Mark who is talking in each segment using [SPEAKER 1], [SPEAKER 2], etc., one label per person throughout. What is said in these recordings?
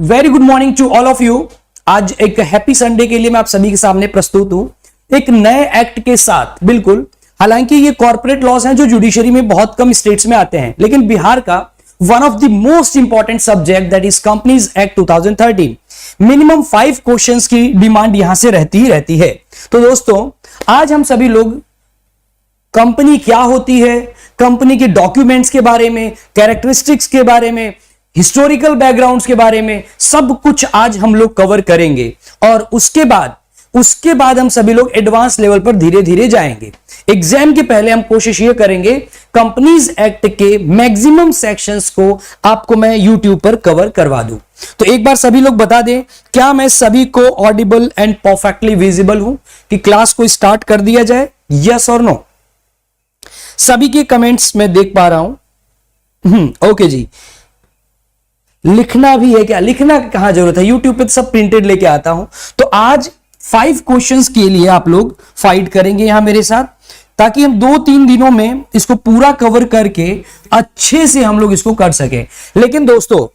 [SPEAKER 1] Very good morning to all of you. आज एक happy Sunday के लिए मैं आप सभी के सामने प्रस्तुत हूं एक नए एक्ट के साथ। बिल्कुल, हालांकि ये कॉर्पोरेट लॉज हैं जो जुडिशरी में बहुत कम स्टेट्स में आते हैं, लेकिन बिहार का one of the most important subject that is companies act 2013, minimum 5 questions की डिमांड यहां से रहती ही रहती है। तो दोस्तों, आज हम सभी लोग कंपनी क्या होती है, कंपनी के डॉक्यूमेंट्स के बारे में, कैरेक्टरिस्टिक्स के बारे में, हिस्टोरिकल बैकग्राउंड्स के बारे में सब कुछ आज हम लोग कवर करेंगे। और उसके बाद हम सभी लोग एडवांस लेवल पर धीरे धीरे जाएंगे। एग्जाम के पहले हम कोशिश ये करेंगे कंपनीज एक्ट के मैक्सिमम सेक्शंस को आपको मैं यूट्यूब पर कवर करवा दूं। तो एक बार सभी लोग बता दें, क्या मैं सभी को ऑडिबल एंड परफेक्टली विजिबल हूं कि क्लास को स्टार्ट कर दिया जाए? यस और नो? सभी के कमेंट्स में देख पा रहा हूं। ओके जी। लिखना भी है क्या? लिखना कहां जरूरत है, यूट्यूब पे तो सब प्रिंटेड लेके आता हूं। तो आज 5 क्वेश्चंस के लिए आप लोग फाइट करेंगे यहां मेरे साथ, ताकि हम 2-3 दिनों में इसको पूरा कवर करके अच्छे से हम लोग इसको कर सके। लेकिन दोस्तों,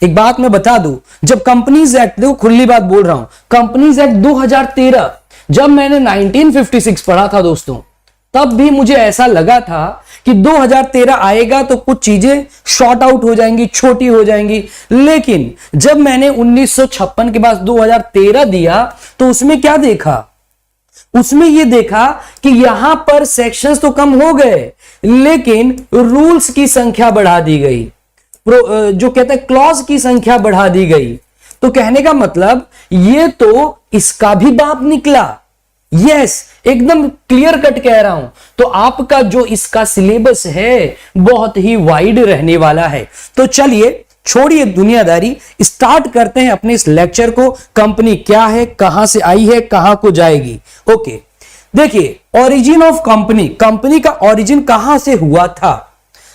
[SPEAKER 1] एक बात मैं बता दूं, जब कंपनीज एक्ट, देखो खुली बात बोल रहा हूं, कंपनीज एक्ट 2013 जब मैंने 1956 पढ़ा था दोस्तों, तब भी मुझे ऐसा लगा था कि 2013 आएगा तो कुछ चीजें शॉर्ट आउट हो जाएंगी, छोटी हो जाएंगी। लेकिन जब मैंने 1956 के बाद 2013 दिया तो उसमें क्या देखा? उसमें यह देखा कि यहां पर सेक्शंस तो कम हो गए, लेकिन रूल्स की संख्या बढ़ा दी गई, जो कहते हैं क्लॉज की संख्या बढ़ा दी गई। तो कहने का मतलब ये तो इसका भी बाप निकला। यस, एकदम क्लियर कट कह रहा हूं। तो आपका जो इसका सिलेबस है बहुत ही वाइड रहने वाला है। तो चलिए, छोड़िए दुनियादारी, स्टार्ट करते हैं अपने इस लेक्चर को। कंपनी क्या है, कहां से आई है, कहां को जाएगी। ओके, देखिए, ओरिजिन ऑफ कंपनी, कंपनी का ओरिजिन कहां से हुआ था?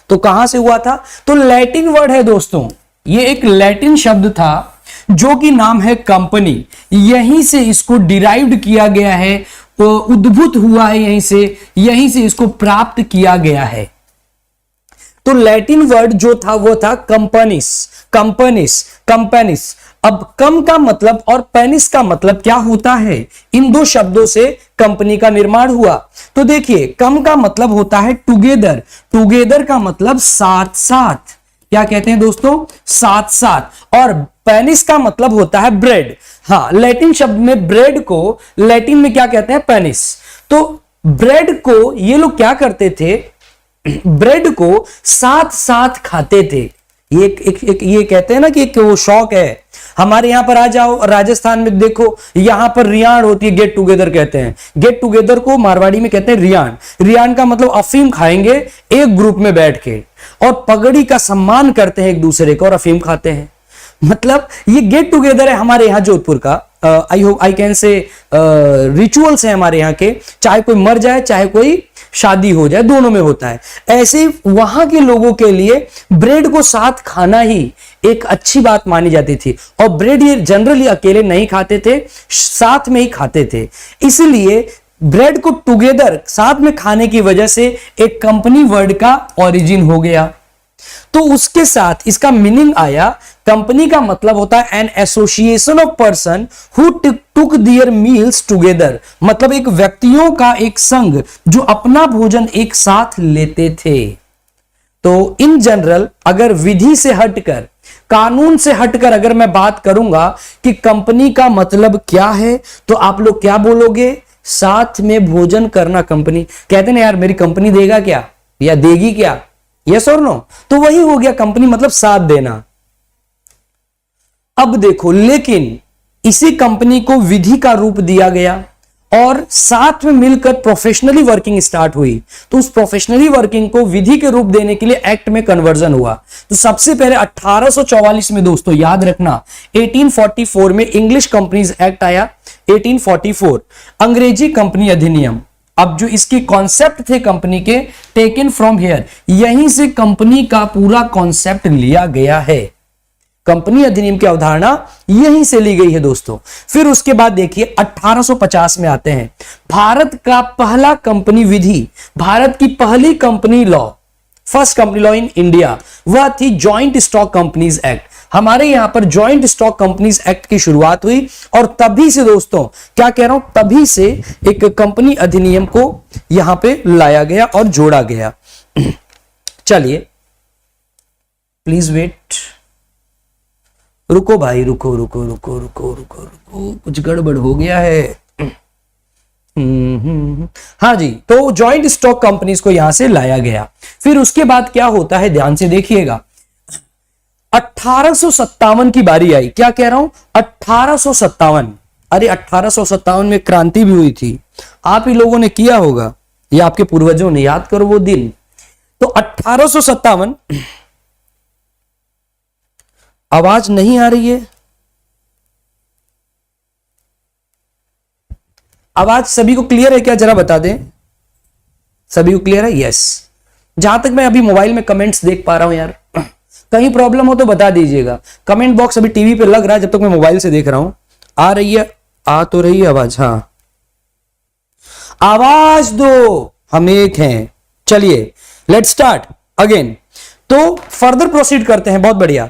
[SPEAKER 1] तो कहां से हुआ था? तो लैटिन वर्ड है दोस्तों, ये एक लैटिन शब्द था जो कि नाम है कंपनी। यहीं से इसको डिराइव्ड किया गया है, उद्भूत हुआ है, यहीं से इसको प्राप्त किया गया है। तो लैटिन वर्ड जो था वो था कंपनीस, कंपनीस। अब कम का मतलब और पेनिस का मतलब क्या होता है? इन दो शब्दों से कंपनी का निर्माण हुआ। तो देखिए, कम का मतलब होता है टुगेदर, टुगेदर का मतलब साथ साथ। क्या कहते हैं दोस्तों? साथ साथ। और पेनिस का मतलब होता है ब्रेड। हाँ, लैटिन शब्द में ब्रेड को लैटिन में क्या कहते हैं? पेनिस। तो ब्रेड को ये लोग क्या करते थे? ब्रेड को साथ साथ खाते थे। ये कहते हैं ना कि एक वो शौक है। हमारे यहां पर आ जाओ, राजस्थान में देखो, यहां पर रियान होती है, गेट टुगेदर कहते हैं। गेट टुगेदर को मारवाड़ी में कहते हैं रियान। रियान का मतलब अफीम खाएंगे एक ग्रुप में बैठ के, और पगड़ी का सम्मान करते हैं एक दूसरे को और अफीम खाते हैं। मतलब ये गेट टुगेदर है हमारे यहाँ जोधपुर का। आई कैन से रिचुअल्स है हमारे यहाँ के, चाहे कोई मर जाए चाहे कोई शादी हो जाए, दोनों में होता है। ऐसे वहां के लोगों के लिए ब्रेड को साथ खाना ही एक अच्छी बात मानी जाती थी। और ब्रेड ये जनरली अकेले नहीं खाते थे, साथ में ही खाते थे। इसलिए ब्रेड को टुगेदर साथ में खाने की वजह से एक कंपनी वर्ड का ओरिजिन हो गया। तो उसके साथ इसका मीनिंग आया, कंपनी का मतलब होता है an association of person who took there meals together. मतलब एक व्यक्तियों का एक संघ जो अपना भोजन एक साथ लेते थे। तो इन जनरल अगर विधि से हटकर, कानून से हटकर अगर मैं बात करूंगा कि कंपनी का मतलब क्या है, तो आप लोग क्या बोलोगे? साथ में भोजन करना। कंपनी कहते ना यार, मेरी कंपनी देगा क्या या देगी क्या? यस और नो? तो वही हो गया, कंपनी मतलब साथ देना। अब देखो, लेकिन इसी कंपनी को विधि का रूप दिया गया और साथ में मिलकर प्रोफेशनली वर्किंग स्टार्ट हुई। तो उस प्रोफेशनली वर्किंग को विधि के रूप देने के लिए एक्ट में कन्वर्जन हुआ। तो सबसे पहले 1844 में दोस्तों याद रखना, 1844 में इंग्लिश कंपनीज एक्ट आया। 1844 अंग्रेजी कंपनी अधिनियम। अब जो इसके कॉन्सेप्ट थे कंपनी के, टेकन फ्रॉम हियर, यहीं से कंपनी का पूरा कॉन्सेप्ट लिया गया है। कंपनी अधिनियम की अवधारणा यहीं से ली गई है दोस्तों। फिर उसके बाद देखिए 1850 में आते हैं। भारत का पहला कंपनी विधि, भारत की पहली company law, first company law in India, वह थी जॉइंट स्टॉक कंपनीज एक्ट। हमारे यहां पर जॉइंट स्टॉक कंपनीज एक्ट की शुरुआत हुई और तभी से दोस्तों, क्या कह रहा हूं, तभी से एक कंपनी अधिनियम को यहां पे लाया गया और जोड़ा गया। चलिए प्लीज वेट, रुको भाई, रुको रुको रुको रुको रुको रुको, कुछ गड़बड़ हो गया है। हाँ जी, तो जॉइंट स्टॉक कंपनीज को यहां से लाया गया। फिर उसके बाद क्या होता है, ध्यान से देखिएगा, 1857 की बारी आई। क्या कह रहा हूं, 1857। अरे 1857 में क्रांति भी हुई थी, आप ही लोगों ने किया होगा या आपके पूर्वजों ने, याद करो वो दिन। तो 1857, आवाज नहीं आ रही है, आवाज सभी को क्लियर है क्या, जरा बता दें, सभी को क्लियर है? यस। जहां तक मैं अभी मोबाइल में कमेंट्स देख पा रहा हूं यार, कहीं प्रॉब्लम हो तो बता दीजिएगा। कमेंट बॉक्स अभी टीवी पे लग रहा है, जब तक मैं मोबाइल से देख रहा हूं। आ रही है, आ तो रही है आवाज? हाँ, आवाज दो, हम एक हैं। चलिए लेट्स स्टार्ट अगेन। तो फर्दर प्रोसीड करते हैं, बहुत बढ़िया।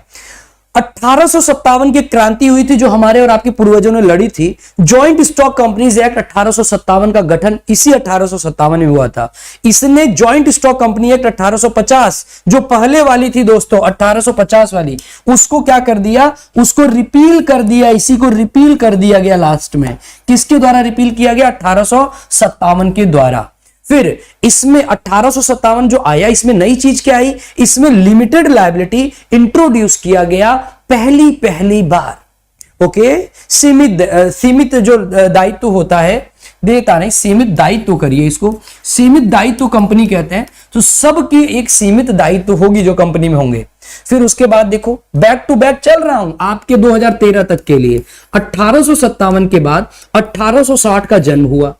[SPEAKER 1] 1857 की क्रांति हुई थी जो हमारे और आपके पूर्वजों ने लड़ी थी। जॉइंट स्टॉक कंपनीज एक्ट 1857 का गठन इसी 1857 में हुआ था। इसने जॉइंट स्टॉक कंपनी एक्ट 1850, जो पहले वाली थी दोस्तों 1850 वाली, उसको क्या कर दिया, उसको रिपील कर दिया। इसी को रिपील कर दिया गया लास्ट में। किसके द्वारा रिपील किया गया? 1857 के द्वारा। फिर इसमें 1857 जो आया, इसमें नई चीज क्या आई, इसमें लिमिटेड लायबिलिटी इंट्रोड्यूस किया गया पहली बार। ओके, सीमित जो दायित्व होता है, देता नहीं, सीमित दायित्व करिए इसको, सीमित दायित्व कंपनी कहते हैं। तो सबकी एक सीमित दायित्व होगी जो कंपनी में होंगे। फिर उसके बाद देखो, बैक टू बैक चल रहा हूं आपके 2013 तक के लिए। 1857 के बाद 1860 का जन्म हुआ,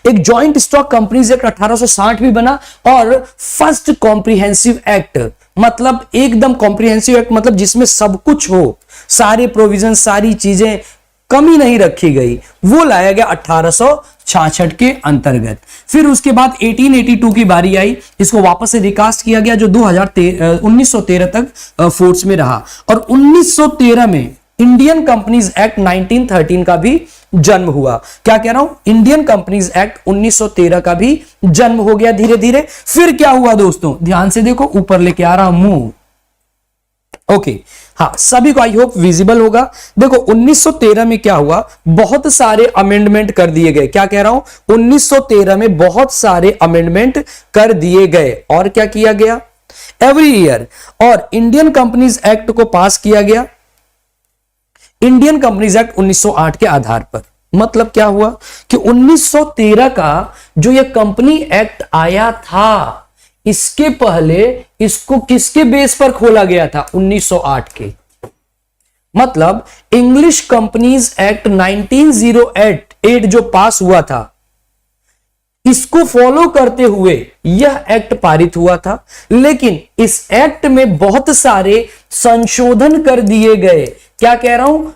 [SPEAKER 1] एक जॉइंट स्टॉक कंपनीज एक्ट 1860 भी बना, और फर्स्ट कॉम्प्रिहेंसिव एक्ट, मतलब एकदम कॉम्प्रिहेंसिव एक्ट, मतलब जिसमें सब कुछ हो, सारे प्रोविजन, सारी चीजें, कमी नहीं रखी गई, वो लाया गया 1866 के अंतर्गत। फिर उसके बाद 1882 की बारी आई, इसको वापस से रिकास्ट किया गया, जो 1913 तक फोर्स में रहा। और 1913 में इंडियन कंपनीज एक्ट 1913 का भी जन्म हुआ। क्या कह रहा हूं, इंडियन कंपनीज एक्ट 1913 का भी जन्म हो गया धीरे धीरे। फिर क्या हुआ दोस्तों, ध्यान से देखो, ऊपर लेके आ रहा हूं मूव। ओके, हाँ, सभी को आई होप विजिबल होगा। देखो 1913 में क्या हुआ, बहुत सारे अमेंडमेंट कर दिए गए। क्या कह रहा हूं, 1913 में बहुत सारे अमेंडमेंट कर दिए गए। और क्या किया गया, एवरी ईयर, और इंडियन कंपनीज एक्ट को पास किया गया, इंडियन कंपनीज एक्ट 1908 के आधार पर। मतलब क्या हुआ कि 1913 का जो ये कंपनी एक्ट आया था, इसके पहले इसको किसके बेस पर खोला गया था? 1908 के। मतलब इंग्लिश कंपनीज एक्ट 1908 जो पास हुआ था, इसको फॉलो करते हुए यह एक्ट पारित हुआ था। लेकिन इस एक्ट में बहुत सारे संशोधन कर दिए गए। क्या कह रहा हूं,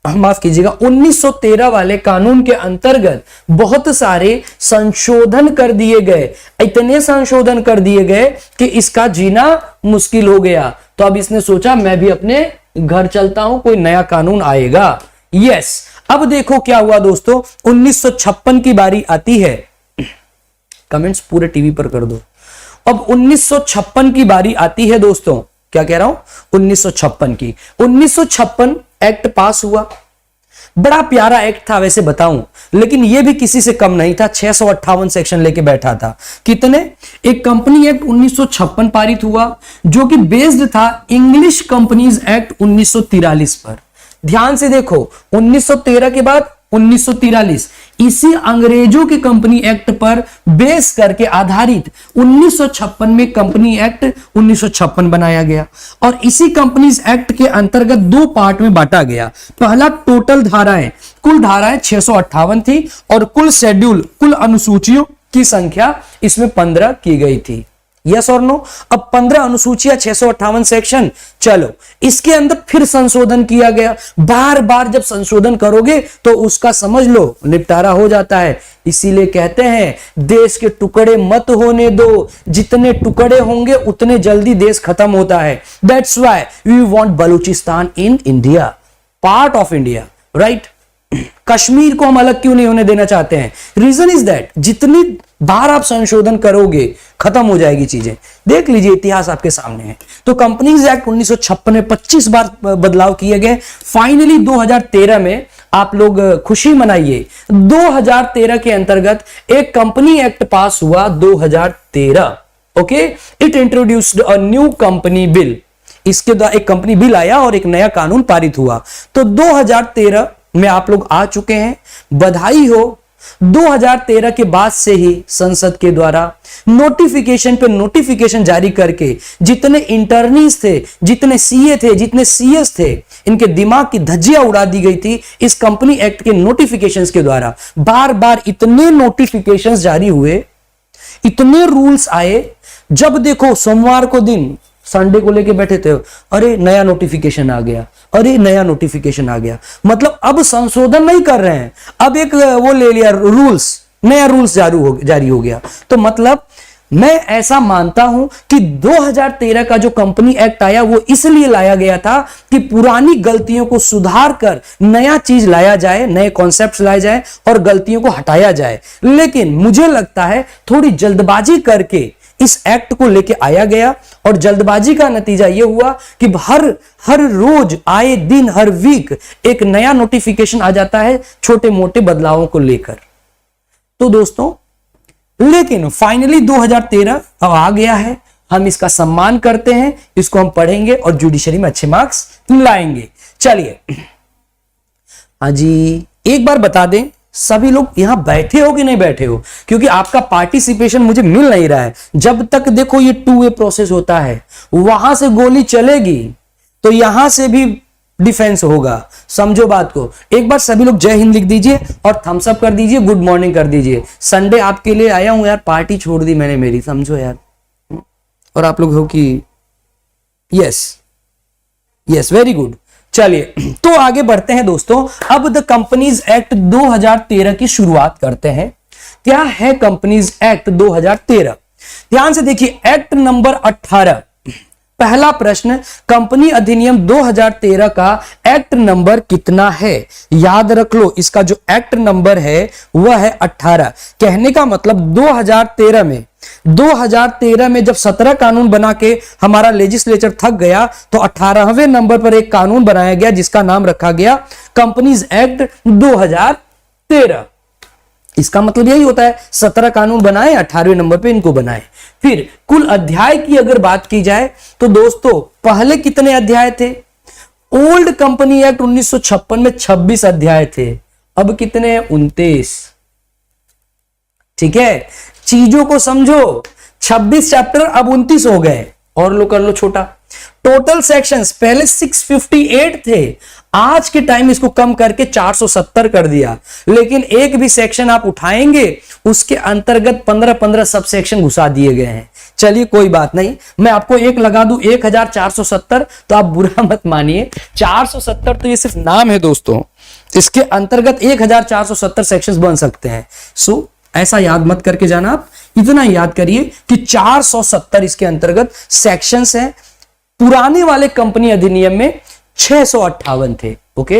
[SPEAKER 1] 1913 वाले कानून के अंतर्गत बहुत सारे संशोधन कर दिए गए। इतने संशोधन कर दिए गए कि इसका जीना मुश्किल हो गया। तो अब इसने सोचा मैं भी अपने घर चलता हूं, कोई नया कानून आएगा। यस, अब देखो क्या हुआ दोस्तों, 1956 की बारी आती है। कमेंट्स पूरे टीवी पर कर दो। अब 1956 की बारी आती है दोस्तों। क्या कह रहा हूं, 1956 की। 1956 एक्ट पास हुआ, बड़ा प्यारा एक्ट था वैसे बताऊं, लेकिन यह भी किसी से कम नहीं था। 658 सेक्शन लेके बैठा था। कितने? एक कंपनी एक्ट 1956 पारित हुआ, जो कि बेस्ड था इंग्लिश कंपनीज एक्ट 1943 पर। ध्यान से देखो, 1913 के बाद 1943, इसी अंग्रेजों की कंपनी एक्ट पर बेस करके आधारित 1956 में कंपनी एक्ट 1956 बनाया गया। और इसी कंपनीज एक्ट के अंतर्गत दो पार्ट में बांटा गया। पहला, टोटल धाराएं, कुल धाराएं 658 थी, और कुल शेड्यूल, कुल अनुसूचियों की संख्या इसमें 15 की गई थी। यस और नो? अब 15 अनुसूचियां, 658 सेक्शन, चलो इसके अंदर फिर संशोधन किया गया। बार बार जब संशोधन करोगे तो उसका समझ लो निपटारा हो जाता है। इसीलिए कहते हैं देश के टुकड़े मत होने दो, जितने टुकड़े होंगे उतने जल्दी देश खत्म होता है। That's why we want Balochistan in India, part of India, right? Kashmir को हम अलग क्यों नहीं होने देना चाहते हैं? रीजन इज दैट जितनी बार आप संशोधन करोगे खत्म हो जाएगी चीजें। देख लीजिए इतिहास आपके सामने है। तो कंपनीज एक्ट 1956 में 25 बार बदलाव किए गए। फाइनली 2013 में आप लोग खुशी मनाइए, 2013 के अंतर्गत एक कंपनी एक्ट पास हुआ 2013। Okay, it introduced a new company bill. इसके द्वारा एक कंपनी बिल आया और एक नया कानून पारित हुआ। तो 2013 में आप लोग आ चुके हैं, बधाई हो। 2013 के बाद से ही संसद के द्वारा नोटिफिकेशन पे नोटिफिकेशन जारी करके जितने इंटर्नीज थे, जितने सीए थे, जितने सीएस थे, इनके दिमाग की धज्जियां उड़ा दी गई थी इस कंपनी एक्ट के नोटिफिकेशंस के द्वारा। बार बार इतने नोटिफिकेशंस जारी हुए, इतने रूल्स आए, जब देखो सोमवार को दिन, संडे को लेके बैठे थे, अरे नया नोटिफिकेशन आ गया, अरे नया नोटिफिकेशन आ गया। मतलब अब संशोधन नहीं कर रहे हैं, अब एक वो ले लिया रूल्स, नया रूल्स जारी हो गया। तो मतलब मैं ऐसा मानता हूं कि 2013 का जो कंपनी एक्ट आया वो इसलिए लाया गया था कि पुरानी गलतियों को सुधार कर नया चीज लाया जाए, नए कॉन्सेप्ट्स लाए जाए और गलतियों को हटाया जाए। लेकिन मुझे लगता है थोड़ी जल्दबाजी करके इस एक्ट को लेके आया गया और जल्दबाजी का नतीजा यह हुआ कि हर रोज, आए दिन, हर वीक एक नया नोटिफिकेशन आ जाता है छोटे मोटे बदलावों को लेकर। तो दोस्तों, लेकिन फाइनली 2013 अब आ गया है, हम इसका सम्मान करते हैं, इसको हम पढ़ेंगे और जुडिशरी में अच्छे मार्क्स लाएंगे। चलिए, हाँ जी, एक बार बता दें सभी लोग यहां बैठे हो कि नहीं बैठे हो, क्योंकि आपका पार्टिसिपेशन मुझे मिल नहीं रहा है। जब तक देखो ये 2 वे प्रोसेस होता है, वहां से गोली चलेगी तो यहां से भी डिफेंस होगा। समझो बात को। एक बार सभी लोग जय हिंद लिख दीजिए और थम्स अप कर दीजिए, गुड मॉर्निंग कर दीजिए। संडे आपके लिए आया हूं यार, पार्टी छोड़ दी मैंने मेरी, समझो यार। और आप लोग हो कि यस यस, वेरी गुड। चलिए, तो आगे बढ़ते हैं दोस्तों। अब द कंपनीज एक्ट 2013 की शुरुआत करते हैं। क्या है कंपनीज एक्ट 2013? ध्यान से देखिए, एक्ट नंबर 18। पहला प्रश्न, कंपनी अधिनियम 2013 का एक्ट नंबर कितना है? याद रख लो, इसका जो एक्ट नंबर है वह है 18। कहने का मतलब 2013 में जब 17 कानून बना के हमारा लेजिस्लेचर थक गया तो 18वें नंबर पर एक कानून बनाया गया जिसका नाम रखा गया कंपनीज एक्ट 2013। इसका मतलब यही होता है, 17 कानून बनाए, 18वें नंबर पे इनको बनाए। फिर कुल अध्याय की अगर बात की जाए तो दोस्तों, पहले कितने अध्याय थे? ओल्ड कंपनी एक्ट 1956 में 26 अध्याय थे, अब कितने हैं? 29। ठीक है, चीजों को समझो। 26 चैप्टर अब 29 हो गए, और लो कर लो छोटा। टोटल सेक्शंस पहले 658 थे, आज के टाइम इसको कम करके 470 कर दिया। लेकिन एक भी सेक्शन आप उठाएंगे उसके अंतर्गत 15-15 सब सेक्शन घुसा दिए गए हैं। चलिए कोई बात नहीं, मैं आपको एक लगा दूं 1470, तो आप बुरा मत मानिए। 470 तो ये सिर्फ नाम है दोस्तों, इसके अंतर्गत 1470 सेक्शंस बन सकते हैं। सो ऐसा याद मत करके जाना, आप इतना याद करिए कि 470 इसके अंतर्गत सेक्शंस हैं। पुराने वाले कंपनी अधिनियम में 658 थे। ओके,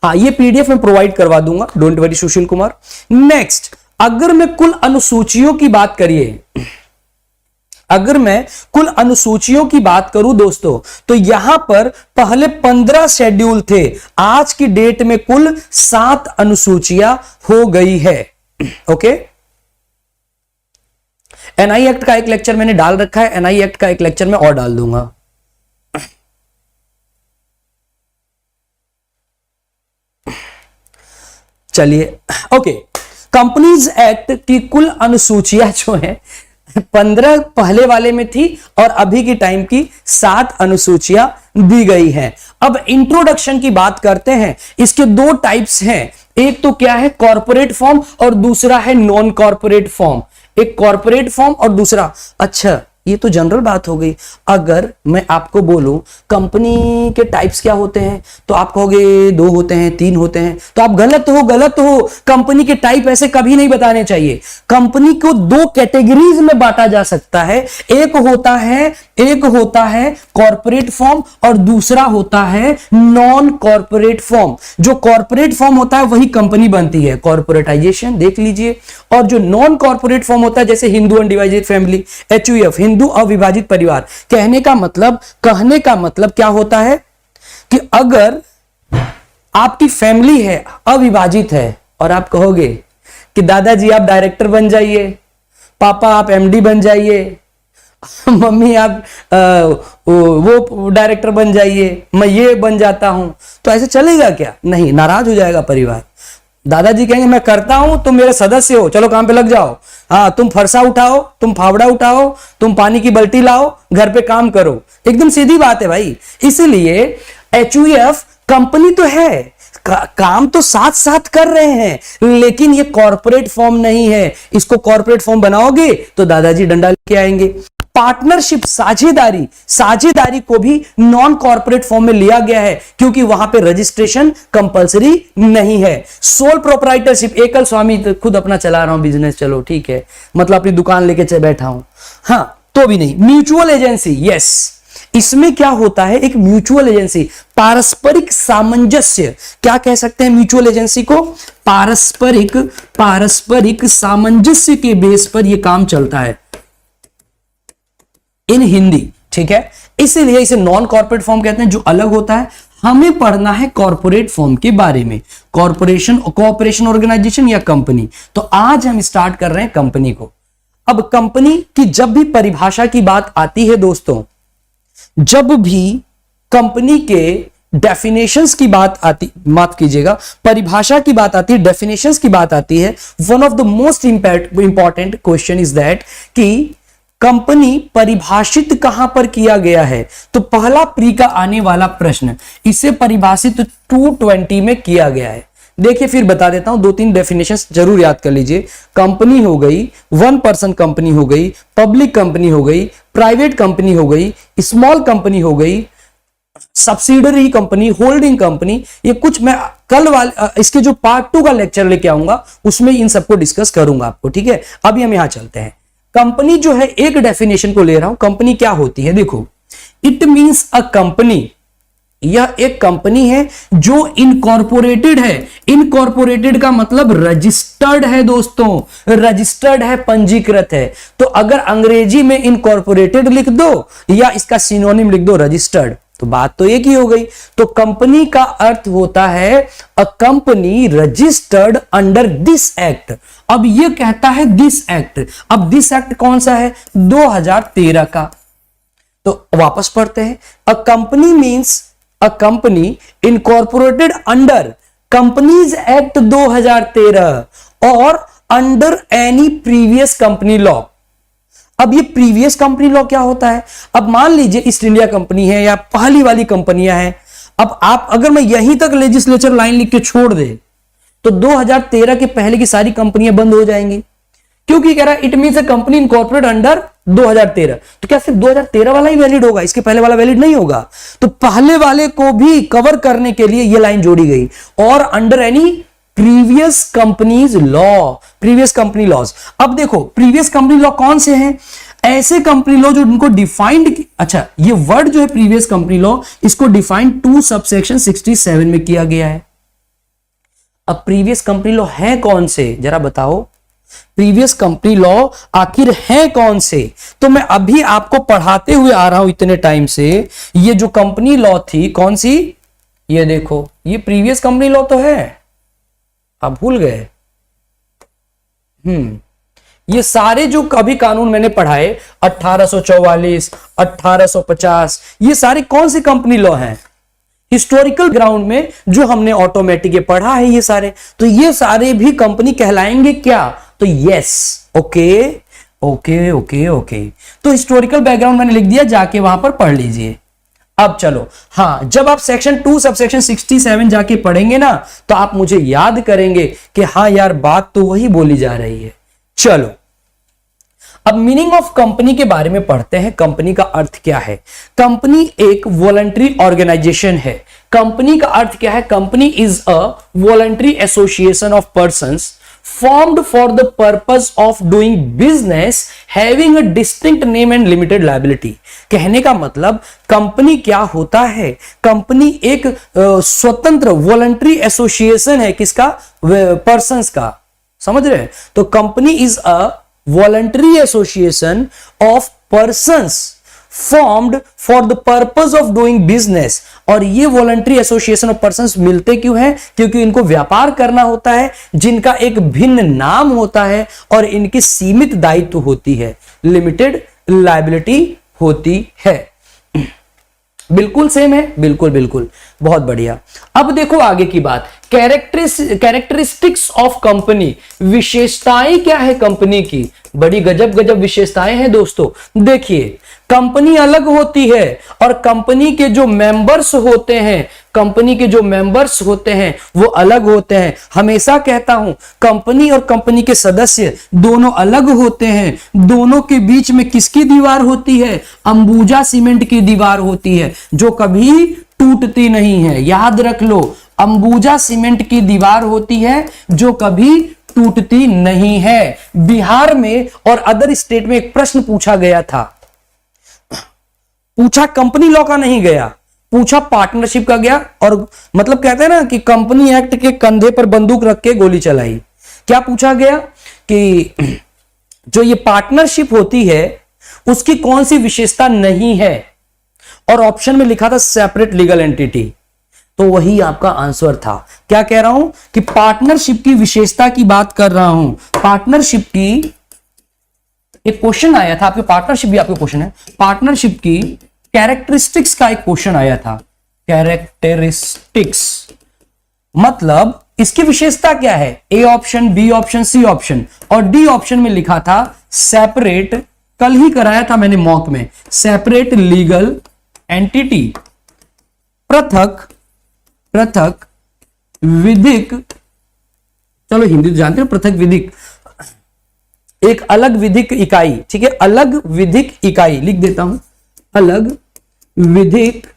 [SPEAKER 1] हाँ, ये पीडीएफ में प्रोवाइड करवा दूंगा, don't worry Sushil Kumar. Next, अगर मैं कुल अनुसूचियों की बात करूं दोस्तों, तो यहां पर पहले 15 शेड्यूल थे, आज की डेट में कुल 7 अनुसूचियां हो गई है। ओके, एनआई एक्ट का एक लेक्चर मैंने डाल रखा है, एनआई एक्ट का एक लेक्चर मैं और डाल दूंगा। चलिए, ओके, कंपनीज एक्ट की कुल अनुसूचियां जो है 15 पहले वाले में थी और अभी की टाइम की 7 अनुसूचियां दी गई हैं। अब इंट्रोडक्शन की बात करते हैं। इसके 2 टाइप्स हैं, एक तो क्या है कॉर्पोरेट फॉर्म और दूसरा है नॉन कॉर्पोरेट फॉर्म। एक कॉर्पोरेट फॉर्म और दूसरा, अच्छा ये तो जनरल बात हो गई। अगर मैं आपको बोलूं कंपनी के टाइप्स क्या होते हैं, तो आप कहोगे 2 होते हैं, 3 होते हैं, तो आप गलत हो। कंपनी के टाइप ऐसे कभी नहीं बताने चाहिए। कंपनी को 2 कैटेगरीज में बांटा जा सकता है। एक होता है कॉर्पोरेट फॉर्म और दूसरा होता है नॉन कॉर्पोरेट फॉर्म। जो कॉर्पोरेट फॉर्म होता है वही कंपनी बनती है, कॉर्पोरेटाइजेशन देख लीजिए। और जो नॉन कॉर्पोरेट फॉर्म होता है, जैसे Hindu undivided family, HUF, Hindu अविभाजित परिवार। कहने का मतलब क्या होता है कि अगर आपकी फैमिली है, अविभाजित है, और आप कहोगे कि दादाजी आप डायरेक्टर बन जाइए, पापा आप MD बन जाइए, मम्मी आप वो डायरेक्टर बन जाइए, मैं ये बन जाता हूं, तो ऐसे चलेगा क्या? नहीं, नाराज हो जाएगा परिवार। दादाजी कहेंगे मैं करता हूं, तुम मेरे सदस्य हो, चलो काम पे लग जाओ। हाँ, तुम फरसा उठाओ, तुम फावड़ा उठाओ, तुम पानी की बाल्टी लाओ, घर पे काम करो। एकदम सीधी बात है भाई। इसलिए HUF कंपनी तो है, काम तो साथ साथ कर रहे हैं, लेकिन ये कॉर्पोरेट फॉर्म नहीं है। इसको कॉर्पोरेट फॉर्म बनाओगे तो दादाजी डंडा लेके आएंगे। पार्टनरशिप, साझेदारी को भी नॉन कॉर्पोरेट फॉर्म में लिया गया है, क्योंकि वहां पे रजिस्ट्रेशन कंपलसरी नहीं है। सोल प्रोप्राइटरशिप, एकल स्वामी, तो खुद अपना चला रहा हूं बिजनेस, चलो ठीक है, मतलब अपनी दुकान लेके बैठा हूं, हाँ तो भी नहीं। म्यूचुअल एजेंसी, यस, इसमें क्या होता है, एक म्यूचुअल एजेंसी, पारस्परिक सामंजस्य, क्या कह सकते हैं म्यूचुअल एजेंसी को? पारस्परिक सामंजस्य के बेस पर यह काम चलता है इन हिंदी, ठीक है। इसीलिए इसे नॉन कॉर्पोरेट फॉर्म कहते हैं, जो अलग होता है। हमें पढ़ना है कॉर्पोरेट फॉर्म के बारे में, कॉर्पोरेशन ऑर्गेनाइजेशन या कंपनी। तो आज हम स्टार्ट कर रहे हैं कंपनी को। अब कंपनी की जब भी परिभाषा की बात आती है दोस्तों, जब भी कंपनी के डेफिनेशंस की बात आती, माफ कीजिएगा, परिभाषा की बात आती है, डेफिनेशंस की बात आती है, one of the most important question is that कि कंपनी परिभाषित कहां पर किया गया है। तो पहला प्री का आने वाला प्रश्न, इसे परिभाषित 220 में किया गया है। देखिए फिर बता देता हूं, 2-3 डेफिनेशंस जरूर याद कर लीजिए। कंपनी हो गई, 1 पर्सन कंपनी हो गई, पब्लिक कंपनी हो गई, प्राइवेट कंपनी हो गई, स्मॉल कंपनी हो गई, सब्सिडरी कंपनी, होल्डिंग कंपनी। ये कुछ मैं कल वाले इसके जो पार्ट 2 का लेक्चर लेके आऊंगा उसमें इन सबको डिस्कस करूंगा आपको, ठीक है। अभी हम यहां चलते हैं। कंपनी जो है, एक डेफिनेशन को ले रहा हूं, कंपनी क्या होती है, देखो, इट मींस अ कंपनी, यह एक कंपनी है जो इनकॉर्पोरेटेड है। इनकॉर्पोरेटेड का मतलब रजिस्टर्ड है दोस्तों, रजिस्टर्ड है, पंजीकृत है। तो अगर अंग्रेजी में इनकॉर्पोरेटेड लिख दो या इसका सिनोनिम लिख दो रजिस्टर्ड, तो बात तो एक ही हो गई। तो कंपनी का अर्थ होता है a company registered under this act. अब ये कहता है दिस एक्ट, अब दिस एक्ट कौन सा है, 2013 का। तो वापस पढ़ते हैं, a company means a company incorporated under companies act 2013 और under any previous company law. अब ये प्रीवियस कंपनी लॉ क्या होता है? अब मान लीजिए ईस्ट इंडिया कंपनी है या पहली वाली कंपनियां हैं। अब आप, अगर मैं यहीं तक लेजिस्लेचर लाइन लिख के छोड़ दे तो 2013 के पहले की सारी कंपनियां बंद हो जाएंगी, क्योंकि कह रहा है it means a company incorporate under 2013। तो क्या सिर्फ 2013 वाला ही वैलिड होगा, इसके पहले वाला वैलिड नहीं होगा? तो पहले वाले को भी कवर करने के लिए यह लाइन जोड़ी गई, और under any previous companies law, previous company laws. अब देखो प्रीवियस कंपनी लॉ कौन से हैं? ऐसे कंपनी लॉ जो उनको डिफाइंड, अच्छा ये वर्ड जो है प्रीवियस कंपनी लॉ, इसको डिफाइंड 2 सबसेक्शन 67 में किया गया है। अब प्रीवियस कंपनी लॉ है कौन से, जरा बताओ, प्रीवियस कंपनी लॉ आखिर है कौन से? तो मैं अभी आपको पढ़ाते हुए आ रहा हूं इतने टाइम से, ये जो कंपनी लॉ थी कौन सी, ये देखो, ये प्रीवियस कंपनी लॉ तो है, आप भूल गए? ये सारे जो कभी कानून मैंने पढ़ाए 1844, 1850, ये सारे कौन से कंपनी लॉ हैं? हिस्टोरिकल ग्राउंड में जो हमने ऑटोमेटिक पढ़ा है ये सारे, तो ये सारे भी कंपनी कहलाएंगे क्या? तो yes, okay okay okay okay. तो हिस्टोरिकल बैकग्राउंड मैंने लिख दिया, जाके वहां पर पढ़ लीजिए। अब चलो, हाँ, जब आप सेक्शन 2 सबसेक्शन 67 जाके पढ़ेंगे ना, तो आप मुझे याद करेंगे कि हाँ यार बात तो वही बोली जा रही है। चलो अब मीनिंग ऑफ कंपनी के बारे में पढ़ते हैं। कंपनी का अर्थ क्या है? कंपनी एक वॉलंटरी ऑर्गेनाइजेशन है। कंपनी का अर्थ क्या है? Company is a voluntary association of persons formed for the purpose of doing business having a distinct name and limited liability। कहने का मतलब कंपनी क्या होता है? कंपनी एक स्वतंत्र वॉलंटरी एसोसिएशन है। किसका? पर्संस का। समझ रहे हैं? तो company is a voluntary association of persons formed for the purpose of doing business. और ये वॉलंटरी एसोसिएशन ऑफ पर्संस मिलते क्यों हैं? क्योंकि इनको व्यापार करना होता है, जिनका एक भिन्न नाम होता है और इनकी सीमित दायित्व होती है, लिमिटेड लायबिलिटी होती है। बिल्कुल सेम है, बिल्कुल बिल्कुल, बहुत बढ़िया। अब देखो आगे की बात, कैरेक्टरिस्टिक्स ऑफ कंपनी, विशेषताएं क्या है कंपनी की? बड़ी गजब गजब विशेषताएं हैं दोस्तों। देखिए, कंपनी अलग होती है और कंपनी के जो मेंबर्स होते हैं, कंपनी के जो मेंबर्स होते हैं वो अलग होते हैं। हमेशा कहता हूं, कंपनी और कंपनी के सदस्य दोनों अलग होते हैं। दोनों के बीच में किसकी दीवार होती है? अंबुजा सीमेंट की दीवार होती है, जो कभी टूटती नहीं है। याद रख लो, अंबुजा सीमेंट की दीवार होती है जो कभी टूटती नहीं है। बिहार में और अदर स्टेट में एक प्रश्न पूछा गया था, पूछा कंपनी लॉ का नहीं गया, पूछा पार्टनरशिप का गया। और मतलब कहते हैं ना कि कंपनी एक्ट के कंधे पर बंदूक रख के गोली चलाई। क्या पूछा गया कि जो ये पार्टनरशिप होती है उसकी कौन सी विशेषता नहीं है? और ऑप्शन में लिखा था सेपरेट लीगल एंटिटी। तो वही आपका आंसर था। क्या कह रहा हूं कि पार्टनरशिप की विशेषता की बात कर रहा हूं। पार्टनरशिप की एक क्वेश्चन आया था आपके, पार्टनरशिप भी आपके क्वेश्चन है, पार्टनरशिप की कैरेक्टरिस्टिक्स का एक क्वेश्चन आया था। कैरेक्टरिस्टिक्स मतलब इसकी विशेषता क्या है? A option, B option, C option और डी ऑप्शन में लिखा था सेपरेट, कल ही कराया था मैंने मॉक में, सेपरेट लीगल एंटिटी, पृथक विधिक, चलो हिंदी तो जानते हो, पृथक विधिक, एक अलग विधिक इकाई। ठीक है, अलग विधिक इकाई लिख देता हूं, अलग विधिक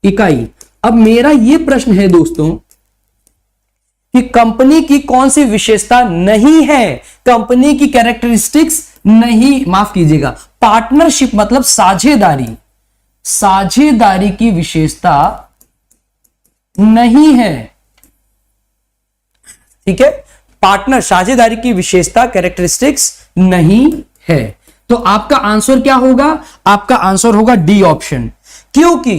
[SPEAKER 1] इकाई। अब मेरा यह प्रश्न है दोस्तों कि कंपनी की कौन सी विशेषता नहीं है? कंपनी की कैरेक्टरिस्टिक्स नहीं, माफ कीजिएगा, पार्टनरशिप मतलब साझेदारी, साझेदारी की विशेषता नहीं है। ठीक है, पार्टनर साझेदारी की विशेषता कैरेक्टरिस्टिक्स नहीं है। तो आपका आंसर क्या होगा? आपका आंसर होगा डी ऑप्शन। क्योंकि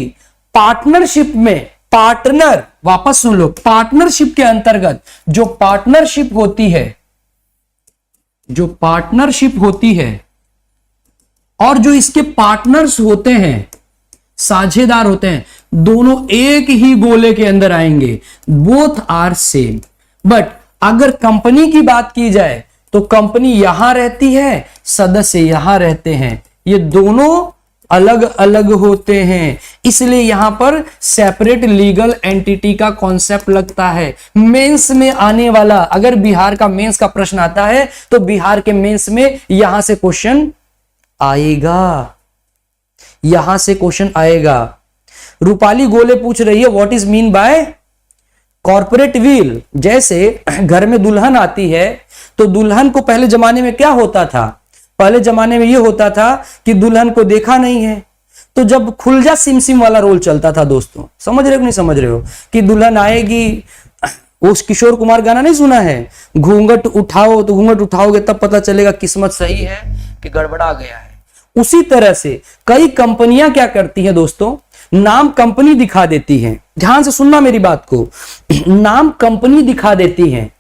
[SPEAKER 1] पार्टनरशिप में पार्टनर, वापस सुन लो, पार्टनरशिप के अंतर्गत जो पार्टनरशिप होती है, जो पार्टनरशिप होती है और जो इसके पार्टनर्स होते हैं, साझेदार होते हैं, दोनों एक ही गोले के अंदर आएंगे। Both are same. बट अगर कंपनी की बात की जाए तो कंपनी यहां रहती है, सदस्य यहां रहते हैं, ये दोनों अलग अलग होते हैं। इसलिए यहां पर सेपरेट लीगल एंटिटी का कॉन्सेप्ट लगता है। मेंस में आने वाला, अगर बिहार का मेंस का प्रश्न आता है तो बिहार के मेंस में यहां से क्वेश्चन आएगा, यहां से क्वेश्चन आएगा। रूपाली गोले पूछ रही है what is mean by corporate will. जैसे घर में दुल्हन आती है तो दुल्हन को पहले जमाने में क्या होता था? पहले जमाने में यह होता था कि दुल्हन को देखा नहीं है, तो जब खुलजा सिम सिम वाला रोल चलता था दोस्तों, समझ रहे हो नहीं समझ रहे हो, कि दुल्हन आएगी, उस किशोर कुमार गाना नहीं सुना है, घूंघट उठाओ, तो घूंघट उठाओगे तब पता चलेगा किस्मत सही है कि गड़बड़ा गया है। उसी तरह से कई कंपनियां क्या करती हैं दोस्तों, नाम कंपनी दिखा देती हैं। ध्यान से सुनना मेरी बात को, नाम कंपनी दिखा देती हैं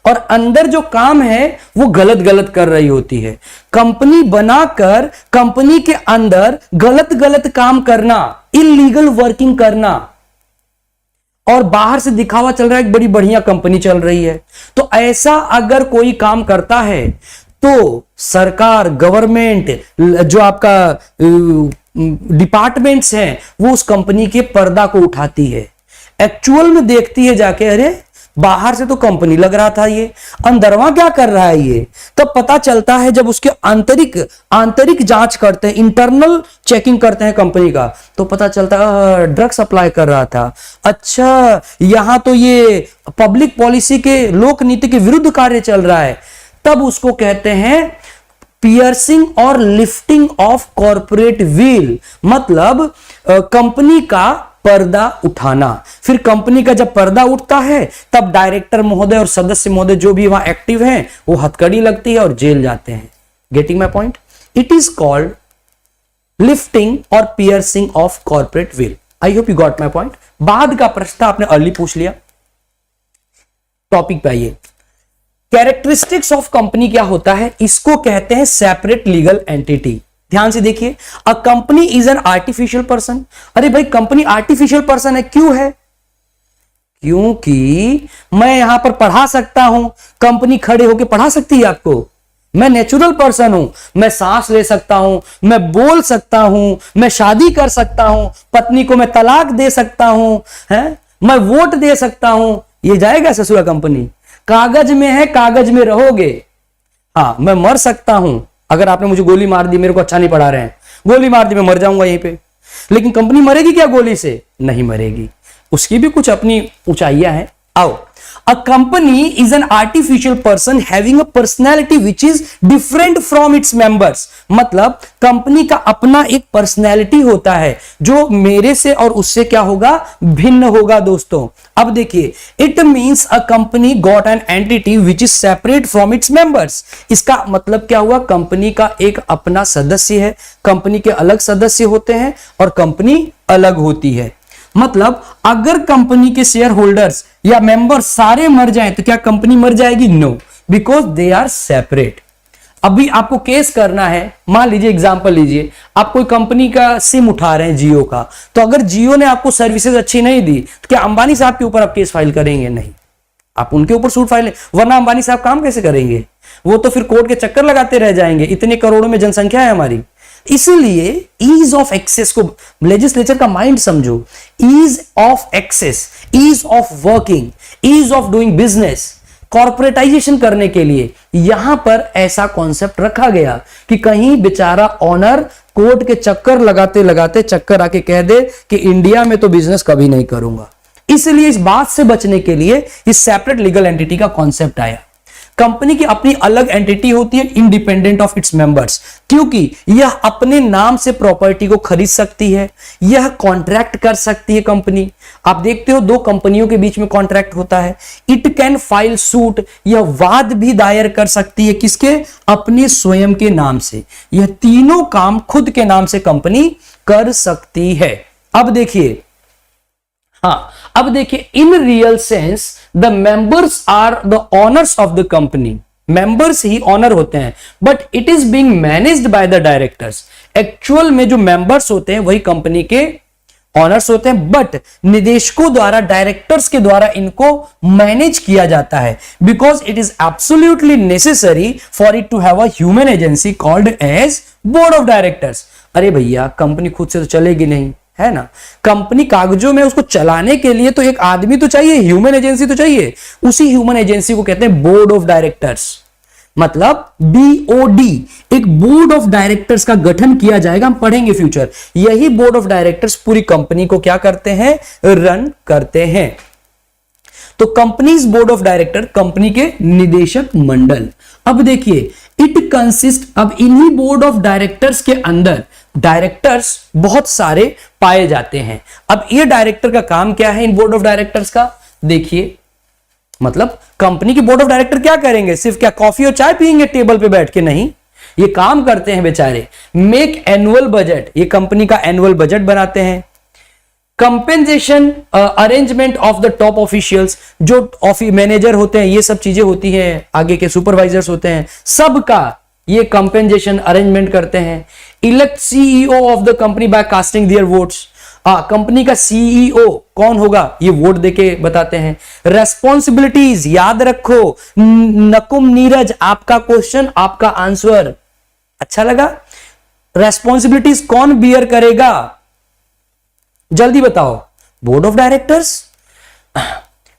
[SPEAKER 1] और अंदर जो काम है वो गलत गलत कर रही होती है। कंपनी बनाकर कंपनी के अंदर गलत गलत काम करना, इलीगल वर्किंग करना, और बाहर से दिखावा चल रहा है, एक बड़ी बढ़िया कंपनी चल रही है। तो ऐसा अगर कोई काम करता है तो सरकार, गवर्नमेंट, जो आपका डिपार्टमेंट्स हैं, वो उस कंपनी के पर्दा को उठाती है, एक्चुअल में देखती है जाके, अरे बाहर से तो कंपनी लग रहा था, ये अंदरवा क्या कर रहा है ये तब पता चलता है जब उसके आंतरिक जांच करते हैं, इंटरनल चेकिंग करते हैं कंपनी का, तो पता चलता है ड्रग सप्लाई कर रहा था। अच्छा, यहां तो ये पब्लिक पॉलिसी के, लोक नीति के विरुद्ध कार्य चल रहा है। तब उसको कहते हैं पियर्सिंग और लिफ्टिंग ऑफ कॉर्पोरेट व्हील, मतलब कंपनी का पर्दा उठाना। फिर कंपनी का जब पर्दा उठता है तब डायरेक्टर महोदय और सदस्य महोदय जो भी वहां एक्टिव हैं वो हथकड़ी लगती है और जेल जाते हैं। Getting my point? It is called lifting और piercing of corporate veil. I hope you got my point. बाद का प्रश्न आपने अर्ली पूछ लिया। टॉपिक पे आइए। कैरेक्टरिस्टिक्स ऑफ कंपनी क्या होता है? इसको कहते हैं सेपरेट लीगल एंटिटी। ध्यान से देखिए, अ company is an artificial person. अरे भाई, कंपनी आर्टिफिशियल पर्सन है, क्यों है? क्योंकि मैं यहां पर पढ़ा सकता हूं, कंपनी खड़े होकर पढ़ा सकती है आपको। मैं नेचुरल पर्सन हूं, मैं सांस ले सकता हूं, मैं बोल सकता हूं, मैं शादी कर सकता हूं, पत्नी को मैं तलाक दे सकता हूं, है? मैं वोट दे सकता हूं। ये जाएगा ससुरा कंपनी? कागज में है, कागज में रहोगे। हाँ, मैं मर सकता हूं, अगर आपने मुझे गोली मार दी, मेरे को अच्छा नहीं पढ़ा रहे हैं, गोली मार दी, मैं मर जाऊंगा यहीं पे। लेकिन कंपनी मरेगी क्या गोली से? नहीं मरेगी, उसकी भी कुछ अपनी ऊंचाइयां हैं। आओ, अ company is an artificial person having a personality which is different from its members. मतलब कंपनी का अपना एक पर्सनैलिटी होता है जो मेरे से और उससे क्या होगा? भिन्न होगा दोस्तों। अब देखिए, it means a company got an entity which is separate from its members. इसका मतलब क्या हुआ? कंपनी का एक अपना सदस्य है, कंपनी के अलग सदस्य होते हैं और कंपनी अलग होती है। मतलब अगर कंपनी के शेयर होल्डर्स या मेंबर्स सारे मर जाएं तो क्या कंपनी मर जाएगी? No, because they are separate. अभी आपको केस करना है, मान लीजिए, एग्जांपल लीजिए, आप कोई कंपनी का सिम उठा रहे हैं जियो का, तो अगर जियो ने आपको सर्विसेज अच्छी नहीं दी तो क्या अंबानी साहब के ऊपर आप केस फाइल करेंगे? नहीं, आप उनके ऊपर सूट फाइल, वरना अंबानी साहब काम कैसे करेंगे? वो तो फिर कोर्ट के चक्कर लगाते रह जाएंगे, इतने करोड़ों में जनसंख्या है हमारी। इसलिए ईज ऑफ एक्सेस को, लेजिस्लेचर का माइंड समझो, ease of access, ease of working, ease of doing business, corporatization करने के लिए यहां पर ऐसा कॉन्सेप्ट रखा गया कि कहीं बेचारा ऑनर कोर्ट के चक्कर लगाते लगाते चक्कर आके कह दे कि इंडिया में तो बिजनेस कभी नहीं करूंगा। इसलिए इस बात से बचने के लिए इस सेपरेट लीगल एंटिटी का कॉन्सेप्ट आया। कंपनी की अपनी अलग एंटिटी होती है, इंडिपेंडेंट ऑफ इट्स मेंबर्स, क्योंकि यह अपने नाम से प्रॉपर्टी को खरीद सकती है, यह कॉन्ट्रैक्ट कर सकती है। कंपनी, आप देखते हो दो कंपनियों के बीच में कॉन्ट्रैक्ट होता है। इट कैन फाइल सूट, यह वाद भी दायर कर सकती है, किसके? अपने स्वयं के नाम से। यह तीनों काम खुद के नाम से कंपनी कर सकती है। अब देखिए, अब देखिए, in real sense the members are the owners of the company. Members ही ऑनर होते हैं, but it is being managed by the directors. Actual में जो मेंबर्स होते हैं वही कंपनी के ऑनर्स होते हैं, बट निदेशकों द्वारा, डायरेक्टर्स के द्वारा इनको मैनेज किया जाता है, because it is absolutely necessary for it to have a human agency called as board of directors. अरे भैया, कंपनी खुद से तो चलेगी नहीं, है ना? कंपनी कागजों में उसको चलाने के लिए तो एक आदमी तो चाहिए, ह्यूमन एजेंसी तो चाहिए। उसी ह्यूमन एजेंसी को कहते हैं बोर्ड ऑफ डायरेक्टर्स। मतलब बीओडी, एक बोर्ड ऑफ डायरेक्टर्स का गठन किया जाएगा, हम पढ़ेंगे फ्यूचर। यही बोर्ड ऑफ डायरेक्टर्स पूरी कंपनी को क्या करते हैं? रन करते हैं। तो companies board of director, company के निदेशक मंडल। अब देखिए, इट कंसिस्ट, अब इन्हीं बोर्ड ऑफ डायरेक्टर्स के अंदर डायरेक्टर्स बहुत सारे पाए जाते हैं। अब ये डायरेक्टर का काम क्या है इन बोर्ड ऑफ डायरेक्टर्स का? देखिए, मतलब कंपनी के बोर्ड ऑफ डायरेक्टर क्या करेंगे? सिर्फ क्या कॉफी और चाय पियेंगे टेबल पे बैठ के? नहीं, ये काम करते हैं बेचारे। मेक एनुअल बजट, ये कंपनी का एनुअल बजट बनाते हैं। Compensation arrangement of the top officials, जो मैनेजर होते हैं, ये सब चीजें होती हैं, आगे के सुपरवाइजर्स होते हैं, सबका ये कंपेंसेशन अरेंजमेंट करते हैं। Elect CEO of the company by casting there votes, company का सीईओ कौन होगा ये वोट देके बताते हैं। रेस्पॉन्सिबिलिटीज, याद रखो, नकुम नीरज, आपका क्वेश्चन आपका आंसर। अच्छा लगा? रेस्पॉन्सिबिलिटीज कौन बियर करेगा? जल्दी बताओ। Board of directors.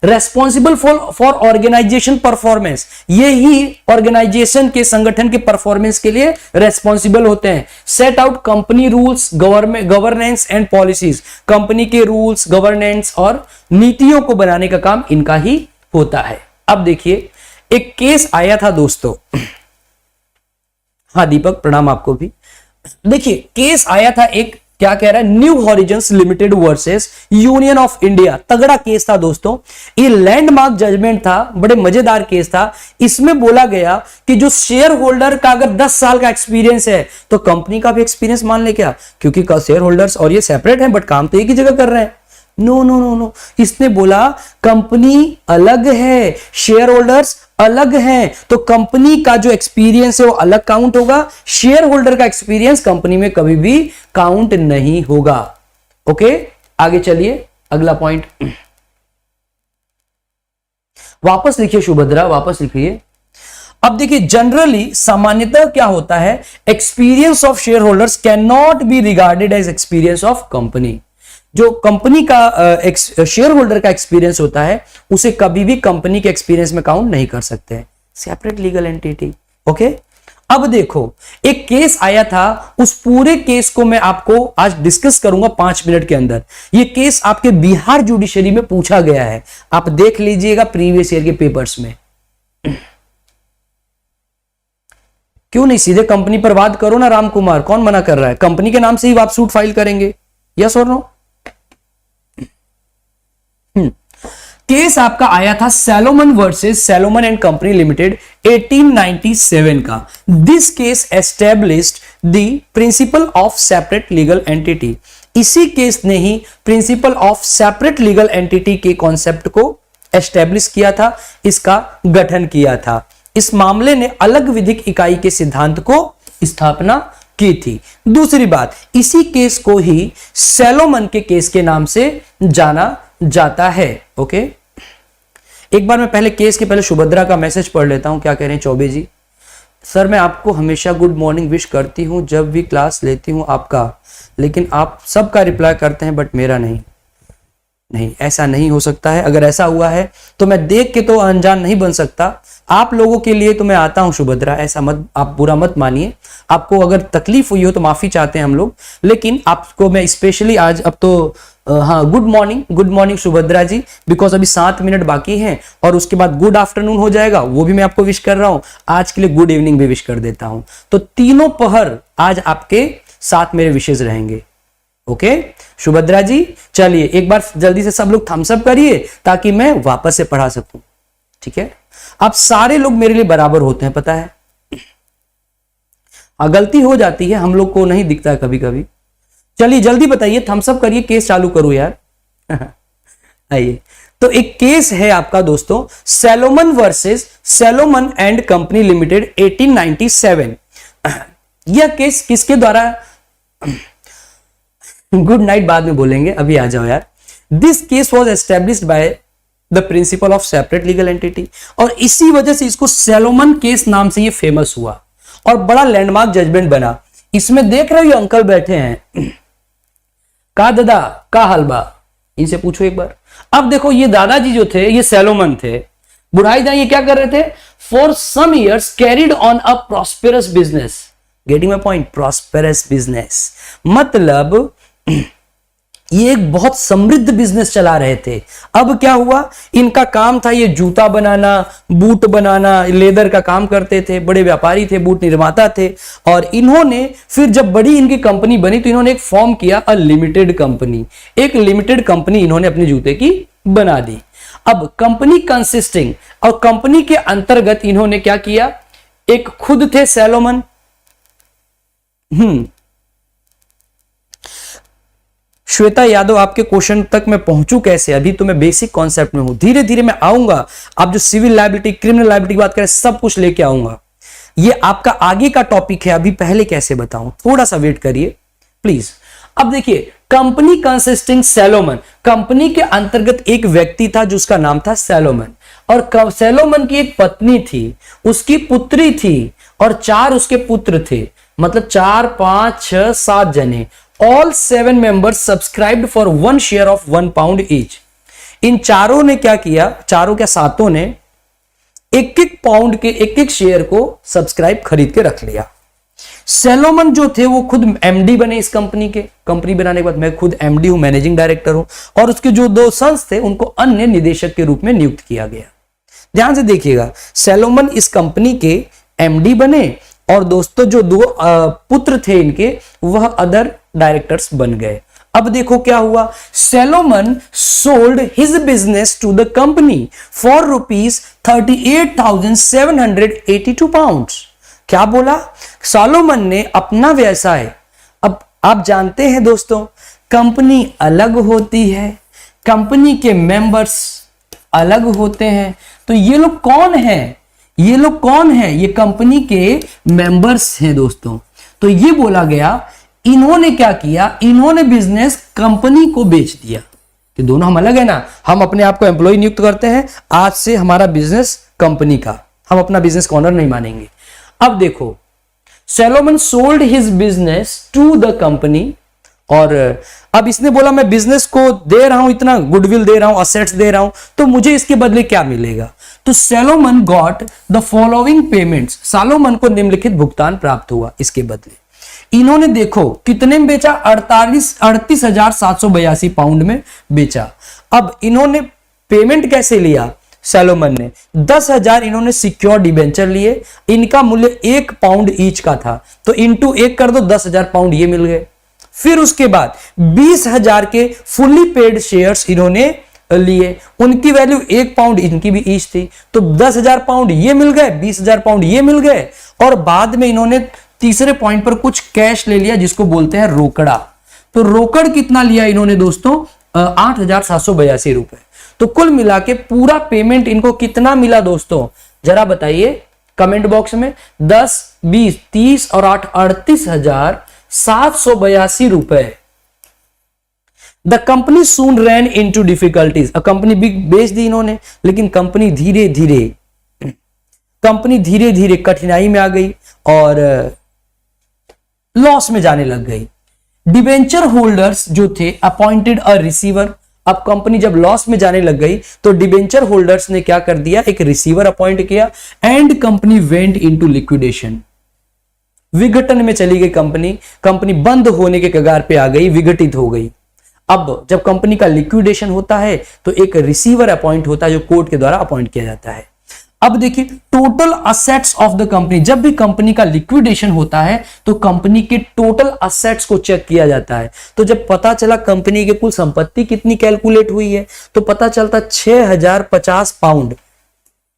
[SPEAKER 1] Responsible for organization performance, ये ही ऑर्गेनाइजेशन के संगठन के परफॉर्मेंस के लिए रेस्पॉन्सिबल होते हैं। Set out company rules, governance and policies, company के रूल्स, गवर्नेंस और नीतियों को बनाने का काम इनका ही होता है। अब देखिए एक केस आया था दोस्तों, हाँ दीपक प्रणाम आपको भी। देखिए केस आया था एक, क्या कह रहा है, new horizons limited versus union of India. तगड़ा केस था दोस्तों, ये लैंडमार्क जजमेंट था, बड़े मजेदार केस था। इसमें बोला गया कि जो शेयर होल्डर का अगर 10 साल का एक्सपीरियंस है तो कंपनी का भी एक्सपीरियंस मान ले क्या, क्योंकि शेयर होल्डर्स और ये सेपरेट हैं बट काम तो एक ही जगह कर रहे हैं। नो नो नो नो, इसने बोला कंपनी अलग है, शेयर होल्डर्स अलग हैं, तो कंपनी का जो एक्सपीरियंस है वो अलग काउंट होगा, शेयर होल्डर का एक्सपीरियंस कंपनी में कभी भी काउंट नहीं होगा। ओके आगे चलिए, अगला पॉइंट वापस लिखिए सुभद्रा, वापस लिखिए। अब देखिए जनरली सामान्यतः क्या होता है, experience of share holders can not be regarded as experience of company. जो कंपनी का शेयर होल्डर का एक्सपीरियंस होता है उसे कभी भी कंपनी के एक्सपीरियंस में काउंट नहीं कर सकते, सेपरेट लीगल एंटिटी। ओके अब देखो एक केस आया था, उस पूरे केस को मैं आपको आज डिस्कस करूंगा 5 मिनट के अंदर। यह केस आपके बिहार जुडिशरी में पूछा गया है, आप देख लीजिएगा प्रीवियस ईयर के पेपर्स में। क्यों नहीं सीधे कंपनी पर बात करो ना राम कुमार, कौन मना कर रहा है? कंपनी के नाम से ही आप सूट फाइल करेंगे, यस और नो? केस आपका आया था Salomon versus Salomon and company limited 1897 का। This case established the principle of separate legal entity. इसी केस ने ही principle of separate legal entity के कॉन्सेप्ट को एस्टेब्लिश किया था, इसका गठन किया था। इस मामले ने अलग विधिक इकाई के सिद्धांत को स्थापना की थी। दूसरी बात, इसी केस को ही सैलोमन के केस के नाम से जाना जाता है। ओके एक बार मैं पहले केस के पहले सुभद्रा का मैसेज पढ़ लेता हूं, क्या कह रहे हैं चौबे जी। सर मैं आपको हमेशा गुड मॉर्निंग विश करती हूं जब भी क्लास लेती हूं आपका, लेकिन आप सबका रिप्लाई करते हैं बट मेरा नहीं। नहीं ऐसा नहीं हो सकता है, अगर ऐसा हुआ है तो मैं देख के तो अनजान नहीं बन सकता, आप लोगों के लिए तो मैं आता हूं सुभद्रा, ऐसा मत आप बुरा मत मानिए। आपको अगर तकलीफ हुई हो तो माफी चाहते हैं हम लोग, लेकिन आपको मैं स्पेशली आज अब तो हाँ good morning Subhadra ji, because अभी 7 मिनट बाकी हैं और उसके बाद गुड आफ्टरनून हो जाएगा, वो भी मैं आपको विश कर रहा हूं। आज के लिए गुड इवनिंग भी विश कर देता हूं, तो तीनों पहर आज आपके साथ मेरे विशेष रहेंगे। ओके सुभद्रा जी, चलिए एक बार जल्दी से सब लोग थम्स अप करिए ताकि मैं वापस से पढ़ा सकूं। ठीक है, आप सारे लोग मेरे लिए बराबर होते हैं, पता है। गलती हो जाती है, हम लोग को नहीं दिखता है कभी कभी। चलिए जल्दी बताइए, थम्स अप करिए, केस चालू करो यार। आइए, तो एक केस है आपका दोस्तों, Salomon versus Salomon and company limited 1897। यह केस किसके द्वारा, गुड नाइट बाद में बोलेंगे, अभी आ जाओ यार। This case was established by the principle of separate legal entity, और इसी वजह से इसको सैलोमन केस नाम से ये फेमस हुआ और बड़ा लैंडमार्क जजमेंट बना। इसमें देख रहे हो ये अंकल बैठे हैं, का दादा का हलबा, इनसे पूछो एक बार। अब देखो ये दादाजी जो थे ये सैलोमन थे, बुढ़ाई दाई ये क्या कर रहे थे, for some years carried on a prosperous business. Getting my point, prosperous business मतलब ये एक बहुत समृद्ध बिजनेस चला रहे थे। अब क्या हुआ, इनका काम था ये जूता बनाना, बूट बनाना, लेदर का काम करते थे, बड़े व्यापारी थे, बूट निर्माता थे। और इन्होंने फिर जब बड़ी इनकी कंपनी बनी तो इन्होंने एक फॉर्म किया, अ लिमिटेड कंपनी। एक लिमिटेड कंपनी इन्होंने अपने जूते की बना दी। अब कंपनी कंसिस्टिंग, और कंपनी के अंतर्गत इन्होंने क्या किया, एक खुद थे सैलोमन, श्वेता यादव, आपके क्वेश्चन तक मैं पहुंचू कैसे, अभी तो मैं बेसिक कॉन्सेप्ट में हूं, धीरे धीरे मैं आऊंगा। आप जो सिविल लायबिलिटी, क्रिमिनल लायबिलिटी की बात करें, सब कुछ लेके आऊंगा। ये आपका आगे का टॉपिक है, अभी पहले कैसे बताऊं, थोड़ा सा वेट करिए प्लीज। अब देखिए, कंपनी कंसिस्टिंग सैलोमन, कंपनी के अंतर्गत एक व्यक्ति था जिसका नाम था सैलोमन, और सैलोमन की एक पत्नी थी, उसकी पुत्री थी, और 4 उसके पुत्र थे, मतलब 4, 5, 6, 7 जने। All 7 members subscribed for 1 share of £1 each. इन चारों ने क्या किया, चारों क्या सातों ने एक एक पाउंड के एक एक शेयर को सब्सक्राइब खरीद के रख लिया। सैलोमन जो थे वो खुद एमडी बने इस कंपनी के। कंपनी बनाने के बाद मैं खुद एमडी हूं, मैनेजिंग डायरेक्टर हूं, और उसके जो दो सन्स थे उनको अन्य निदेशक के रूप में नियुक्त किया गया। ध्यान से देखिएगा, सैलोमन इस कंपनी के एमडी बने और दोस्तों जो दो पुत्र थे इनके वह अदर डायरेक्टर्स बन गए। अब देखो क्या हुआ, Salomon sold his business to the company for ₹38,782 pounds. क्या बोला, सैलोमन ने अपना व्यवसाय, अब आप जानते हैं दोस्तों कंपनी अलग होती है, कंपनी के मेंबर्स अलग होते हैं, तो ये लोग कौन हैं, ये लोग कौन हैं, ये कंपनी के मेंबर्स हैं दोस्तों। तो ये बोला गया इन्होंने क्या किया, इन्होंने बिजनेस कंपनी को बेच दिया। कि दोनों हम अलग है ना, हम अपने आप को एम्प्लॉय नियुक्त करते हैं, आज से हमारा बिजनेस कंपनी का, हम अपना बिजनेस का ऑनर नहीं मानेंगे। अब देखो, Salomon sold his business to the company, और अब इसने बोला मैं बिजनेस को दे रहा हूं, इतना गुडविल दे रहा हूं, असेट्स दे रहा हूं, तो मुझे इसके बदले क्या मिलेगा। तो Salomon got the following payments, Salomon को निम्नलिखित भुगतान प्राप्त हुआ इसके बदले। इन्होंने देखो कितने में बेचा, 38,782 पाउंड में बेचा। अब इन्होंने पेमेंट कैसे लिया, सैलोमन ने 10,000 इन्होंने सिक्योर डिबेंचर लिए, इनका मूल्य 1 पाउंड ईच का था, तो इंटू 1 कर दो, 10,000 पाउंड ये मिल गए। फिर उसके बाद 20,000 के फुल्ली पेड शेयर्स इन्होंने लिए, उनकी वैल्यू 1 पाउंड इनकी भी ईच थी, तो 10,000 पाउंड ये मिल गए, 20,000 पाउंड ये मिल गए, और बाद में इन्होंने तीसरे पॉइंट पर कुछ कैश ले लिया जिसको बोलते हैं रोकड़ा। तो रोकड़ कितना लिया इन्होंने दोस्तों, 8,782 रुपए। तो कुल मिला के पूरा पेमेंट इनको कितना मिला दोस्तों, जरा बताइए कमेंट बॉक्स में। 10, 20, 30 और 8, 38,782 रुपए। The company soon ran into difficulties, company big बेच दी इन्होंने, लेकिन कंपनी धीरे धीरे कठिनाई में आ गई और लॉस में जाने लग गई। डिबेंचर होल्डर्स जो थे अपॉइंटेड अ रिसीवर, अब कंपनी जब लॉस में जाने लग गई तो डिबेंचर होल्डर्स ने क्या कर दिया, एक रिसीवर अपॉइंट किया, and company went into liquidation, विघटन में चली गई कंपनी, कंपनी बंद होने के कगार पे आ गई, विघटित हो गई। अब जब कंपनी का लिक्विडेशन होता है तो एक रिसीवर अपॉइंट होता है जो कोर्ट के द्वारा अपॉइंट किया जाता है। अब देखिए total assets of the company, जब भी कंपनी का लिक्विडेशन होता है तो कंपनी के टोटल असेट्स को चेक किया जाता है। तो जब पता चला कंपनी की कुल संपत्ति कितनी कैलकुलेट हुई है, तो पता चलता 6,050 पाउंड,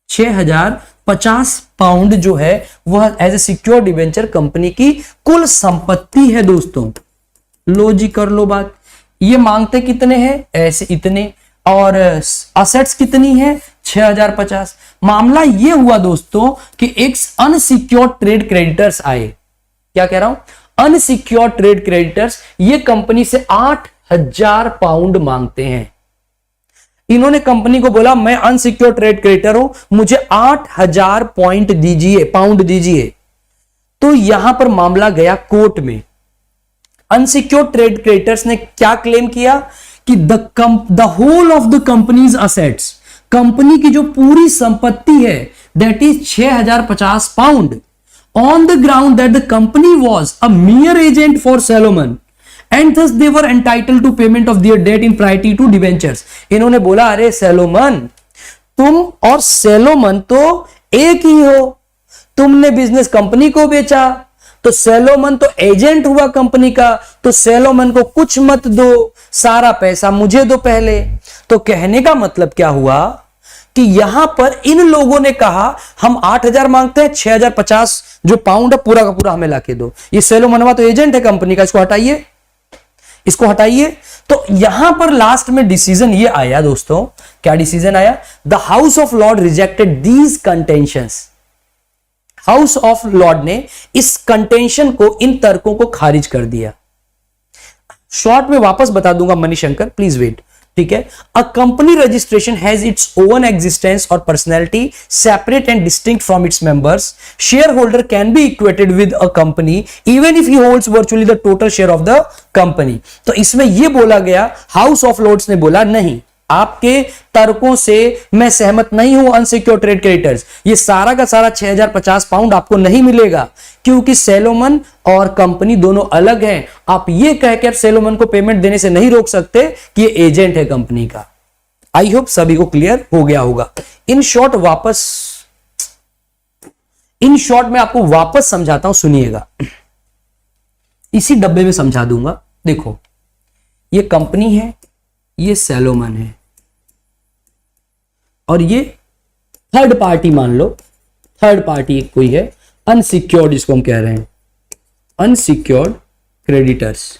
[SPEAKER 1] 6,050 पाउंड जो है वह as a secure debenture company की कुल संपत्ति है दोस्तों। लो जी कर लो बात, ये मांगते कितने हैं, ऐसे इतने, और असेट्स कितनी है 6,050। मामला ये हुआ दोस्तों कि एक अनसिक्योर्ड ट्रेड क्रेडिटर्स आए, क्या कह रहा हूं, अनसिक्योर्ड ट्रेड क्रेडिटर्स, ये कंपनी से 8,000 पाउंड मांगते हैं। इन्होंने कंपनी को बोला मैं अनसिक्योर्ड ट्रेड क्रेडिटर हूं, मुझे 8,000 पाउंड दीजिए। तो यहां पर मामला गया कोर्ट में। अनसिक्योर्ड ट्रेड क्रेडिटर्स ने क्या क्लेम किया कि the whole of the company's assets, company की जो पूरी संपत्ति है that is 6,050 pound, on the ground that the company was a mere agent for Salomon and thus they were entitled to payment of their debt in priority to debentures। इन्होंने बोला अरे Salomon, तुम और सैलोमन तो एक ही हो, तुमने business company को बेचा, तो सैलोमन तो एजेंट हुआ कंपनी का, तो सैलोमन को कुछ मत दो, सारा पैसा मुझे दो पहले। तो कहने का मतलब क्या हुआ कि यहां पर इन लोगों ने कहा हम 8,000 मांगते हैं, 6,050 जो पाउंड है पूरा का पूरा हमें लाके दो। ये सैलोमनवा तो एजेंट है कंपनी का, इसको हटाइए, इसको हटाइए। तो यहां पर लास्ट में डिसीजन ये आया दोस्तों, क्या डिसीजन आया, the House of Lord rejected these contentions. House of Lord ने इस कंटेंशन को, इन तर्कों को खारिज कर दिया। शॉर्ट में वापस बता दूंगा मणिशंकर, प्लीज वेट, ठीक है। A company registration has its own existence और personality separate and distinct from its members. Share holder can be equated with a company even if he holds virtually the total share of the company. तो इसमें यह बोला गया, house of Lords ने बोला नहीं, आपके तर्कों से मैं सहमत नहीं हूं अनसिक्योर्ड ट्रेड क्रेडिटर्स। ये सारा का सारा 6050 पाउंड आपको नहीं मिलेगा, क्योंकि सैलोमन और कंपनी दोनों अलग हैं। आप ये कह के सैलोमन को पेमेंट देने से नहीं रोक सकते कि ये एजेंट है कंपनी का। आई होप सभी को क्लियर हो गया होगा। इन शॉर्ट मैं आपको वापस समझाता हूं, सुनिएगा। इसी डब्बे में समझा दूंगा। देखो, ये कंपनी है, ये सैलोमन है, और ये थर्ड पार्टी मान लो, थर्ड पार्टी कोई है, अनसिक्योर्ड जिसको हम कह रहे हैं, अनसिक्योर्ड क्रेडिटर्स।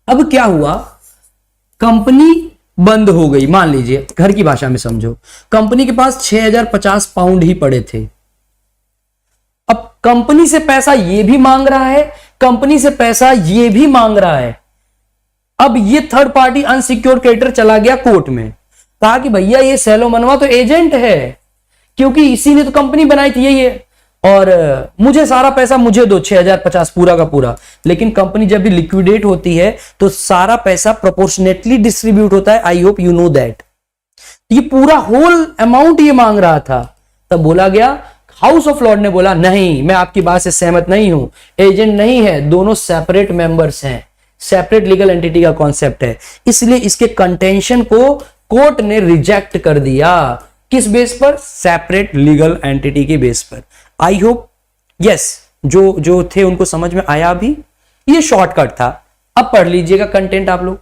[SPEAKER 1] अब क्या हुआ, कंपनी बंद हो गई, मान लीजिए, घर की भाषा में समझो, कंपनी के पास 6050 पाउंड ही पड़े थे। अब कंपनी से पैसा ये भी मांग रहा है, कंपनी से पैसा ये भी मांग रहा है। अब ये थर्ड पार्टी अनसिक्योर्ड क्रेडिटर चला गया कोर्ट में, कहा कि भैया ये सैलोमनवा तो एजेंट है, क्योंकि इसी ने तो कंपनी बनाई थी ये, और मुझे सारा पैसा मुझे दो, 6050 पूरा का पूरा। लेकिन कंपनी जब भी लिक्विडेट होती है तो सारा पैसा प्रोपोर्शनेटली डिस्ट्रीब्यूट होता है। आई होप यू नो दैट। ये पूरा होल अमाउंट ये मांग रहा था। तब बोला गया, हाउस ऑफ लॉर्ड ने बोला नहीं, मैं आपकी बात से सहमत नहीं हूं, एजेंट नहीं है, दोनों सेपरेट मेंबर्स हैं, सेपरेट लीगल एंटिटी का कॉन्सेप्ट है, इसलिए इसके कंटेंशन को कोर्ट ने रिजेक्ट कर दिया। किस बेस पर? सेपरेट लीगल एंटिटी के बेस पर। आई होप यस, जो थे उनको समझ में आया। भी ये शॉर्टकट था। अब पढ़ लीजिएगा कंटेंट आप लोग।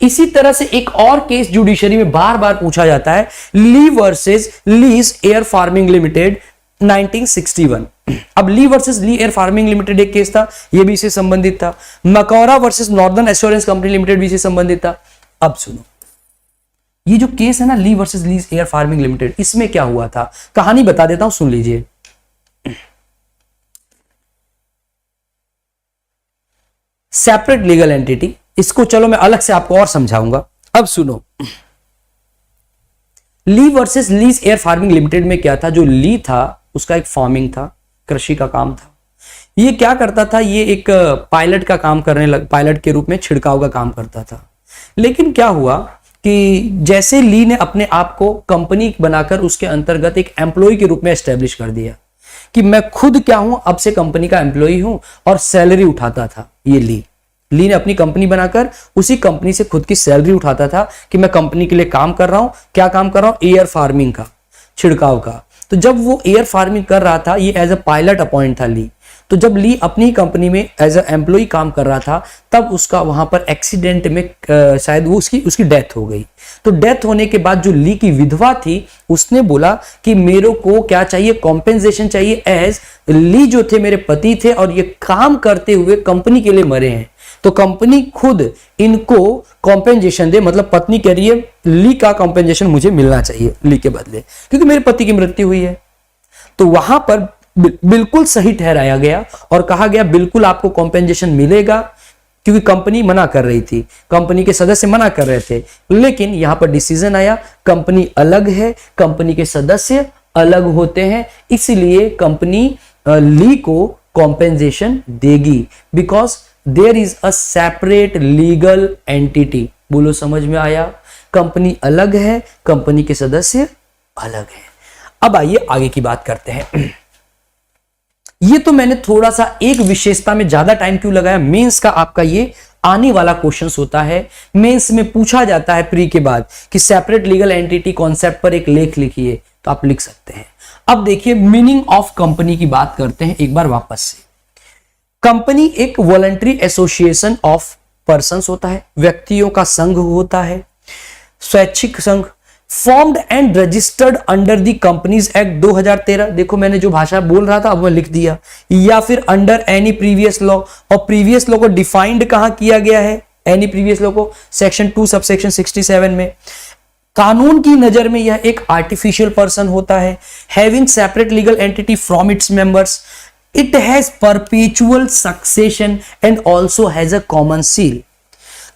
[SPEAKER 1] इसी तरह से एक और केस जुडिशरी में बार बार पूछा जाता है, Lee versus Lee's Air Farming Limited 1961। अब Lee versus Lee Air Farming Limited एक केस था, यह भी इससे संबंधित था। Macaura versus Northern Assurance Company Limited भी इससे संबंधित था। अब सुनो, ये जो केस है ना, ली versus Lee Air Farming limited, इसमें क्या हुआ था, कहानी बता देता हूं, सुन लीजिए। सेपरेट लीगल एंटिटी, इसको चलो मैं अलग से आपको और समझाऊंगा। अब सुनो, Lee versus Lee's Air Farming Limited में क्या था, जो ली था उसका एक फार्मिंग था, कृषि का काम था। ये क्या करता था, ये एक पायलट का काम करने लग, पायलट के रूप में छिड़काव का काम करता था। लेकिन क्या हुआ कि जैसे ली ने अपने आप को कंपनी बनाकर उसके अंतर्गत एक एम्प्लॉय के रूप में एस्टेब्लिश कर दिया कि मैं खुद क्या हूं, अब से कंपनी का एम्प्लॉय हूं, और सैलरी उठाता था। ये ली ने अपनी कंपनी बनाकर उसी कंपनी से खुद की सैलरी उठाता था कि मैं कंपनी के लिए काम कर रहा हूं। क्या काम कर रहा हूं? एयर फार्मिंग का, छिड़काव का। तो जब वो एयर फार्मिंग कर रहा था, ये एज अ पायलट अपॉइंट था ली। तो जब ली अपनी कंपनी में एज अ एम्प्लॉय काम कर रहा था, तब उसका वहां पर एक्सीडेंट में शायद वो उसकी डेथ हो गई। तो डेथ होने के बाद जो ली की विधवा थी, उसने बोला कि मेरे को क्या चाहिए, कॉम्पेंसेशन चाहिए, एज ली जो थे मेरे पति थे और ये काम करते हुए कंपनी के लिए मरे हैं। तो कंपनी खुद इनको कॉम्पेंसेशन दे, मतलब पत्नी कह रही है ली का कॉम्पेंसेशन मुझे मिलना चाहिए ली के बदले, क्योंकि मेरे पति की मृत्यु हुई है। तो वहां पर बिल्कुल सही ठहराया गया और कहा गया बिल्कुल आपको कॉम्पेंसेशन मिलेगा, क्योंकि कंपनी मना कर रही थी, कंपनी के सदस्य मना कर रहे थे। लेकिन यहां पर डिसीजन आया, कंपनी अलग है, कंपनी के सदस्य अलग होते हैं, इसलिए कंपनी ली को कॉम्पेंसेशन देगी, because there is a separate legal entity. बोलो समझ में आया? कंपनी अलग है, कंपनी के सदस्य अलग हैं। अब आइए आगे की बात करते हैं। ये तो मैंने थोड़ा सा एक विशेषता में ज्यादा टाइम क्यों लगाया, मेंस का आपका ये आने वाला क्वेश्चंस होता है। मेंस में पूछा जाता है प्री के बाद कि सेपरेट लीगल एंटिटी कॉन्सेप्ट पर एक लेख लिखिए, तो आप लिख सकते हैं। अब देखिए मीनिंग ऑफ कंपनी की बात करते हैं एक बार वापस से। कंपनी एक वॉलंटरी एसोसिएशन ऑफ पर्संस होता है, व्यक्तियों का संघ होता है, स्वैच्छिक संघ, formed and registered under the companies act 2013। देखो मैंने जो भाषा बोल रहा था अब मैं लिख दिया, या फिर अंडर एनी प्रीवियस लॉ, और प्रीवियस लॉ को डिफाइंड कहां किया गया है, एनी प्रीवियस लॉ को सेक्शन 2 सबसेक्शन 67 में। कानून की नजर में यह एक आर्टिफिशियल पर्सन होता है, having separate legal entity from its members, it has perpetual succession and also has a common seal.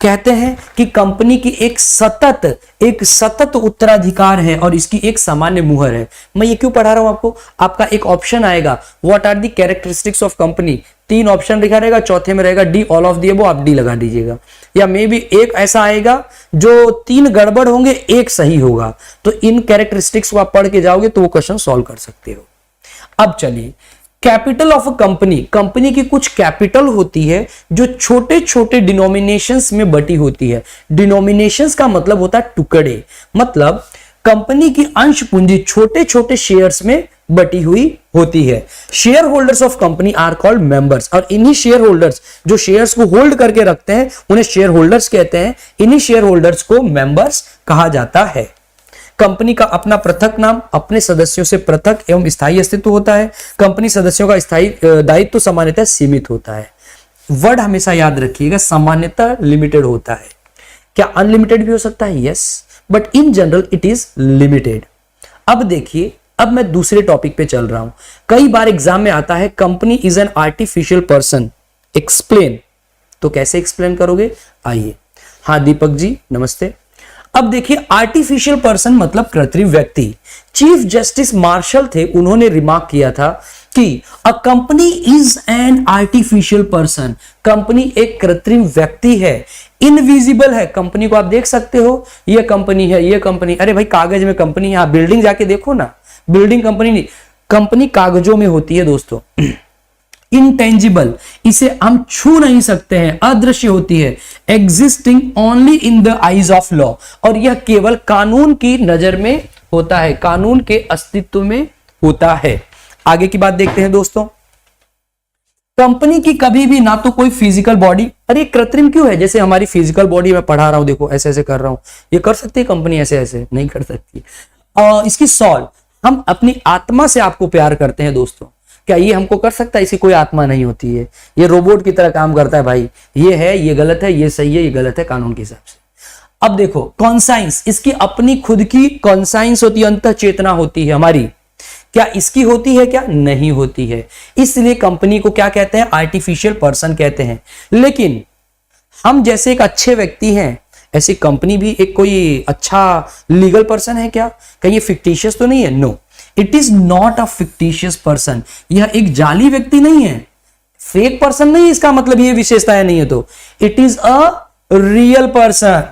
[SPEAKER 1] कहते हैं कि कंपनी की एक सतत उत्तराधिकार है और इसकी एक सामान्य मुहर है। मैं ये क्यों पढ़ा रहा हूं आपको, आपका एक ऑप्शन आएगा, what are the characteristics of company, 3 option लिखा रहेगा, चौथे में रहेगा D all of the above, आप डी लगा दीजिएगा। या मे बी एक ऐसा आएगा जो 3 गड़बड़ होंगे, 1 सही होगा। तो इन कैरेक्टरिस्टिक्स को आप पढ़ के जाओगे तो वो क्वेश्चन सॉल्व कर सकते हो। अब चलिए, capital of a company, company की कुछ कैपिटल होती है जो छोटे छोटे डिनोमिनेशंस में बटी होती है। डिनोमिनेशंस का मतलब होता है टुकड़े, मतलब कंपनी की अंश पूंजी छोटे छोटे शेयर्स में बटी हुई होती है। Share holders of company are called members, और इन्हीं शेयर होल्डर्स जो शेयर्स को होल्ड करके रखते हैं उन्हें शेयर होल्डर्स कहते हैं। इन्हीं शेयर होल्डर्स को मेंबर्स कहा जाता है। कंपनी का अपना पृथक नाम, अपने सदस्यों से पृथक एवं स्थायी अस्तित्व होता है। कंपनी सदस्यों का स्थायी दायित्व सामान्यतः सीमित होता है। वर्ड हमेशा याद रखिएगा, सामान्यतः लिमिटेड होता है। क्या अनलिमिटेड भी हो सकता है? Yes, but in general it is limited. अब देखिए, अब मैं दूसरे टॉपिक पे चल रहा हूं। कई बार एग्जाम में आता है company is an artificial person, explain. तो कैसे एक्सप्लेन करोगे? आइए। हाँ दीपक जी नमस्ते। अब देखिए, आर्टिफिशियल पर्सन मतलब कृत्रिम व्यक्ति। चीफ जस्टिस मार्शल थे, उन्होंने रिमार्क किया था कि अ company is an artificial person, company एक कृत्रिम व्यक्ति है। इनविजिबल है, कंपनी को आप देख सकते हो, ये कंपनी है, ये कंपनी, अरे भाई कागज में कंपनी है, आप बिल्डिंग जाके देखो ना, बिल्डिंग कंपनी नहीं, कंपनी कागजों में होती है दोस्तों। इंटेंजिबल, इसे हम छू नहीं सकते हैं, अदृश्य होती है। Existing only in the eyes of law, और यह केवल कानून की नजर में होता है, कानून के अस्तित्व में होता है। आगे की बात देखते हैं दोस्तों। कंपनी की कभी भी ना तो कोई फिजिकल बॉडी, अरे कृत्रिम क्यों है? जैसे हमारी फिजिकल बॉडी में पढ़ा रहा हूं, देखो ऐसे ऐसे कर रहा हूं, ये कर सकती है कंपनी? ऐसे ऐसे नहीं कर सकती। इसकी सॉल्व, हम अपनी आत्मा से आपको प्यार करते हैं दोस्तों, क्या ये हमको कर सकता है? इसकी कोई आत्मा नहीं होती है, ये रोबोट की तरह काम करता है भाई, ये है, ये गलत है, ये सही है, ये गलत है, कानून के हिसाब से। अब देखो कॉन्साइंस, इसकी अपनी खुद की कॉन्साइंस होती है, अंतः चेतना होती है हमारी, क्या इसकी होती है? क्या नहीं होती है। इसलिए कंपनी को क्या कहते हैं? आर्टिफिशियल पर्सन कहते हैं। लेकिन हम जैसे एक अच्छे व्यक्ति हैं, ऐसी कंपनी भी एक कोई अच्छा लीगल पर्सन है क्या? कहीं ये फिक्टिशियस तो नहीं है? No, it is not a fictitious person. यह एक जाली व्यक्ति नहीं है, फेक पर्सन नहीं, इसका मतलब ये विशेषताएं नहीं है। तो it is a real person.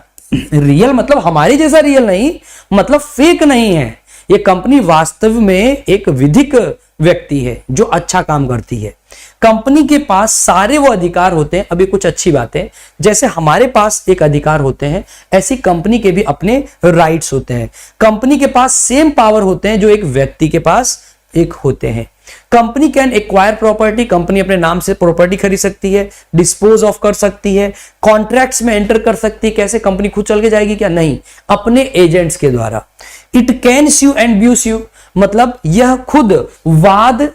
[SPEAKER 1] Real मतलब हमारे जैसा रियल नहीं, मतलब फेक नहीं है। ये कंपनी वास्तव में एक विधिक व्यक्ति है जो अच्छा काम करती है। कंपनी के पास सारे वो अधिकार होते हैं। अभी कुछ अच्छी बातें, जैसे हमारे पास एक अधिकार होते हैं, ऐसी कंपनी के भी अपने राइट्स होते हैं। कंपनी के पास सेम पावर होते हैं जो एक व्यक्ति के पास एक होते हैं। Company can acquire property, company अपने नाम से प्रॉपर्टी खरीद सकती है, डिस्पोज ऑफ कर सकती है, कॉन्ट्रैक्ट्स में एंटर कर सकती है। कैसे? कंपनी खुद चल के जाएगी क्या? नहीं, अपने एजेंट्स के द्वारा। It can sue and be sue, मतलब यह खुद वाद,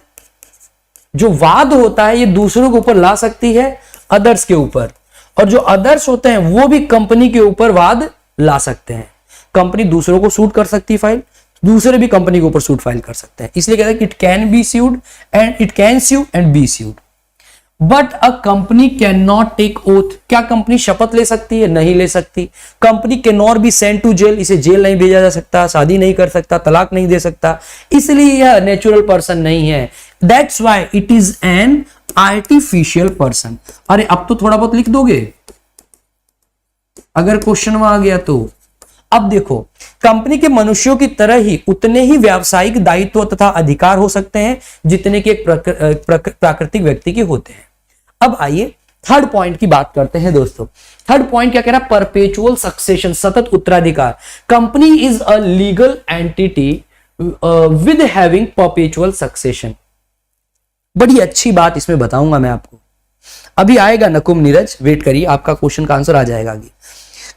[SPEAKER 1] जो वाद होता है ये दूसरों के ऊपर ला सकती है, अदर्स के ऊपर, और जो अदर्स होते हैं वो भी कंपनी के ऊपर वाद ला सकते हैं। कंपनी दूसरों को सूट कर सकती है फाइल, दूसरे भी कंपनी के ऊपर सूट फाइल कर सकते हैं। इसलिए कहते हैं कि it can be sued and it can sue and be sued. But a company can not take oath, क्या कंपनी शपथ ले सकती है? नहीं ले सकती। Company can not be sent to jail, इसे जेल नहीं भेजा जा सकता, शादी नहीं कर सकता, तलाक नहीं दे सकता, इसलिए यह नेचुरल पर्सन नहीं है। That's why it is an artificial person. अरे अब तो थोड़ा बहुत लिख दोगे अगर क्वेश्चन में आ गया तो। अब देखो, कंपनी के मनुष्यों की तरह ही उतने ही व्यावसायिक दायित्व तथा अधिकार हो सकते हैं जितने कि एक प्राकृतिक व्यक्ति के होते हैं। अब आइए थर्ड पॉइंट की बात करते हैं दोस्तों। थर्ड पॉइंट क्या कह रहा है? परपेचुअल सक्सेशन, सतत उत्तराधिकार। Company is a legal entity with having perpetual succession. बड़ी अच्छी बात इसमें बताऊंगा मैं आपको, अभी आएगा नकुम नीरज, वेट करिए, आपका क्वेश्चन का आंसर आ जाएगा आगे।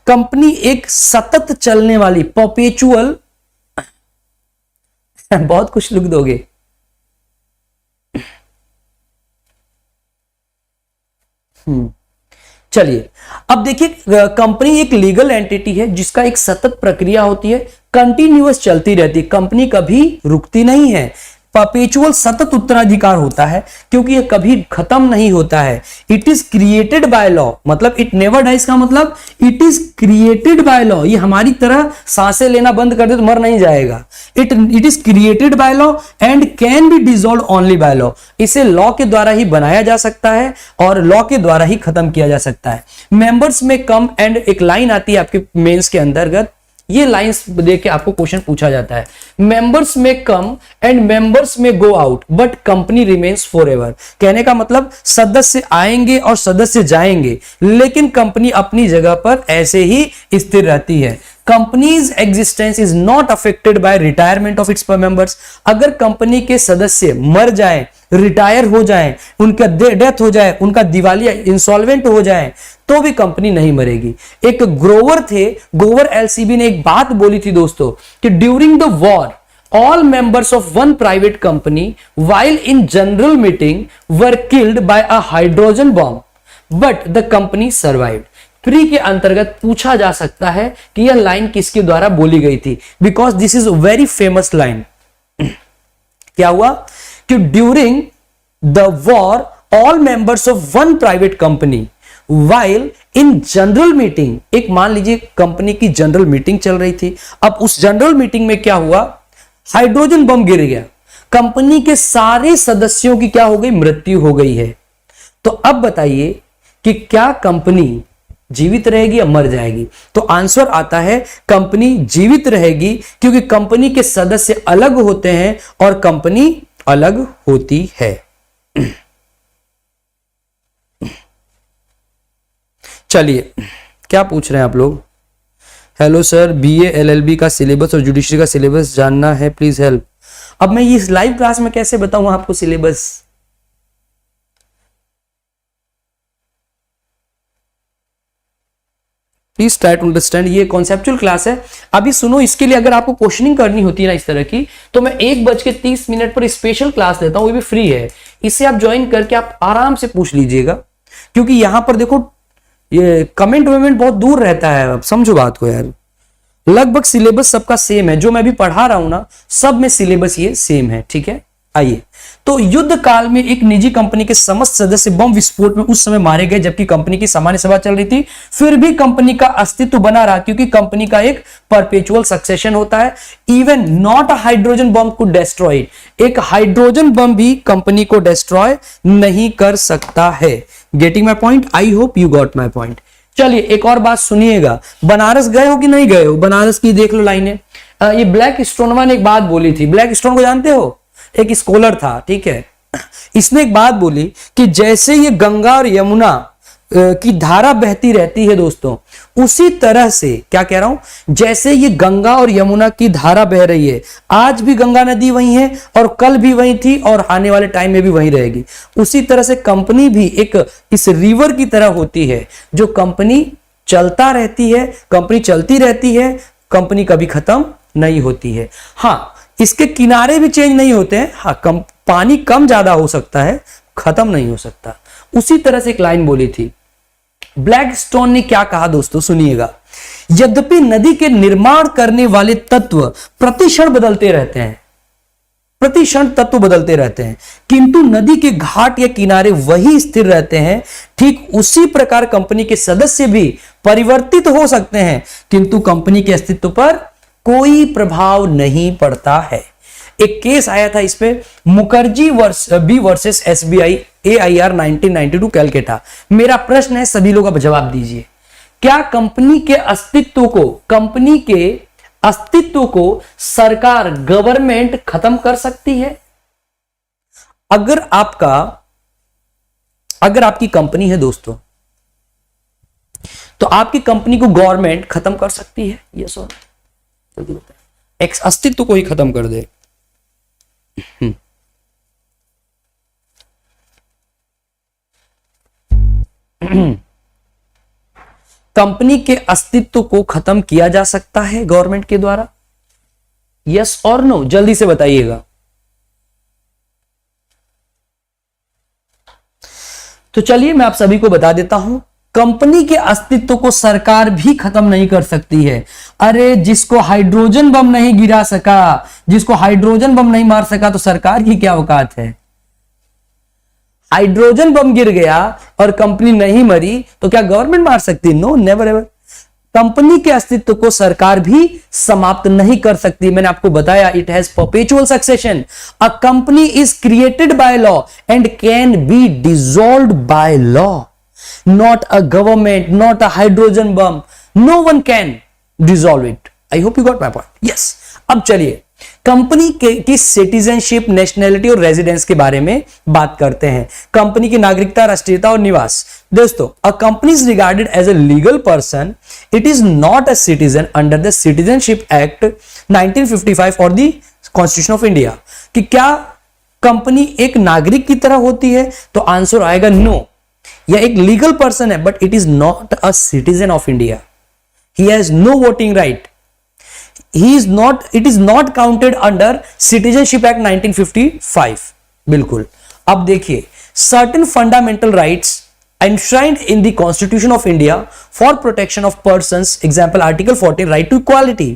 [SPEAKER 1] कंपनी एक सतत चलने वाली, परपेचुअल, बहुत कुछ लिख दोगे, चलिए अब देखिए, कंपनी एक लीगल एंटिटी है जिसका एक सतत प्रक्रिया होती है, कंटिन्यूअस चलती रहती है, कंपनी कभी रुकती नहीं है। परपेचुअल सतत उत्तराधिकार होता है, क्योंकि यह कभी खत्म नहीं होता है। It is created by law, मतलब इट नेवर डाइज का मतलब it is created by law. ये हमारी तरह सांसें लेना बंद कर दे तो मर नहीं जाएगा। It is created by law and can be dissolve only by law. इसे लॉ के द्वारा ही बनाया जा सकता है और लॉ के द्वारा ही खत्म किया जा सकता है। मेंबर्स में कम एंड एक लाइन आती है आपके मेंस के अंतर्गत, ये लाइंस देके आपको क्वेश्चन पूछा जाता है। मेंबर्स में कम एंड मेंबर्स में go out but company remains forever. कहने का मतलब सदस्य आएंगे और सदस्य जाएंगे, लेकिन कंपनी अपनी जगह पर ऐसे ही स्थिर रहती है। Companies existence is not affected by retirement of its members. अगर कंपनी के सदस्य मर जाएं, रिटायर हो जाएं, उनका डेथ हो जाए, उनका दिवालिया इंसॉल्वेंट हो जाए, तो भी कंपनी नहीं मरेगी। एक ग्रोवर थे, ग्रोवर एलसीबी ने एक बात बोली थी दोस्तों कि during the war all members of one private company while in general meeting were killed by a hydrogen bomb but the company survived। Pre के अंतर्गत पूछा जा सकता है कि यह लाइन किसके द्वारा बोली गई थी, because this is very famous line. क्या हुआ कि during the war all members of one private company while in general meeting, एक मान लीजिए कंपनी की जनरल मीटिंग चल रही थी। अब उस जनरल मीटिंग में क्या हुआ, हाइड्रोजन बम गिर गया, कंपनी के सारे सदस्यों की क्या हो गई, मृत्यु हो गई है। तो अब बताइए कि क्या कंपनी जीवित रहेगी या मर जाएगी? तो आंसर आता है कंपनी जीवित रहेगी, क्योंकि कंपनी के सदस्य अलग होते हैं और कंपनी अलग होती है। चलिए क्या पूछ रहे हैं आप लोग? हेलो सर, बीए एलएलबी का सिलेबस और जुडिशरी का सिलेबस जानना है, प्लीज हेल्प। अब मैं इस लाइव क्लास में कैसे बताऊं आपको syllabus? Please try to understand. ये कॉन्सेप्चुअल क्लास है, अभी सुनो। इसके लिए अगर आपको क्वेश्चनिंग करनी होती है ना इस तरह की, तो मैं 1:30 पर स्पेशल क्लास देता हूं, वो भी फ्री है। इसे आप ज्वाइन करके आप आराम से पूछ लीजिएगा, क्योंकि यहां पर देखो ये कमेंट वेमेंट बहुत दूर रहता है। अब समझो बात को यार, लगभग सिलेबस सबका सेम है, जो मैं भी पढ़ा रहा हूं ना सब में सिलेबस ये सेम है, ठीक है। आइए, तो युद्ध काल में एक निजी कंपनी के समस्त सदस्य बम विस्फोट में उस समय मारे गए, जबकि कंपनी की सामान्य सभा चल रही थी। फिर भी कंपनी का अस्तित्व बना रहा, क्योंकि कंपनी का एक परपेचुअल सक्सेशन होता है। Even not a hydrogen bomb could destroy, एक हाइड्रोजन बम भी कंपनी को डिस्ट्रॉय नहीं कर सकता है। Getting my point? I hope you got my point. चलिए एक और बात सुनिएगा, बनारस गए हो कि नहीं गए हो? बनारस की देख लो लाइनें। ये ब्लैक स्टोनवा ने एक बात बोली थी, ब्लैक स्टोन को जानते हो? एक स्कॉलर था, ठीक है। इसने एक बात बोली कि जैसे ये गंगा और यमुना की धारा बहती रहती है दोस्तों, उसी तरह से, क्या कह रहा हूं, जैसे ये गंगा और यमुना की धारा बह रही है, आज भी गंगा नदी वही है और कल भी वही थी और आने वाले टाइम में भी वही रहेगी, उसी तरह से कंपनी भी एक इस रिवर की तरह होती है, जो कंपनी चलता रहती है, कंपनी चलती रहती है, कंपनी कभी खत्म नहीं होती है। हाँ, इसके किनारे भी चेंज नहीं होते हैं। हाँ, पानी कम ज्यादा हो सकता है, खत्म नहीं हो सकता। उसी तरह से एक लाइन बोली थी ब्लैक स्टोन ने। क्या कहा दोस्तों, सुनिएगा। यद्यपि नदी के निर्माण करने वाले तत्व प्रतिक्षण बदलते रहते हैं, प्रतिक्षण तत्व बदलते रहते हैं, किंतु नदी के घाट या किनारे वही स्थिर रहते हैं। ठीक उसी प्रकार कंपनी के सदस्य भी परिवर्तित हो सकते हैं, किंतु कंपनी के अस्तित्व पर कोई प्रभाव नहीं पड़ता है। एक केस आया था इस पे, Mukherjee B versus SBI AIR 1992 Calcutta. मेरा प्रश्न है, सभी लोग अब जवाब दीजिए। क्या कंपनी के अस्तित्व को सरकार, गवर्नमेंट खत्म कर सकती है? अगर आपकी कंपनी है दोस्तों, तो आपकी कंपनी को गवर्नमेंट खत्म कर सकती है? यस और जल्दी बताएं। एक अस्तित्व को ही खत्म कर दे। कंपनी के अस्तित्व को खत्म किया जा सकता है गवर्नमेंट के द्वारा? यस और नो, जल्दी से बताइएगा। तो चलिए मैं आप सभी को बता देता हूं, कंपनी के अस्तित्व को सरकार भी खत्म नहीं कर सकती है। अरे जिसको हाइड्रोजन बम नहीं गिरा सका, जिसको हाइड्रोजन बम नहीं मार सका, तो सरकार की क्या औकात है। हाइड्रोजन बम गिर गया और कंपनी नहीं मरी तो क्या गवर्नमेंट मार सकती? No, never ever. कंपनी के अस्तित्व को सरकार भी समाप्त नहीं कर सकती। मैंने आपको बताया, it has perpetual succession. A company is created by law and can be dissolved by law. Not a government, not a hydrogen bomb. No one can dissolve it. I hope you got my point. Yes. अब चलिए company की citizenship, nationality और residence के बारे में बात करते हैं। कंपनी की नागरिकता, राष्ट्रीयता और निवास। दोस्तों, a company is regarded as a legal person, it is not a citizen under the citizenship act 1955 और द कॉन्स्टिट्यूशन ऑफ इंडिया। कि क्या कंपनी एक नागरिक की तरह होती है? तो आंसर आएगा नो। यह एक लीगल पर्सन है but it is not a citizen of India. He has no voting right. He is not, it is not counted under citizenship act 1955। बिल्कुल। अब देखिए, certain fundamental rights enshrined in the Constitution of India for protection of persons, example Article 14 right to equality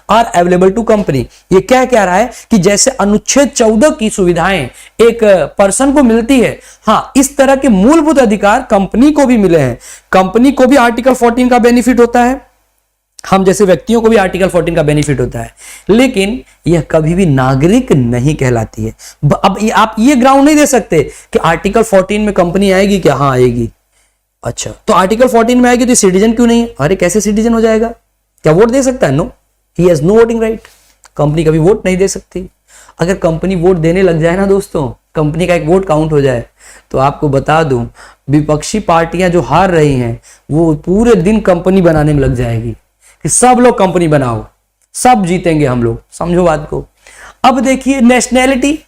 [SPEAKER 1] are available to company। ये क्या कह रहा है कि जैसे अनुच्छेद 14 की सुविधाएं एक पर्सन को मिलती है, हाँ, इस तरह के मूलभूत अधिकार कंपनी को भी मिले हैं। कंपनी को भी आर्टिकल 14 का बेनिफिट होता है, हम जैसे व्यक्तियों को भी आर्टिकल 14 का बेनिफिट होता है, लेकिन यह कभी भी नागरिक नहीं कहलाती है। अब आप ये ग्राउंड नहीं दे सकते कि आर्टिकल 14 में कंपनी आएगी क्या? हाँ आएगी। अच्छा, तो आर्टिकल 14 में आएगी तो सिटीजन क्यों नहीं है? अरे कैसे सिटीजन हो जाएगा? क्या वोट दे सकता है? No, he has no voting right. Company कभी वोट नहीं दे सकती। अगर कंपनी वोट देने लग जाए ना दोस्तों, कंपनी का एक वोट काउंट हो जाए, तो आपको बता दूं, विपक्षी पार्टियां जो हार रही हैं वो पूरे दिन कंपनी बनाने में लग जाएगी कि सब लोग कंपनी बनाओ, सब जीतेंगे हम लोग। समझो बात को। अब देखिए नेशनैलिटी।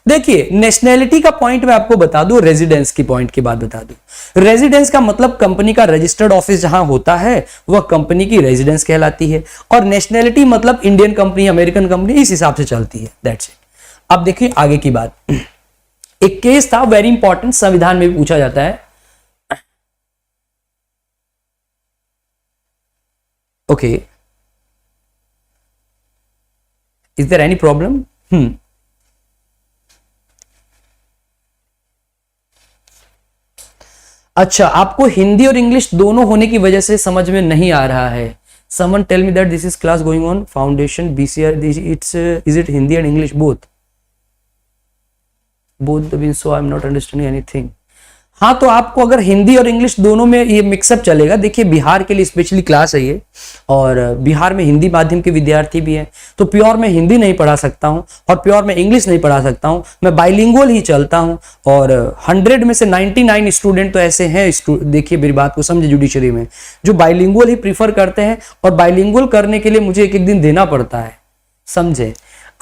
[SPEAKER 1] देखिए नेशनैलिटी का पॉइंट मैं आपको बता दूं, रेजिडेंस की पॉइंट की बात बता दूं। रेजिडेंस का मतलब कंपनी का रजिस्टर्ड ऑफिस जहां होता है वह कंपनी की रेजिडेंस कहलाती है, और नेशनैलिटी मतलब इंडियन कंपनी, अमेरिकन कंपनी, इस हिसाब से चलती है। That's it. अब देखिए आगे की बात। एक केस था वेरी इंपॉर्टेंट, संविधान में भी पूछा जाता है। Okay, is there any problem? अच्छा, आपको हिंदी और इंग्लिश दोनों होने की वजह से समझ में नहीं आ रहा है। Someone tell me that this is class going on foundation BCR. Is it Hindi and English both? Both means so I'm not understanding anything. हाँ, तो आपको अगर हिंदी और इंग्लिश दोनों में ये मिक्सअप चलेगा। देखिए बिहार के लिए स्पेशली क्लास है ये, और बिहार में हिंदी माध्यम के विद्यार्थी भी हैं, तो प्योर में हिंदी नहीं पढ़ा सकता हूँ और प्योर में इंग्लिश नहीं पढ़ा सकता हूँ। मैं बाइलिंगुअल ही चलता हूँ, और 100 में से 99 स्टूडेंट तो ऐसे हैं, देखिए मेरी बात को समझे, जुडिशरी में जो बाइलिंगुअल ही प्रीफर करते हैं, और बाइलिंगुअल करने के लिए मुझे एक एक दिन देना पड़ता है। समझे?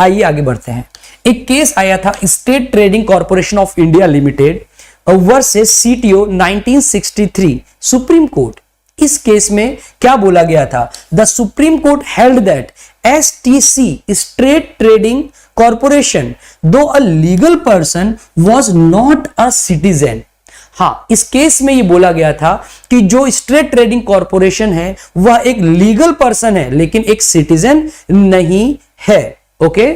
[SPEAKER 1] आइए आगे बढ़ते हैं। एक केस आया था, State Trading Corporation of India Limited versus CTO 1963, Supreme Court. इस केस में क्या बोला गया था? The Supreme Court held that STC, State Trading Corporation, though a legal person was not a citizen. हाँ, इस केस में ये बोला गया था कि जो स्टेट ट्रेडिंग कॉर्पोरेशन है वह एक लीगल पर्सन है लेकिन एक सिटीजन नहीं है। Okay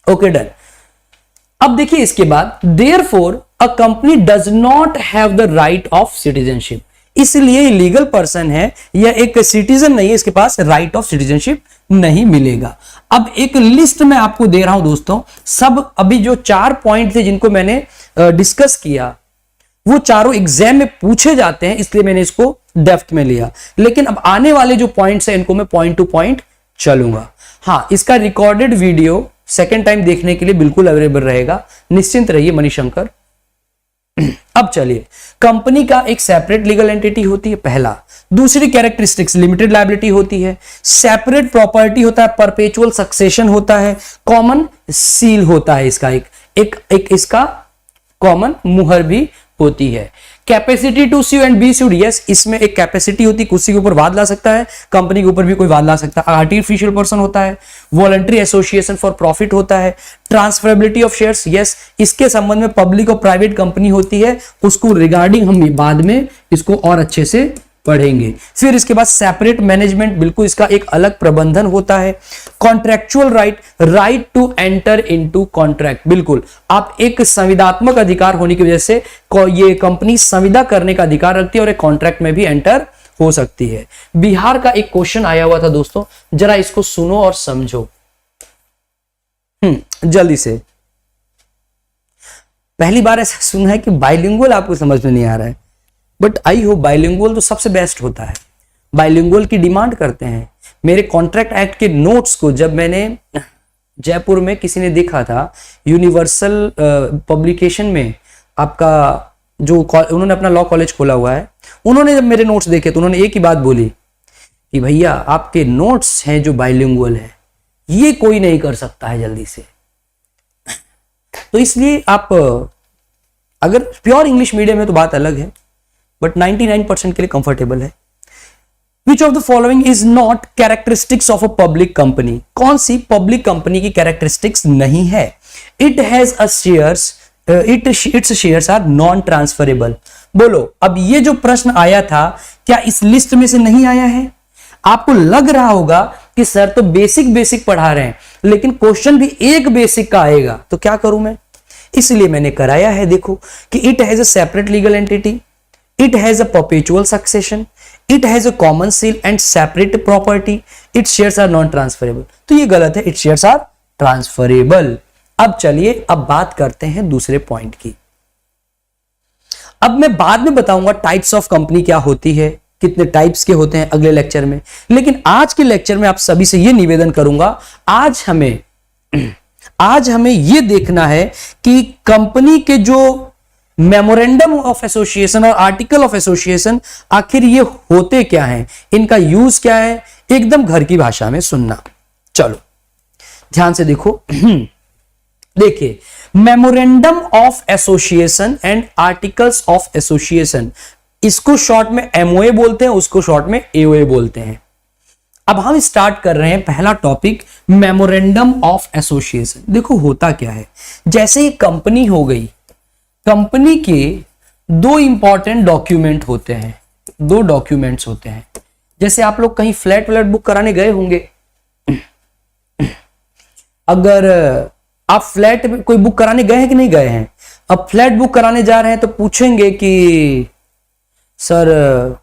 [SPEAKER 1] okay, done. अब देखिए इसके बाद, therefore a company does not have the right of citizenship, इसलिए लीगल पर्सन है, यह एक सिटीजन नहीं है, इसके पास राइट ऑफ सिटीजनशिप नहीं मिलेगा। अब एक लिस्ट में आपको दे रहा हूं दोस्तों, सब अभी जो 4 पॉइंट थे जिनको मैंने डिस्कस किया वो चारों एग्जाम में पूछे जाते हैं, इसलिए मैंने इसको डेप्थ में लिया। लेकिन अब आने वाले जो पॉइंट्स हैं इनको मैं पॉइंट टू पॉइंट चलूंगा। हाँ, इसका रिकॉर्डेड वीडियो सेकेंड टाइम देखने के लिए बिल्कुल अवेलेबल रहेगा, निश्चिंत रहिए मणिशंकर। अब चलिए, कंपनी का एक सेपरेट लीगल एंटिटी होती है, पहला। दूसरी कैरेक्टरिस्टिक्स, लिमिटेड लायबिलिटी होती है, सेपरेट प्रॉपर्टी होता है, परपेचुअल सक्सेशन होता है, कॉमन सील होता है, इसका एक इसका कॉमन मुहर भी होती है। Capacity to sue and be sued, yes, इसमें एक कैपेसिटी होती है, कुर्सी के ऊपर वाद ला सकता है, कंपनी के ऊपर भी कोई वाद ला सकता है। आर्टिफिशियल पर्सन होता है, वॉलंटरी एसोसिएशन फॉर प्रॉफिट होता है, ट्रांसफरेबिलिटी ऑफ शेयर्स, यस, इसके संबंध में पब्लिक और प्राइवेट कंपनी होती है, उसको रिगार्डिंग हम बाद में इसको और अच्छे से पढ़ेंगे। फिर इसके बाद सेपरेट मैनेजमेंट, बिल्कुल इसका एक अलग प्रबंधन होता है। Contractual right, right to enter into contract, बिल्कुल आप एक संविदात्मक अधिकार होने की वजह से ये कंपनी संविदा करने का अधिकार रखती है और एक कॉन्ट्रैक्ट में भी एंटर हो सकती है। बिहार का एक क्वेश्चन आया हुआ था दोस्तों, जरा इसको सुनो और समझो जल्दी से। पहली बार ऐसा सुना है कि बाइलिंगुअल आपको समझ में नहीं आ रहा है, बट आई होप बाइलिंगुअल तो सबसे बेस्ट होता है, बाइलिंगुअल की डिमांड करते हैं। मेरे कॉन्ट्रैक्ट एक्ट के नोट्स को जब मैंने जयपुर में किसी ने देखा था, यूनिवर्सल पब्लिकेशन में, आपका जो उन्होंने अपना लॉ कॉलेज खोला हुआ है, उन्होंने जब मेरे नोट्स देखे तो उन्होंने एक ही बात बोली कि भैया आपके नोट्स हैं जो बाइलिंगुअल है, ये कोई नहीं कर सकता है जल्दी से। तो इसलिए आप अगर प्योर इंग्लिश मीडियम है तो बात अलग है, बट 99% के लिए कंफर्टेबल है। Which of the following is not characteristics of a public company? कौन सी पब्लिक कंपनी की कैरेक्टरिस्टिक्स नहीं है? It has a shares, its shares are non-transferable. बोलो, अब ये जो प्रश्न आया था क्या इस लिस्ट में से नहीं आया है? आपको लग रहा होगा कि सर तो बेसिक पढ़ा रहे हैं, लेकिन क्वेश्चन भी एक बेसिक का आएगा, तो क्या करूं मैं? इसलिए मैंने कराया है, देखो कि it has a separate legal entity, it has a perpetual succession, it has a common seal and separate property, its shares are non transferable। तो ये गलत है, its shares are transferable। अब चलिए अब बात करते हैं दूसरे पॉइंट की। अब मैं बाद में बताऊंगा टाइप्स ऑफ कंपनी क्या होती है, कितने टाइप्स के होते हैं अगले लेक्चर में, लेकिन आज के लेक्चर में आप सभी से ये निवेदन करूंगा, आज हमें ये देखना है कि कंपनी के जो मेमोरेंडम ऑफ एसोसिएशन और आर्टिकल ऑफ एसोसिएशन आखिर ये होते क्या हैं, इनका यूज क्या है, एकदम घर की भाषा में सुनना। चलो ध्यान से देखो देखिए, memorandum of association and articles of association, इसको शॉर्ट में एमओए बोलते हैं, उसको शॉर्ट में एओए बोलते हैं। अब हम स्टार्ट कर रहे हैं पहला टॉपिक, मेमोरेंडम ऑफ एसोसिएशन। देखो होता क्या है, जैसे ही कंपनी हो गई, कंपनी के दो इंपॉर्टेंट डॉक्यूमेंट होते हैं, दो डॉक्यूमेंट्स होते हैं। जैसे आप लोग कहीं फ्लैट बुक कराने गए होंगे, अगर आप फ्लैट कोई बुक कराने गए हैं कि नहीं गए हैं, अब फ्लैट बुक कराने जा रहे हैं तो पूछेंगे कि सर,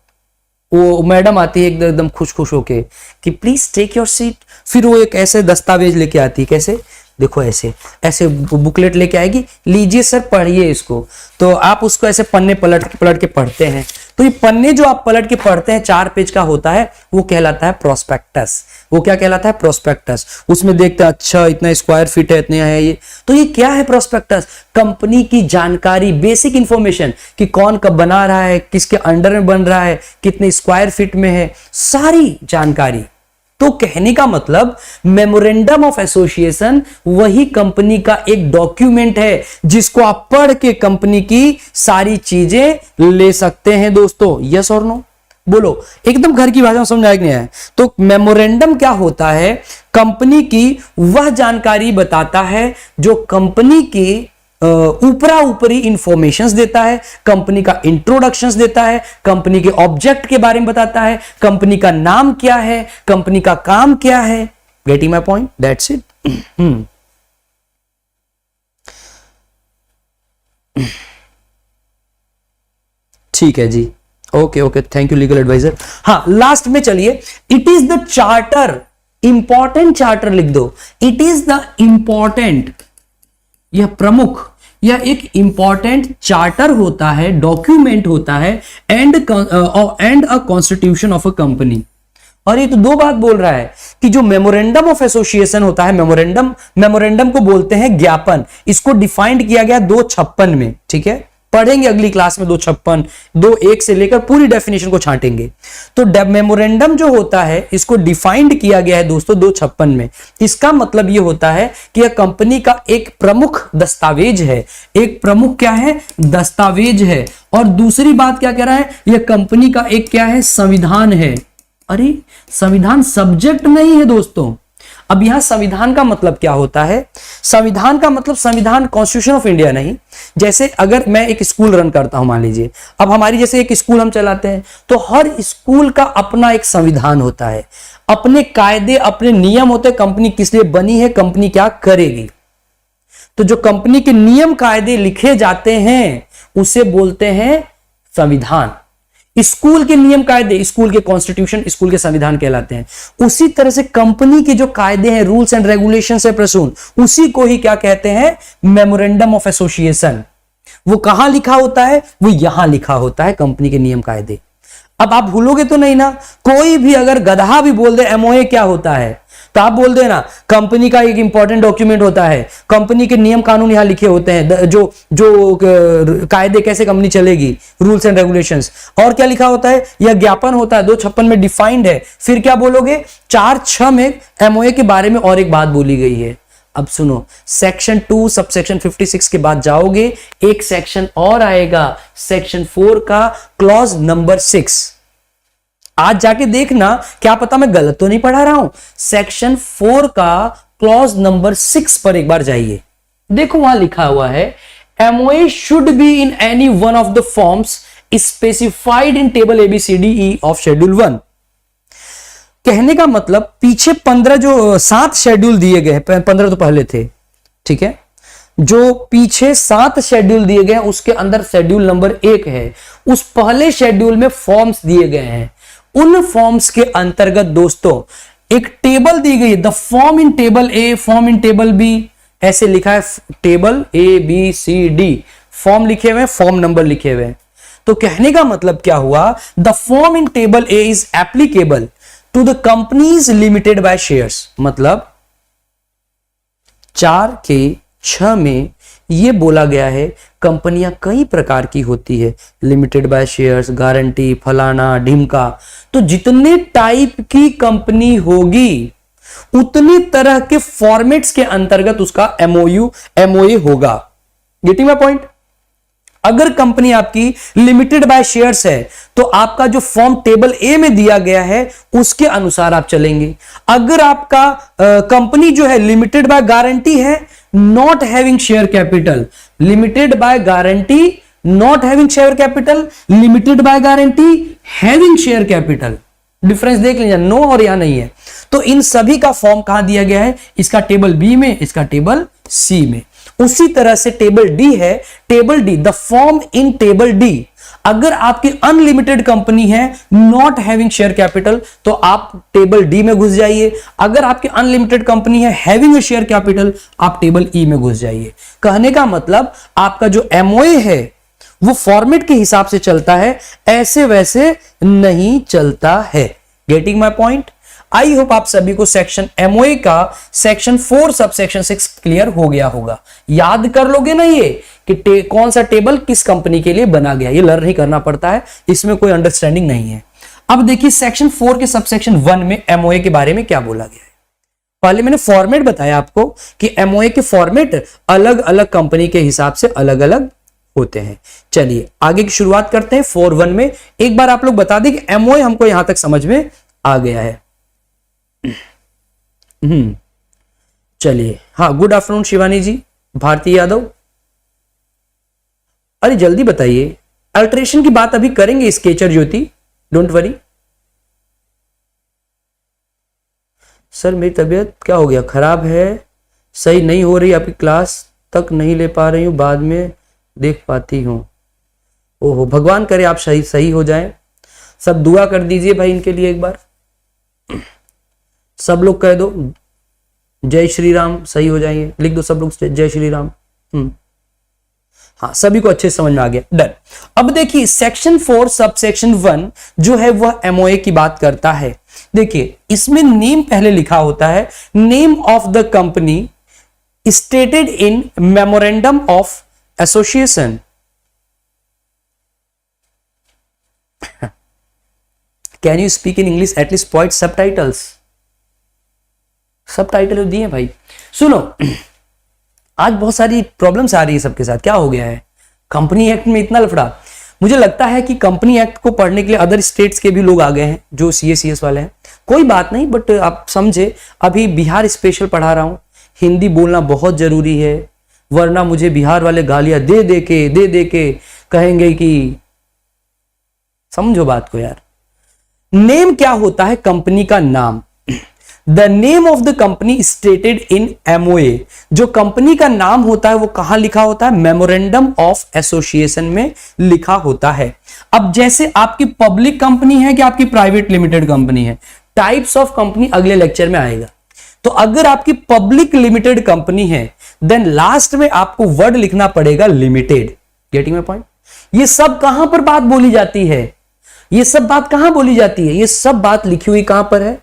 [SPEAKER 1] वो मैडम आती है एकदम खुश होके कि प्लीज टेक योर सीट, फिर वो एक ऐसे दस्तावेज लेके आती है, कैसे देखो ऐसे बुकलेट लेके आएगी, लीजिए सर पढ़िए इसको, तो आप उसको ऐसे पन्ने पलट के पढ़ते हैं। तो ये पन्ने जो आप पलट के पढ़ते हैं 4 पेज का होता है, वो कहलाता है प्रोस्पेक्टस। वो क्या कहलाता है? प्रोस्पेक्टस। उसमें देखते हैं अच्छा इतना स्क्वायर फीट है, इतने है ये, तो ये क्या है प्रोस्पेक्टस? कंपनी की जानकारी, बेसिक इंफॉर्मेशन कि कौन कब बना रहा है, किसके अंडर में बन रहा है, कितने स्क्वायर फीट में है, सारी जानकारी। तो कहने का मतलब मेमोरेंडम ऑफ एसोसिएशन वही कंपनी का एक डॉक्यूमेंट है जिसको आप पढ़ के कंपनी की सारी चीजें ले सकते हैं दोस्तों। यस और नो बोलो, एकदम घर की भाषा में समझ आया है। तो मेमोरेंडम क्या होता है? कंपनी की वह जानकारी बताता है जो कंपनी की ऊपरी इंफॉर्मेशंस देता है, कंपनी का इंट्रोडक्शंस देता है, कंपनी के ऑब्जेक्ट के बारे में बताता है, कंपनी का नाम क्या है, कंपनी का काम क्या है। Getting my point? That's it. ठीक है जी, okay, thank you legal adviser. हाँ, लास्ट में चलिए, it is the charter, important charter लिख दो, इट इज द इंपॉर्टेंट, यह प्रमुख, यह एक इंपॉर्टेंट चार्टर होता है, डॉक्यूमेंट होता है, and a constitution of a company. और ये तो दो बात बोल रहा है कि जो मेमोरेंडम ऑफ एसोसिएशन होता है, मेमोरेंडम को बोलते हैं ज्ञापन। इसको डिफाइंड किया गया 256 में, ठीक है, पढ़ेंगे अगली क्लास में 256, 2.1 से लेकर पूरी डेफिनेशन को छांटेंगे। तो मेमोरेंडम जो होता है इसको डिफाइंड किया गया है दोस्तों 256 में। इसका मतलब यह होता है कि यह कंपनी का एक प्रमुख दस्तावेज है, एक प्रमुख क्या है, दस्तावेज है। और दूसरी बात क्या कह रहा है, यह कंपनी का एक क्या है, संविधान है। अरे संविधान सब्जेक्ट नहीं है दोस्तों। अब यहां संविधान का मतलब क्या होता है, संविधान का मतलब संविधान कॉन्स्टिट्यूशन ऑफ इंडिया नहीं। जैसे अगर मैं एक स्कूल रन करता हूं, मान लीजिए अब हमारी जैसे एक स्कूल हम चलाते हैं, तो हर स्कूल का अपना एक संविधान होता है, अपने कायदे, अपने नियम होते हैं, कंपनी किस लिए बनी है, कंपनी क्या करेगी। तो जो कंपनी के नियम कायदे लिखे जाते हैं उसे बोलते हैं संविधान। स्कूल के नियम कायदे, स्कूल के कॉन्स्टिट्यूशन, स्कूल के संविधान कहलाते हैं। उसी तरह से कंपनी के जो कायदे हैं, रूल्स एंड रेगुलेशंस है प्रसून, उसी को ही क्या कहते हैं, मेमोरेंडम ऑफ एसोसिएशन। वो कहां लिखा होता है, वो यहां लिखा होता है, कंपनी के नियम कायदे। अब आप भूलोगे तो नहीं ना, कोई भी अगर गधा भी बोल दे एमओए क्या होता है, तो आप बोल देना कंपनी का एक इंपॉर्टेंट डॉक्यूमेंट होता है, कंपनी के नियम कानून यहां लिखे होते हैं, जो कायदे कैसे कंपनी चलेगी, रूल्स एंड रेगुलेशंस। और क्या लिखा होता है, यह ज्ञापन होता है, 256 में डिफाइंड है। फिर क्या बोलोगे, 4(6) में एमओए के बारे में और एक बात बोली गई है। अब सुनो, सेक्शन 2 सबसेक्शन 56 के बाद जाओगे, एक सेक्शन और आएगा, सेक्शन 4 का क्लॉज नंबर 6। आज जाके देखना, क्या पता मैं गलत तो नहीं पढ़ा रहा हूं। सेक्शन 4 का क्लॉज नंबर 6 पर एक बार जाइए, देखो वहां लिखा हुआ है, MOA should be in any one of the forms specified in table ABCDE of schedule 1। कहने का मतलब पीछे 15 जो 7 शेड्यूल दिए गए, 15 तो पहले थे, ठीक है, जो पीछे 7 शेड्यूल दिए गए उसके अंदर शेड्यूल नंबर 1 है, उस पहले शेड्यूल में फॉर्म्स दिए गए हैं। उन फॉर्म्स के अंतर्गत दोस्तों एक टेबल दी गई है, the form in table A, form in table B, ऐसे लिखा है, टेबल ABCD, फॉर्म लिखे हुए, फॉर्म नंबर लिखे हुए। तो कहने का मतलब क्या हुआ, the form in table A is applicable to the companies limited by shares. मतलब 4(6) में यह बोला गया है कंपनियां कई प्रकार की होती है, लिमिटेड बाय शेयर्स, गारंटी, फलाना ढिमका। तो जितने टाइप की कंपनी होगी उतनी तरह के फॉर्मेट्स के अंतर्गत उसका एमओए होगा। Getting my point. अगर कंपनी आपकी लिमिटेड बाय शेयर्स है तो आपका जो फॉर्म टेबल ए में दिया गया है उसके अनुसार आप चलेंगे। अगर आपका कंपनी जो है लिमिटेड बाय गारंटी है, not having share capital, limited by guarantee not having share capital, limited by guarantee having share capital, difference देख लीजिए, नो और यहां नहीं है। तो इन सभी का फॉर्म कहां दिया गया है, इसका टेबल बी में, इसका टेबल सी में। उसी तरह से टेबल डी है, table D, the form in table D. अगर आपकी अनलिमिटेड कंपनी है, नॉट हैविंग शेयर कैपिटल, तो आप टेबल डी में घुस जाइए। अगर आपकी अनलिमिटेड कंपनी है, हैविंग शेयर कैपिटल, आप टेबल ई में घुस जाइए। कहने का मतलब आपका जो एमओए है वो फॉर्मेट के हिसाब से चलता है, ऐसे वैसे नहीं चलता है। Getting my point. I hope आप सभी को सेक्शन एमओए का सेक्शन 4 सबसेक्शन 6 क्लियर हो गया होगा। याद कर लोगे ना ये कि कौन सा टेबल किस कंपनी के लिए बना गया, ये लर्न ही करना पड़ता है, इसमें कोई अंडरस्टैंडिंग नहीं है। अब देखिए सेक्शन 4 के सबसेक्शन 1 में एमओए के बारे में क्या बोला गया है। पहले मैंने फॉर्मेट बताया आपको कि एमओए के फॉर्मेट अलग अलग कंपनी के हिसाब से अलग अलग होते हैं। चलिए आगे की शुरुआत करते हैं 4(1) में। एक बार आप लोग बता दें कि एमओए हमको यहां तक समझ में आ गया है। चलिए, हाँ, गुड आफ्टरनून शिवानी जी, भारती यादव। अरे जल्दी बताइए, अल्ट्रेशन की बात अभी करेंगे, sketcher Jyoti, don't worry. Sir मेरी तबीयत क्या हो गया, खराब है, सही नहीं हो रही, आपकी क्लास तक नहीं ले पा रही हूं, बाद में देख पाती हूं। ओहो, भगवान करे आप सही हो जाएं। सब दुआ कर दीजिए भाई इनके लिए एक बार, सब लोग कह दो जय श्री राम, सही हो जाएंगे, लिख दो सब लोग जय श्री राम। हाँ, सभी को अच्छे से समझ में आ गया, डन। अब देखिए सेक्शन 4 सबसेक्शन 1 जो है वह एमओए की बात करता है। देखिए इसमें नेम पहले लिखा होता है, name of the company stated in memorandum of association. Can you speak in English at least point सब टाइटल्स? सब टाइटल दिए भाई। सुनो, आज बहुत सारी प्रॉब्लम्स आ रही है सबके साथ। क्या हो गया है? कंपनी एक्ट में इतना लफड़ा। मुझे लगता है कि कंपनी एक्ट को पढ़ने के लिए अदर स्टेट्स के भी लोग आ गए हैं जो सीएस वाले हैं। कोई बात नहीं, बट आप समझे, अभी बिहार स्पेशल पढ़ा रहा हूं। हिंदी बोलना बहुत जरूरी है, वरना मुझे बिहार वाले गालियां दे दे के कहेंगे कि, समझो बात को यार। नेम क्या होता है? कंपनी का नाम। The name of the company stated in MOA. जो कंपनी का नाम होता है वो कहां लिखा होता है? मेमोरेंडम ऑफ एसोसिएशन में लिखा होता है। अब जैसे आपकी पब्लिक कंपनी है कि आपकी प्राइवेट लिमिटेड कंपनी है, टाइप्स ऑफ कंपनी अगले लेक्चर में आएगा। तो अगर आपकी पब्लिक लिमिटेड कंपनी है, देन लास्ट में आपको वर्ड लिखना पड़ेगा लिमिटेड। Getting my point? ये सब कहां पर बात बोली जाती है? ये सब बात कहां बोली जाती है? ये सब बात लिखी हुई कहां पर है?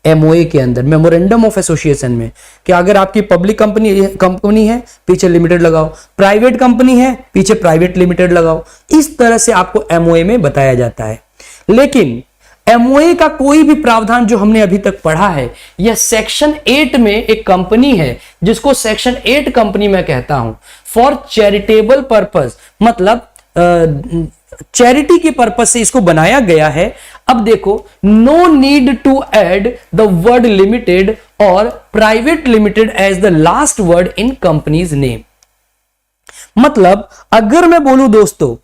[SPEAKER 1] एमओए के अंदर, मेमोरेंडम ऑफ एसोसिएशन में। कि अगर आपकी पब्लिक कंपनी है, पीछे लिमिटेड लगाओ, प्राइवेट कंपनी है, पीछे प्राइवेट लिमिटेड लगाओ। इस तरह से आपको एमओए में बताया जाता है। लेकिन एमओए का कोई भी प्रावधान जो हमने अभी तक पढ़ा है, यह सेक्शन 8 में एक कंपनी है जिसको सेक्शन 8 कंपनी मैं कहता हूं, फॉर चैरिटेबल पर्पस, मतलब चैरिटी के पर्पज से इसको बनाया गया है। अब देखो, no need to add the word limited और private limited as the last word in company's name. मतलब अगर मैं बोलूं दोस्तों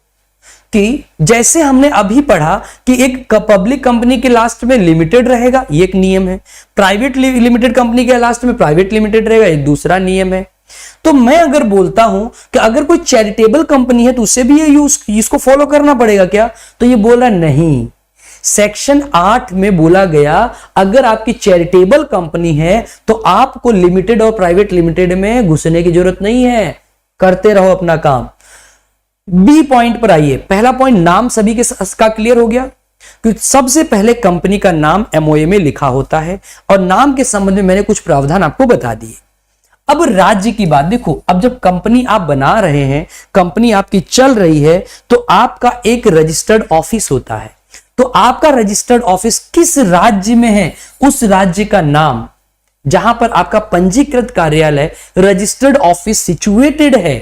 [SPEAKER 1] कि जैसे हमने अभी पढ़ा कि एक पब्लिक कंपनी के लास्ट में लिमिटेड रहेगा, ये एक नियम है। प्राइवेट लिमिटेड कंपनी के लास्ट में प्राइवेट लिमिटेड रहेगा, एक दूसरा नियम है। तो मैं अगर बोलता हूं कि अगर कोई चैरिटेबल कंपनी है तो उससे भी ये इसको फॉलो करना पड़ेगा क्या? तो ये बोल रहा नहीं। सेक्शन 8 में बोला गया, अगर आपकी चैरिटेबल कंपनी है तो आपको लिमिटेड और प्राइवेट लिमिटेड में घुसने की जरूरत नहीं है, करते रहो अपना काम। बी पॉइंट पर आइए। पहला पॉइंट, नाम सभी के का क्लियर हो गया, क्योंकि सबसे पहले कंपनी का नाम एमओए में लिखा होता है और नाम के संबंध में मैंने कुछ प्रावधान आपको बता दिए। अब राज्य की बात देखो। अब जब कंपनी आप बना रहे हैं, कंपनी आपकी चल रही है, तो आपका एक रजिस्टर्ड ऑफिस होता है। तो आपका रजिस्टर्ड ऑफिस किस राज्य में है, उस राज्य का नाम, जहां पर आपका पंजीकृत कार्यालय रजिस्टर्ड ऑफिस सिचुएटेड है,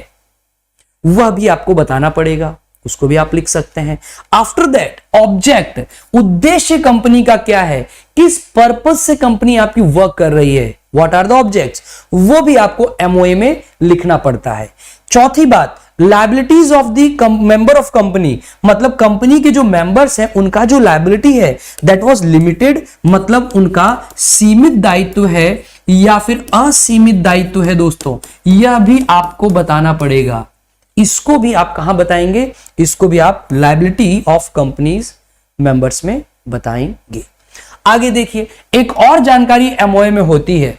[SPEAKER 1] वह भी आपको बताना पड़ेगा। उसको भी आप लिख सकते हैं। आफ्टर दैट, ऑब्जेक्ट, उद्देश्य कंपनी का क्या है, किस पर्पस से कंपनी आपकी वर्क कर रही है, व्हाट आर द ऑब्जेक्ट्स, वो भी आपको एमओए में लिखना पड़ता है। चौथी बात, liabilities of the member of company, मतलब कंपनी के जो मेंबर्स हैं उनका जो लायबिलिटी है दैट वाज लिमिटेड, मतलब उनका सीमित दायित्व है या फिर असीमित दायित्व है दोस्तों, यह भी आपको बताना पड़ेगा। इसको भी आप कहां बताएंगे? इसको भी आप लायबिलिटी ऑफ कंपनीज मेंबर्स में बताएंगे। आगे देखिए, एक और जानकारी एमओए में होती है।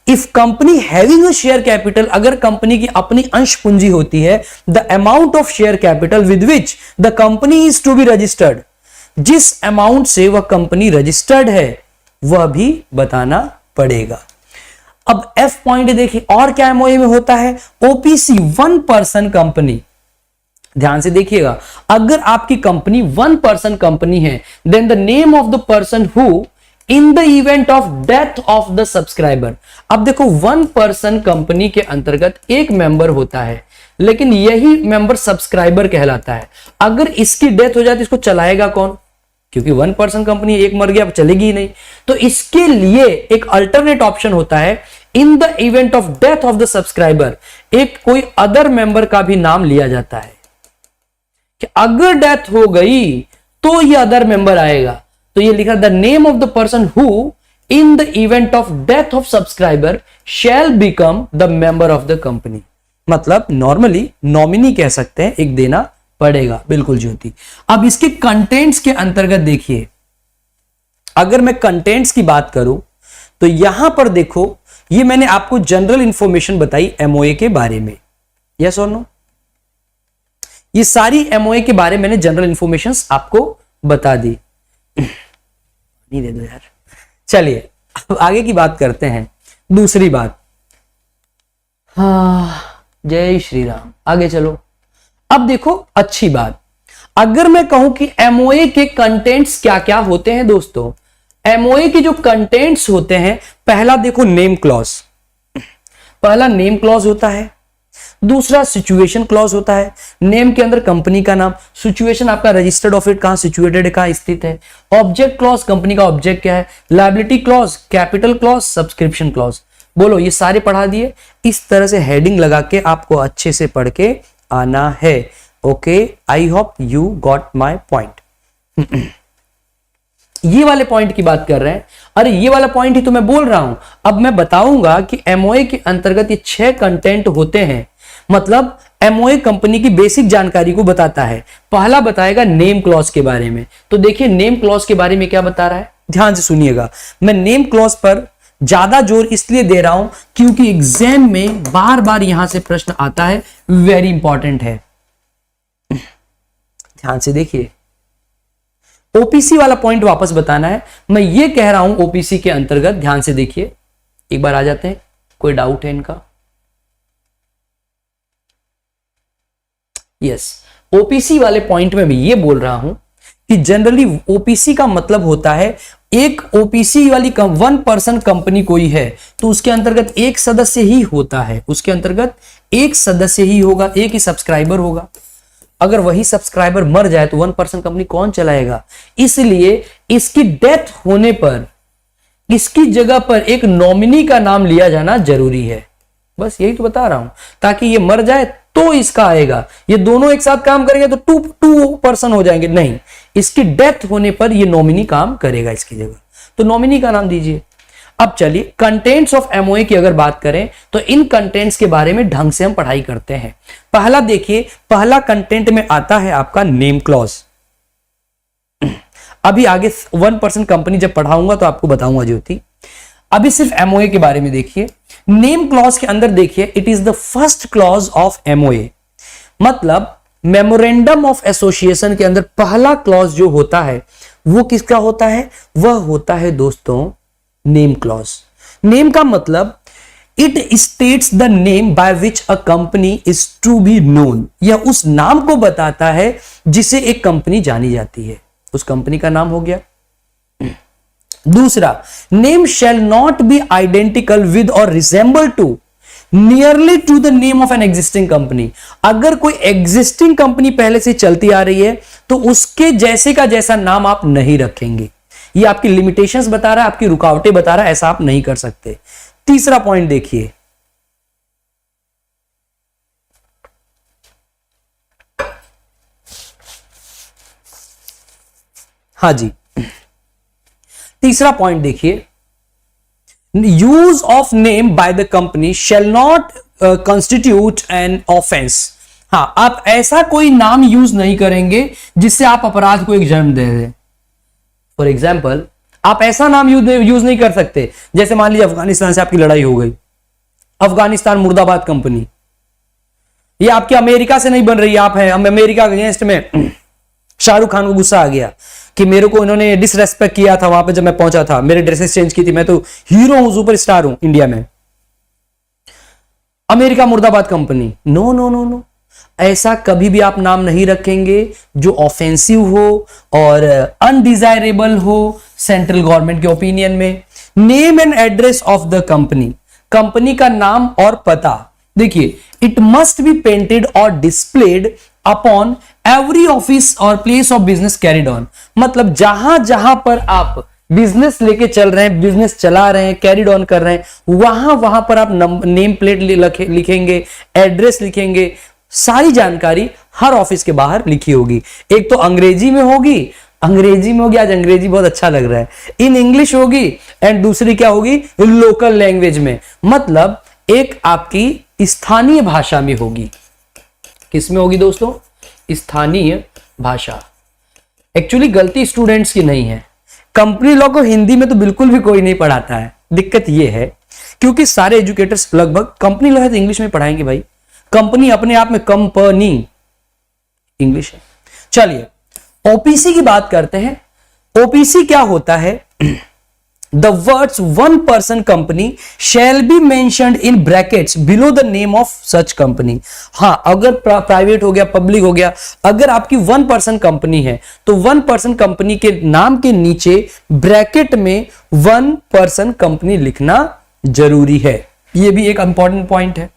[SPEAKER 1] If company having a share capital, अगर कंपनी की अपनी अंश पूंजी होती है, the amount of share capital with which the company is to be registered, जिस अमाउंट से वह कंपनी रजिस्टर्ड है वह भी बताना पड़ेगा। अब एफ पॉइंट देखिए, और क्या एमओए में होता है? OPC, one person company. ध्यान से देखिएगा, अगर आपकी कंपनी वन पर्सन कंपनी है, then the name of the person who in the event of death of the subscriber. अब देखो, वन पर्सन कंपनी के अंतर्गत एक मेंबर होता है, लेकिन यही मेंबर सब्सक्राइबर कहलाता है। अगर इसकी डेथ हो जाती, इसको चलाएगा कौन? क्योंकि वन पर्सन कंपनी, एक मर गया, चलेगी ही नहीं। तो इसके लिए एक अल्टरनेट ऑप्शन होता है, इन the event of death of the subscriber, एक कोई अदर मेंबर का भी नाम लिया जाता है कि अगर डेथ हो गई तो ये अदर मेंबर आएगा। तो ये लिखा, the name of the person who in the event of death of subscriber shell become the member of the company. मतलब नॉर्मली नॉमिनी कह सकते हैं, एक देना पड़ेगा। बिल्कुल ज्योति। अब इसके कंटेंट्स के अंतर्गत देखिए, अगर मैं कंटेंट्स की बात करूं तो यहां पर देखो, ये मैंने आपको जनरल इंफॉर्मेशन बताई एमओए के बारे में, यस और नो? ये सारी एमओए के बारे में मैंने जनरल इंफॉर्मेशन आपको बता दी। नहीं दे दो यार। चलिए अब आगे की बात करते हैं। दूसरी बात, हाँ, जय श्री राम। आगे चलो। अब देखो, अच्छी बात, अगर मैं कहूं कि एमओए के कंटेंट्स क्या क्या होते हैं दोस्तों, एमओए के जो कंटेंट्स होते हैं, पहला देखो नेम क्लॉज, पहला नेम क्लॉज होता है, दूसरा सिचुएशन क्लॉज होता है, नेम के अंदर कंपनी का नाम, सिचुएशन आपका रजिस्टर्ड ऑफिस कहां सिचुएटेड है, कहां स्थित है, ऑब्जेक्ट क्लॉज कंपनी का ऑब्जेक्ट क्या है, liability clause, capital clause, subscription clause. बोलो ये सारे पढ़ा दिए। इस तरह से हेडिंग लगा के आपको अच्छे से पढ़ के आना है। Okay, I hope you got my point. ये वाले पॉइंट की बात कर रहे हैं। अरे ये वाला पॉइंट ही तो मैं बोल रहा हूं। अब मैं बताऊंगा कि एमओए के अंतर्गत ये 6 कंटेंट होते हैं। मतलब एमओए कंपनी की बेसिक जानकारी को बताता है। पहला बताएगा नेम क्लॉज के बारे में। तो देखिए नेम क्लॉज के बारे में क्या बता रहा है, ध्यान से सुनिएगा। मैं नेम क्लॉज पर ज्यादा जोर इसलिए दे रहा हूं क्योंकि एग्जाम में बार बार यहां से प्रश्न आता है, वेरी इंपॉर्टेंट है। ध्यान से देखिए, ओपीसी वाला पॉइंट वापस बताना है। मैं ये कह रहा हूं ओपीसी के अंतर्गत, ध्यान से देखिए, एक बार आ जाते हैं। कोई डाउट है इनका? यस, ओपीसी वाले पॉइंट में भी ये बोल रहा हूं कि जनरली ओपीसी का मतलब होता है, एक ओपीसी वाली 1 पर्सन कंपनी कोई है तो उसके अंतर्गत एक सदस्य ही होता है, उसके अंतर्गत एक सदस्य ही होगा, एक ही सब्सक्राइबर होगा। अगर वही सब्सक्राइबर मर जाए तो 1 पर्सन कंपनी कौन चलाएगा? इसलिए इसकी डेथ होने पर इसकी जगह पर एक नॉमिनी का नाम लिया जाना जरूरी है। बस यही तो बता रहा हूं, ताकि ये मर जाए तो इसका आएगा। ये दोनों एक साथ काम करेंगे तो 2 पर्सन हो जाएंगे, नहीं, इसकी डेथ होने पर ये नॉमिनी काम करेगा इसकी जगह, तो नॉमिनी का नाम दीजिए। अब चलिए कंटेंट्स ऑफ एमओए की अगर बात करें तो इन कंटेंट्स के बारे में ढंग से हम पढ़ाई करते हैं। पहला देखिए, पहला कंटेंट में आता है आपका नेम क्लॉज। अभी आगे 1 पर्सन कंपनी जब पढ़ाऊंगा तो आपको बताऊंगा ज्योति। अभी सिर्फ एमओए के बारे में देखिए। नेम क्लॉज के अंदर देखिए, it is the first clause of MOA. मतलब मेमोरेंडम ऑफ एसोसिएशन के अंदर पहला क्लॉज जो होता है वो किसका होता है? वह होता है दोस्तों नेम क्लॉज। नेम का मतलब it states the name by which a company is to be known. यह उस नाम को बताता है जिसे एक कंपनी जानी जाती है, उस कंपनी का नाम हो गया। दूसरा, name shall not be identical with और resemble to nearly to the name of an existing company. अगर कोई एग्जिस्टिंग कंपनी पहले से चलती आ रही है तो उसके जैसे का जैसा नाम आप नहीं रखेंगे। ये आपकी लिमिटेशंस बता रहा है, आपकी रुकावटें बता रहा है, ऐसा आप नहीं कर सकते। तीसरा पॉइंट देखिए, हाँ जी, तीसरा पॉइंट देखिए, use of name by the company shall not constitute an offence. हाँ, आप ऐसा कोई नाम यूज नहीं करेंगे जिससे आप अपराध को एक जन्म दे दें। फॉर एग्जाम्पल, आप ऐसा नाम यूज नहीं कर सकते, जैसे मान लीजिए अफगानिस्तान से आपकी लड़ाई हो गई, अफगानिस्तान मुर्दाबाद कंपनी। ये आपके अमेरिका से नहीं बन रही, आप हैं अमेरिका के अगेंस्ट में। शाहरुख खान को गुस्सा आ गया कि मेरे को इन्होंने डिसरेस्पेक्ट किया था वहां पे जब मैं पहुंचा था, मेरे ड्रेसेस चेंज की थी, मैं तो हीरो हूं, सुपरस्टार हूं इंडिया में। अमेरिका मुर्दाबाद company, no no no no, ऐसा कभी भी आप नाम नहीं रखेंगे जो ऑफेंसिव हो और अनडिजायरेबल हो सेंट्रल गवर्नमेंट के ओपिनियन में। Name and address of the company, company का नाम और पता देखिए, इट मस्ट बी पेंटेड और डिस्प्लेड अपॉन एवरी ऑफिस और place of business carried on. मतलब जहां जहां पर आप बिजनेस लेके चल रहे हैं, बिजनेस चला रहे हैं, कैरिड ऑन कर रहे हैं, वहां वहां पर आप नेम प्लेट लिखेंगे, एड्रेस लिखेंगे, सारी जानकारी हर ऑफिस के बाहर लिखी होगी। एक तो अंग्रेजी में होगी, आज अंग्रेजी बहुत अच्छा लग रहा है, इन इंग्लिश होगी, एंड दूसरी क्या होगी? लोकल लैंग्वेज में। मतलब एक आपकी स्थानीय भाषा में होगी। किसमें होगी दोस्तों? स्थानीय भाषा। एक्चुअली गलती स्टूडेंट्स की नहीं है, कंपनी लॉ को हिंदी में तो बिल्कुल भी कोई नहीं पढ़ाता है। दिक्कत यह है क्योंकि सारे एजुकेटर्स लगभग कंपनी लॉ है तो इंग्लिश में पढ़ाएंगे भाई, कंपनी अपने आप में कंपनी इंग्लिश है। चलिए ओपीसी की बात करते हैं। ओपीसी क्या होता है? The words one person company shall be mentioned in brackets below the name of such company. हां, अगर प्राइवेट हो गया, पब्लिक हो गया, अगर आपकी वन पर्सन कंपनी है तो वन पर्सन कंपनी के नाम के नीचे ब्रैकेट में वन पर्सन कंपनी लिखना जरूरी है। यह भी एक इंपॉर्टेंट पॉइंट है।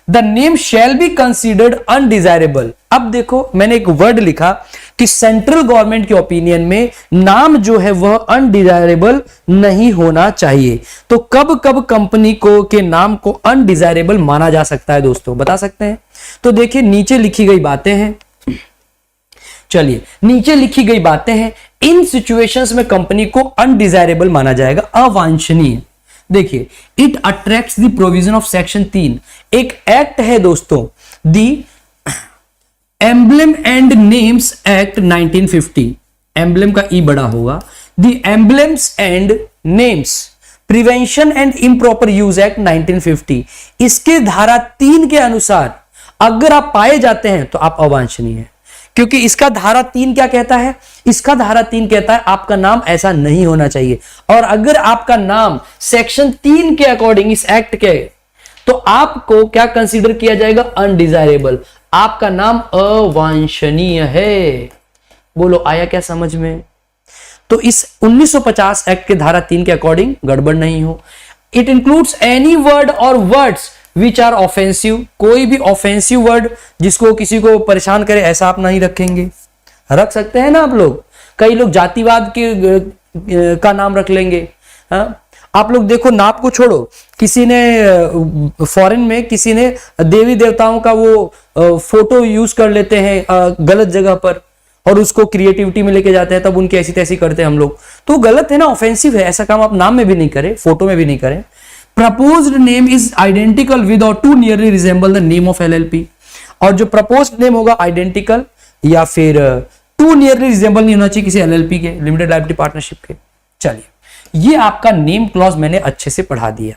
[SPEAKER 1] The name shall be considered undesirable. अब देखो, मैंने एक वर्ड लिखा कि सेंट्रल गवर्नमेंट के ओपिनियन में नाम जो है वह अनडिजायरेबल नहीं होना चाहिए। तो कब कब कंपनी को के नाम को अनडिजायरेबल माना जा सकता है दोस्तों, बता सकते हैं? तो देखिए, नीचे लिखी गई बातें हैं। चलिए, नीचे लिखी गई बातें हैं। इन सिचुएशंस में कंपनी को अनडिजायरेबल माना जाएगा, अवांछनीय। देखिए, it attracts the provision of section 3, एक एक्ट है दोस्तों, the emblem and names act 1950। Emblem का ई बड़ा होगा। The emblems and names prevention and improper use act 1950। इसके धारा 3 के अनुसार अगर आप पाए जाते हैं तो आप अवांछनीय हैं, क्योंकि इसका धारा 3 क्या कहता है? इसका धारा 3 कहता है आपका नाम ऐसा नहीं होना चाहिए। और अगर आपका नाम सेक्शन 3 के अकॉर्डिंग, इस एक्ट के, तो आपको क्या कंसीडर किया जाएगा? अनडिजायरेबल। आपका नाम अवांछनीय है। बोलो, आया क्या समझ में? तो इस 1950 एक्ट के धारा 3 के अकॉर्डिंग गड़बड़ नहीं हो। इट इंक्लूड्स एनी वर्ड और वर्ड्स विच आर ऑफेंसिव। कोई भी ऑफेंसिव वर्ड जिसको किसी को परेशान करे ऐसा आप नहीं रखेंगे। रख सकते हैं ना आप लोग? कई लोग जातिवाद के का नाम रख लेंगे। हाँ, आप लोग देखो, नाप को छोड़ो, किसी ने फॉरेन में किसी ने देवी देवताओं का वो फोटो यूज कर लेते हैं गलत जगह पर और उसको क्रिएटिविटी में लेके जाते हैं, तब उनकी ऐसी तैसी करते हैं हम लोग, तो गलत है ना, ऑफेंसिव है। ऐसा काम आप नाम में भी नहीं करें, फोटो में भी नहीं करें। Proposed name is identical with और to nearly resemble the name of LLP. और जो प्रपोज्ड नेम होगा आइडेंटिकल या फिर टू नियरली रिजेंबल नहीं होना चाहिए किसी एलएलपी के, लिमिटेड लायबिलिटी पार्टनरशिप के। चलिए, ये आपका नेम क्लॉज मैंने अच्छे से पढ़ा दिया।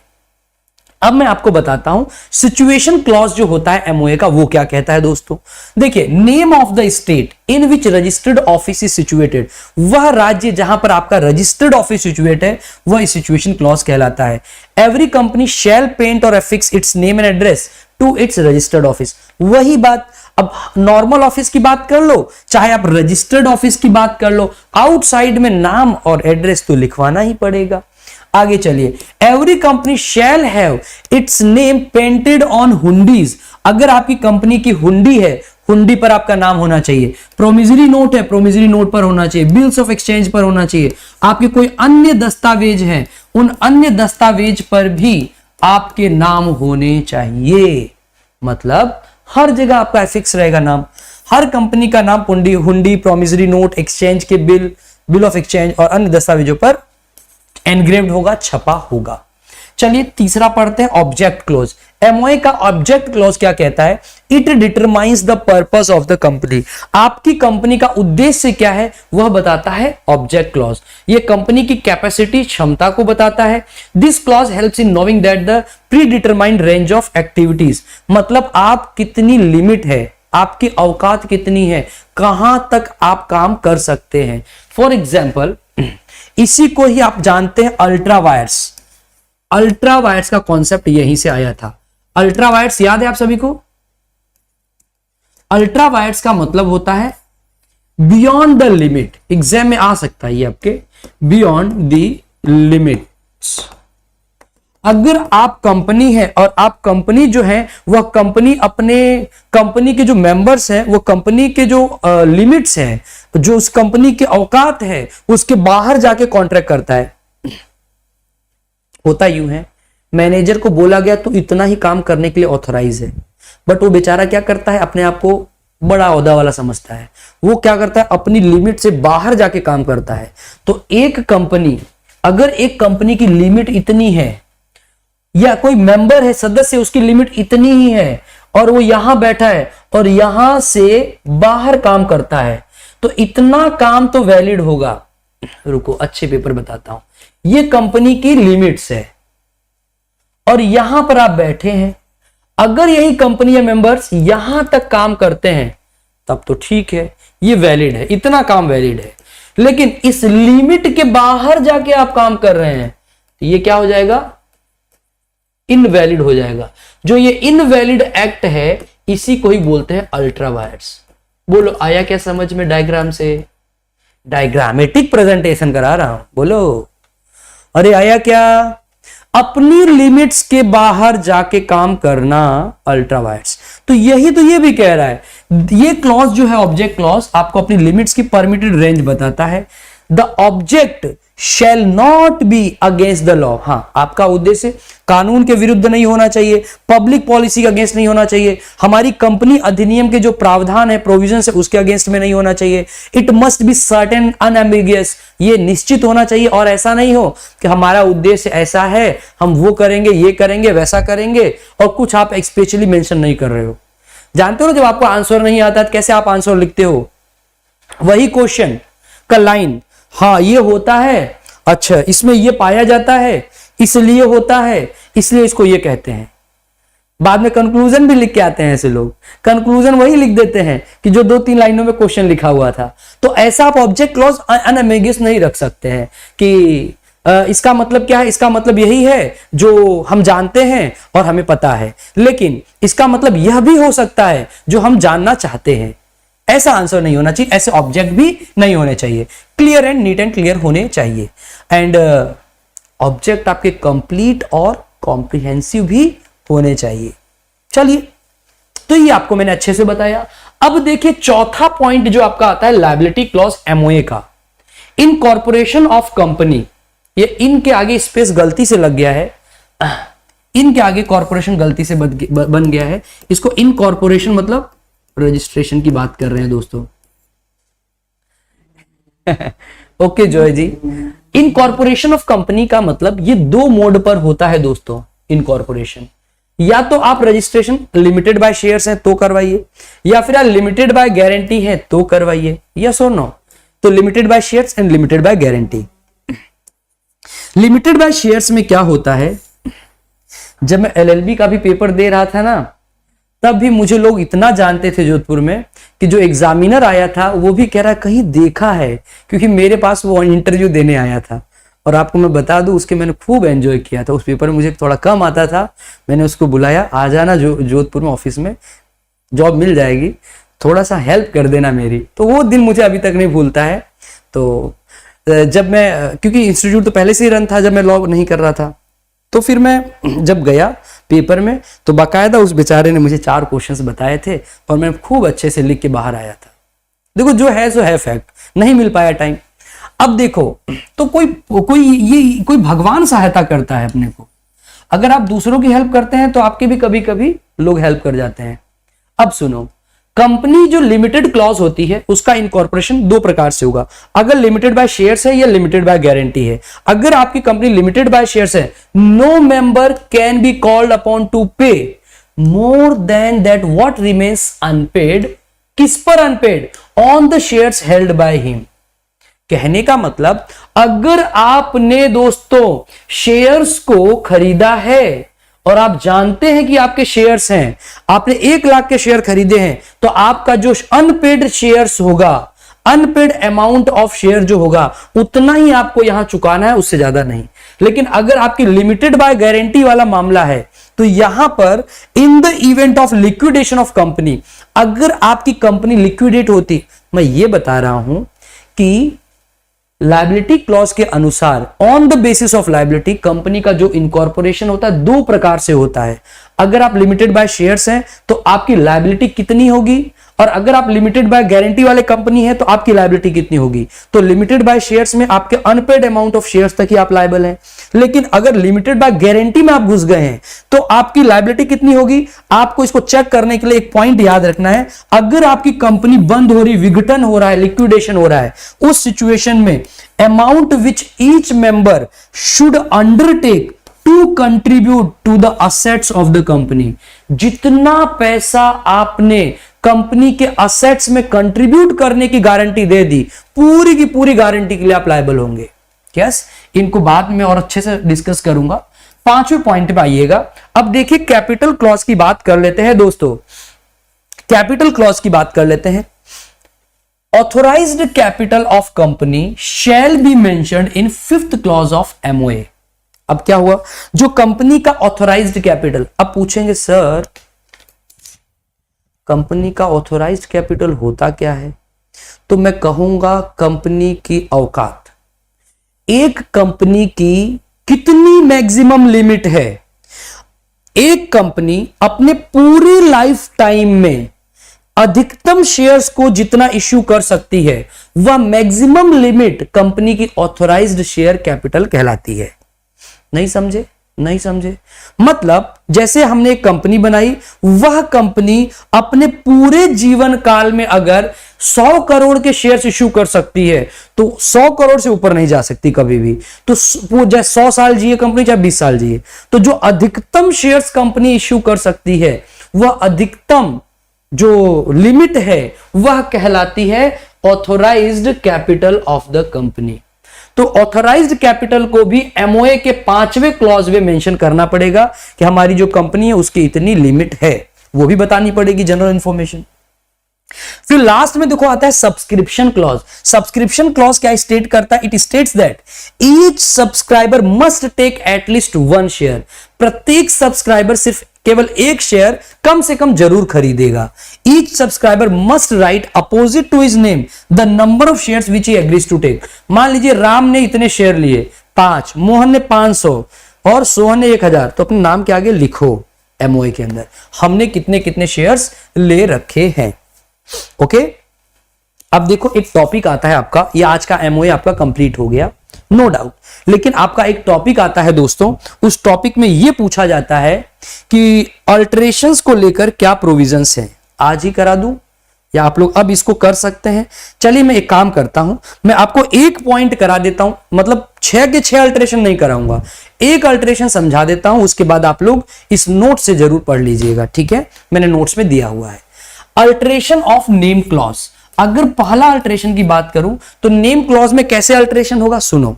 [SPEAKER 1] अब मैं आपको बताता हूं सिचुएशन क्लॉज जो होता है एमओए का, वो क्या कहता है दोस्तों। देखिए, name of the state in which registered office is situated, वह राज्य जहां पर आपका रजिस्टर्ड ऑफिस सिचुएट है वह सिचुएशन क्लॉज कहलाता है। एवरी कंपनी शैल पेंट और affix its name and address to its registered office. वही बात, अब नॉर्मल ऑफिस की बात कर लो, चाहे आप रजिस्टर्ड ऑफिस की बात कर लो, आउटसाइड में नाम और एड्रेस तो लिखवाना ही पड़ेगा। आगे चलिए, every company shall have it's name painted on hundis. अगर आपकी कंपनी की हुंडी है, हुंडी पर आपका नाम होना चाहिए। प्रोमिसरी नोट है, प्रोमिसरी नोट पर होना चाहिए। बिल्स ऑफ एक्सचेंज पर होना चाहिए। आपके कोई अन्य दस्तावेज हैं, उन अन्य दस्तावेज पर भी आपके नाम होने चाहिए। मतलब हर जगह आपका एफिक्स रहेगा नाम। हर कंपनी का नाम हुंडी, प्रोमिसरी नोट, एक्सचेंज के बिल ऑफ एक्सचेंज और अन्य दस्तावेजों पर एनग्रेव्ड होगा, छपा होगा। चलिए, तीसरा पढ़ते हैं, ऑब्जेक्ट क्लोज। एमओए का ऑब्जेक्ट क्लोज क्या कहता है? It determines the purpose of the company. आपकी कंपनी का उद्देश्य क्या है वह बताता है ऑब्जेक्ट क्लॉज। ये कंपनी की कैपेसिटी, क्षमता को बताता है। This clause helps in knowing that the pre determined range of activities. मतलब आप कितनी लिमिट है, आपकी औकात कितनी है, कहां तक आप काम कर सकते हैं। फॉर एग्जाम्पल, इसी को ही आप जानते हैं अल्ट्रा वायर्स। अल्ट्रा वायर्स का कॉन्सेप्ट यहीं से आया था। अल्ट्रा वायर्स याद है आप सभी को? अल्ट्रा वायर्स का मतलब होता है बियॉन्ड द लिमिट। एग्जाम में आ सकता है ये आपके, बियॉन्ड द लिमिट्स। अगर आप कंपनी है और आप कंपनी जो है वह कंपनी अपने कंपनी के जो मेंबर्स हैं, वो कंपनी के जो लिमिट्स हैं, जो उस कंपनी के औकात है, उसके बाहर जाके कॉन्ट्रैक्ट करता है। होता यूं है, मैनेजर को बोला गया तो इतना ही काम करने के लिए ऑथराइज है, बट वो बेचारा क्या करता है, अपने आप को बड़ा ओहदा वाला समझता है। वो क्या करता है, अपनी लिमिट से बाहर जाके काम करता है। तो एक कंपनी, अगर एक कंपनी की लिमिट इतनी है या कोई मेंबर है, सदस्य, उसकी लिमिट इतनी ही है और वो यहां बैठा है और यहां से बाहर काम करता है, तो इतना काम तो वैलिड होगा। रुको, अच्छे पेपर बताता हूं। ये कंपनी की लिमिट्स है और यहां पर आप बैठे हैं। अगर यही कंपनी या मेंबर्स यहां तक काम करते हैं तब तो ठीक है, ये वैलिड है, इतना काम वैलिड है। लेकिन इस लिमिट के बाहर जाके आप काम कर रहे हैं ये क्या हो जाएगा, इनवैलिड हो जाएगा। जो ये इनवैलिड एक्ट है इसी को ही बोलते हैं अल्ट्रा वायर्स। बोलो आया क्या समझ में डायग्राम से? डायग्रामेटिक प्रेजेंटेशन करा रहा हूं, बोलो अरे आया क्या? अपनी लिमिट्स के बाहर जाके काम करना अल्ट्रा वायर्स। तो यही तो ये भी कह रहा है, ये क्लॉज जो है ऑब्जेक्ट क्लॉज आपको अपनी लिमिट्स की परमिटेड रेंज बताता है। The object shell not be against the law. हाँ, आपका उद्देश्य कानून के विरुद्ध नहीं होना चाहिए, पब्लिक पॉलिसी के अगेंस्ट नहीं होना चाहिए, हमारी कंपनी अधिनियम के जो प्रावधान है, प्रोविजन है, उसके अगेंस्ट में नहीं होना चाहिए। It must be certain unambiguous, ये निश्चित होना चाहिए। और ऐसा नहीं हो कि हमारा उद्देश्य ऐसा है, हम वो करेंगे, ये करेंगे, वैसा करेंगे, और कुछ आप स्पेशली मेंशन नहीं कर रहे हो। जानते हो ना, जब आपको आंसर नहीं आता है कैसे आप आंसर लिखते हो? वही क्वेश्चन का लाइन, हाँ ये होता है, अच्छा इसमें ये पाया जाता है, इसलिए होता है, इसलिए इसको ये कहते हैं। बाद में कंक्लूजन भी लिख के आते हैं ऐसे लोग, कंक्लूजन वही लिख देते हैं कि जो 2-3 लाइनों में क्वेश्चन लिखा हुआ था। तो ऐसा आप ऑब्जेक्ट क्लॉज अनएम्बिगियस नहीं रख सकते हैं कि इसका मतलब क्या है, इसका मतलब यही है जो हम जानते हैं और हमें पता है, लेकिन इसका मतलब यह भी हो सकता है जो हम जानना चाहते हैं। ऐसा आंसर नहीं होना चाहिए, ऐसे ऑब्जेक्ट भी नहीं होने चाहिए, clear and neat and clear होने चाहिए। एंड ऑब्जेक्ट आपके कंप्लीट और कॉम्प्रिहेंसिव भी होने चाहिए। चलिए, तो ये आपको मैंने अच्छे से बताया। अब देखिए चौथा पॉइंट जो आपका आता है लायबिलिटी क्लॉज एमओए का, इनकॉर्पोरेशन ऑफ कंपनी। ये इन के आगे स्पेस गलती से लग गया है, इन के आगे कॉर्पोरेशन गलती से बन गया है। इसको इनकॉर्पोरेशन मतलब रजिस्ट्रेशन की बात कर रहे हैं दोस्तों। Okay Joy ji, incorporation of company का मतलब ये 2 मोड पर होता है दोस्तों इनकॉर्पोरेशन। या तो आप रजिस्ट्रेशन लिमिटेड बाय शेयर्स हैं तो करवाइए, या फिर आप लिमिटेड बाय गारंटी है तो करवाइए। यस और नो? तो limited by shares and limited by guarantee. Limited by shares में क्या होता है, जब मैं एलएलबी का भी पेपर दे रहा था ना, तब भी मुझे लोग इतना जानते थे जोधपुर में कि जो एग्जामिनर आया था वो भी कह रहा कहीं देखा है, क्योंकि मेरे पास वो इंटरव्यू देने आया था। और आपको मैं बता दूं, उसके मैंने खूब एंजॉय किया था। उस पेपर में मुझे थोड़ा कम आता था, मैंने उसको बुलाया, आ जाना जोधपुर में ऑफिस में, जॉब मिल जाएगी, थोड़ा सा हेल्प कर देना मेरी। तो वो दिन मुझे अभी तक नहीं भूलता है। तो जब मैं, क्योंकि इंस्टीट्यूट तो पहले से ही रन था जब मैं लॉ नहीं कर रहा था, तो फिर मैं जब गया पेपर में तो बाकायदा उस बेचारे ने मुझे 4 क्वेश्चंस बताए थे और मैं खूब अच्छे से लिख के बाहर आया था। देखो जो है सो है फैक्ट, नहीं मिल पाया टाइम। अब देखो, तो कोई भगवान सहायता करता है अपने को। अगर आप दूसरों की हेल्प करते हैं तो आपके भी कभी कभी लोग हेल्प कर जाते हैं। अब सुनो, कंपनी जो लिमिटेड क्लॉज होती है उसका इनकॉर्पोरेशन 2 प्रकार से होगा। अगर लिमिटेड बाय शेयर्स है या लिमिटेड बाय गारंटी है। अगर आपकी कंपनी लिमिटेड बाय शेयर्स है, no member can be called upon to pay more than that what remains unpaid. किस पर unpaid? On the shares held by him. कहने का मतलब, अगर आपने दोस्तों शेयर्स को खरीदा है और आप जानते हैं कि आपके शेयर्स हैं, आपने 1 लाख के शेयर खरीदे हैं, तो आपका जो अनपेड शेयर्स होगा, अनपेड अमाउंट ऑफ शेयर जो होगा, उतना ही आपको यहां चुकाना है, उससे ज्यादा नहीं। लेकिन अगर आपकी लिमिटेड बाय गारंटी वाला मामला है तो यहां पर इन the event of liquidation of company, अगर आपकी कंपनी लिक्विडेट होती, मैं ये बता रहा हूं कि लायबिलिटी क्लॉज के अनुसार on the basis of liability company का जो इनकॉर्पोरेशन होता है 2 प्रकार से होता है। अगर आप लिमिटेड बाय शेयर्स हैं तो आपकी लायबिलिटी कितनी होगी, और अगर आप लिमिटेड बाय गारंटी वाले कंपनी है तो आपकी लायबिलिटी कितनी होगी। तो लिमिटेड बाय शेयर्स में आपके अनपेड अमाउंट ऑफ शेयर्स तक ही आप लायबल हैं, लेकिन अगर लिमिटेड बाय गारंटी में आप घुस गए हैं तो आपकी लायबिलिटी कितनी होगी। आपको इसको चेक करने के लिए एक पॉइंट याद रखना है, अगर आपकी कंपनी बंद हो रही, विघटन हो रहा है, लिक्विडेशन हो रहा है, उस सिचुएशन में amount which each member should undertake to contribute to the assets of the company, जितना पैसा आपने कंपनी के असेट्स में कंट्रीब्यूट करने की गारंटी दे दी, पूरी की पूरी गारंटी के लिए आप लायबल होंगे। यस, इनको बाद में और अच्छे से डिस्कस करूंगा। 5वें पॉइंट पे आइएगा। अब देखिए कैपिटल क्लॉज की बात कर लेते हैं दोस्तों, कैपिटल क्लॉज की बात कर लेते हैं। Authorized capital of company shall be mentioned in 5th clause of MOA. अब क्या हुआ, जो कंपनी का ऑथोराइज्ड कैपिटल, अब पूछेंगे सर कंपनी का ऑथोराइज्ड कैपिटल होता क्या है, तो मैं कहूंगा कंपनी की औकात, एक कंपनी की कितनी मैक्सिमम लिमिट है, एक कंपनी अपने पूरे लाइफ टाइम में अधिकतम शेयर्स को जितना इश्यू कर सकती है वह मैक्सिमम लिमिट कंपनी की ऑथोराइज्ड शेयर कैपिटल कहलाती है। नहीं समझे, नहीं समझे, मतलब जैसे हमने एक कंपनी बनाई, वह कंपनी अपने पूरे जीवन काल में अगर 100 करोड़ के शेयर्स इश्यू कर सकती है तो 100 करोड़ से ऊपर नहीं जा सकती कभी भी। तो वो चाहे 100 साल जिए कंपनी, चाहे 20 साल जिए, तो जो अधिकतम शेयर्स कंपनी इश्यू कर सकती है वह अधिकतम जो लिमिट है वह कहलाती है authorised capital of the company. तो ऑथोराइज्ड कैपिटल को भी एमओए के 5वें क्लॉज में मेंशन करना पड़ेगा कि हमारी जो कंपनी है उसकी इतनी लिमिट है, वो भी बतानी पड़ेगी जनरल इंफॉर्मेशन। फिर लास्ट में देखो आता है सब्सक्रिप्शन क्लॉज। सब्सक्रिप्शन क्लॉज क्या स्टेट करता है, it states that each subscriber must take at least 1 share, प्रत्येक सब्सक्राइबर सिर्फ केवल एक शेयर कम से कम जरूर खरीदेगा। Each subscriber must write opposite to his name the number of shares which he agrees to take. मान लीजिए राम ने इतने शेयर लिए 5, मोहन ने 500 और सोहन ने 1000, तो अपने नाम के आगे लिखो एमओए के अंदर हमने कितने कितने शेयर्स ले रखे हैं। ओके, अब देखो एक टॉपिक आता है आपका, ये आज का एमओए आपका कंप्लीट हो गया नो डाउट, लेकिन आपका एक टॉपिक आता है दोस्तों, उस टॉपिक में यह पूछा जाता है कि अल्टरेशंस को लेकर क्या प्रोविजंस हैं। आज ही करा दूं या आप लोग अब इसको कर सकते हैं? चलिए मैं एक काम करता हूं, मैं आपको एक पॉइंट करा देता हूं, मतलब 6 के 6 अल्टरेशन नहीं कराऊंगा, एक अल्टरेशन समझा देता हूं, उसके बाद आप लोग इस नोट से जरूर पढ़ लीजिएगा, ठीक है? मैंने नोट्स में दिया हुआ है। अल्टरेशन ऑफ नेम क्लॉज, अगर पहला अल्टरेशन की बात करूं तो नेम क्लॉज में कैसे अल्टरेशन होगा सुनो।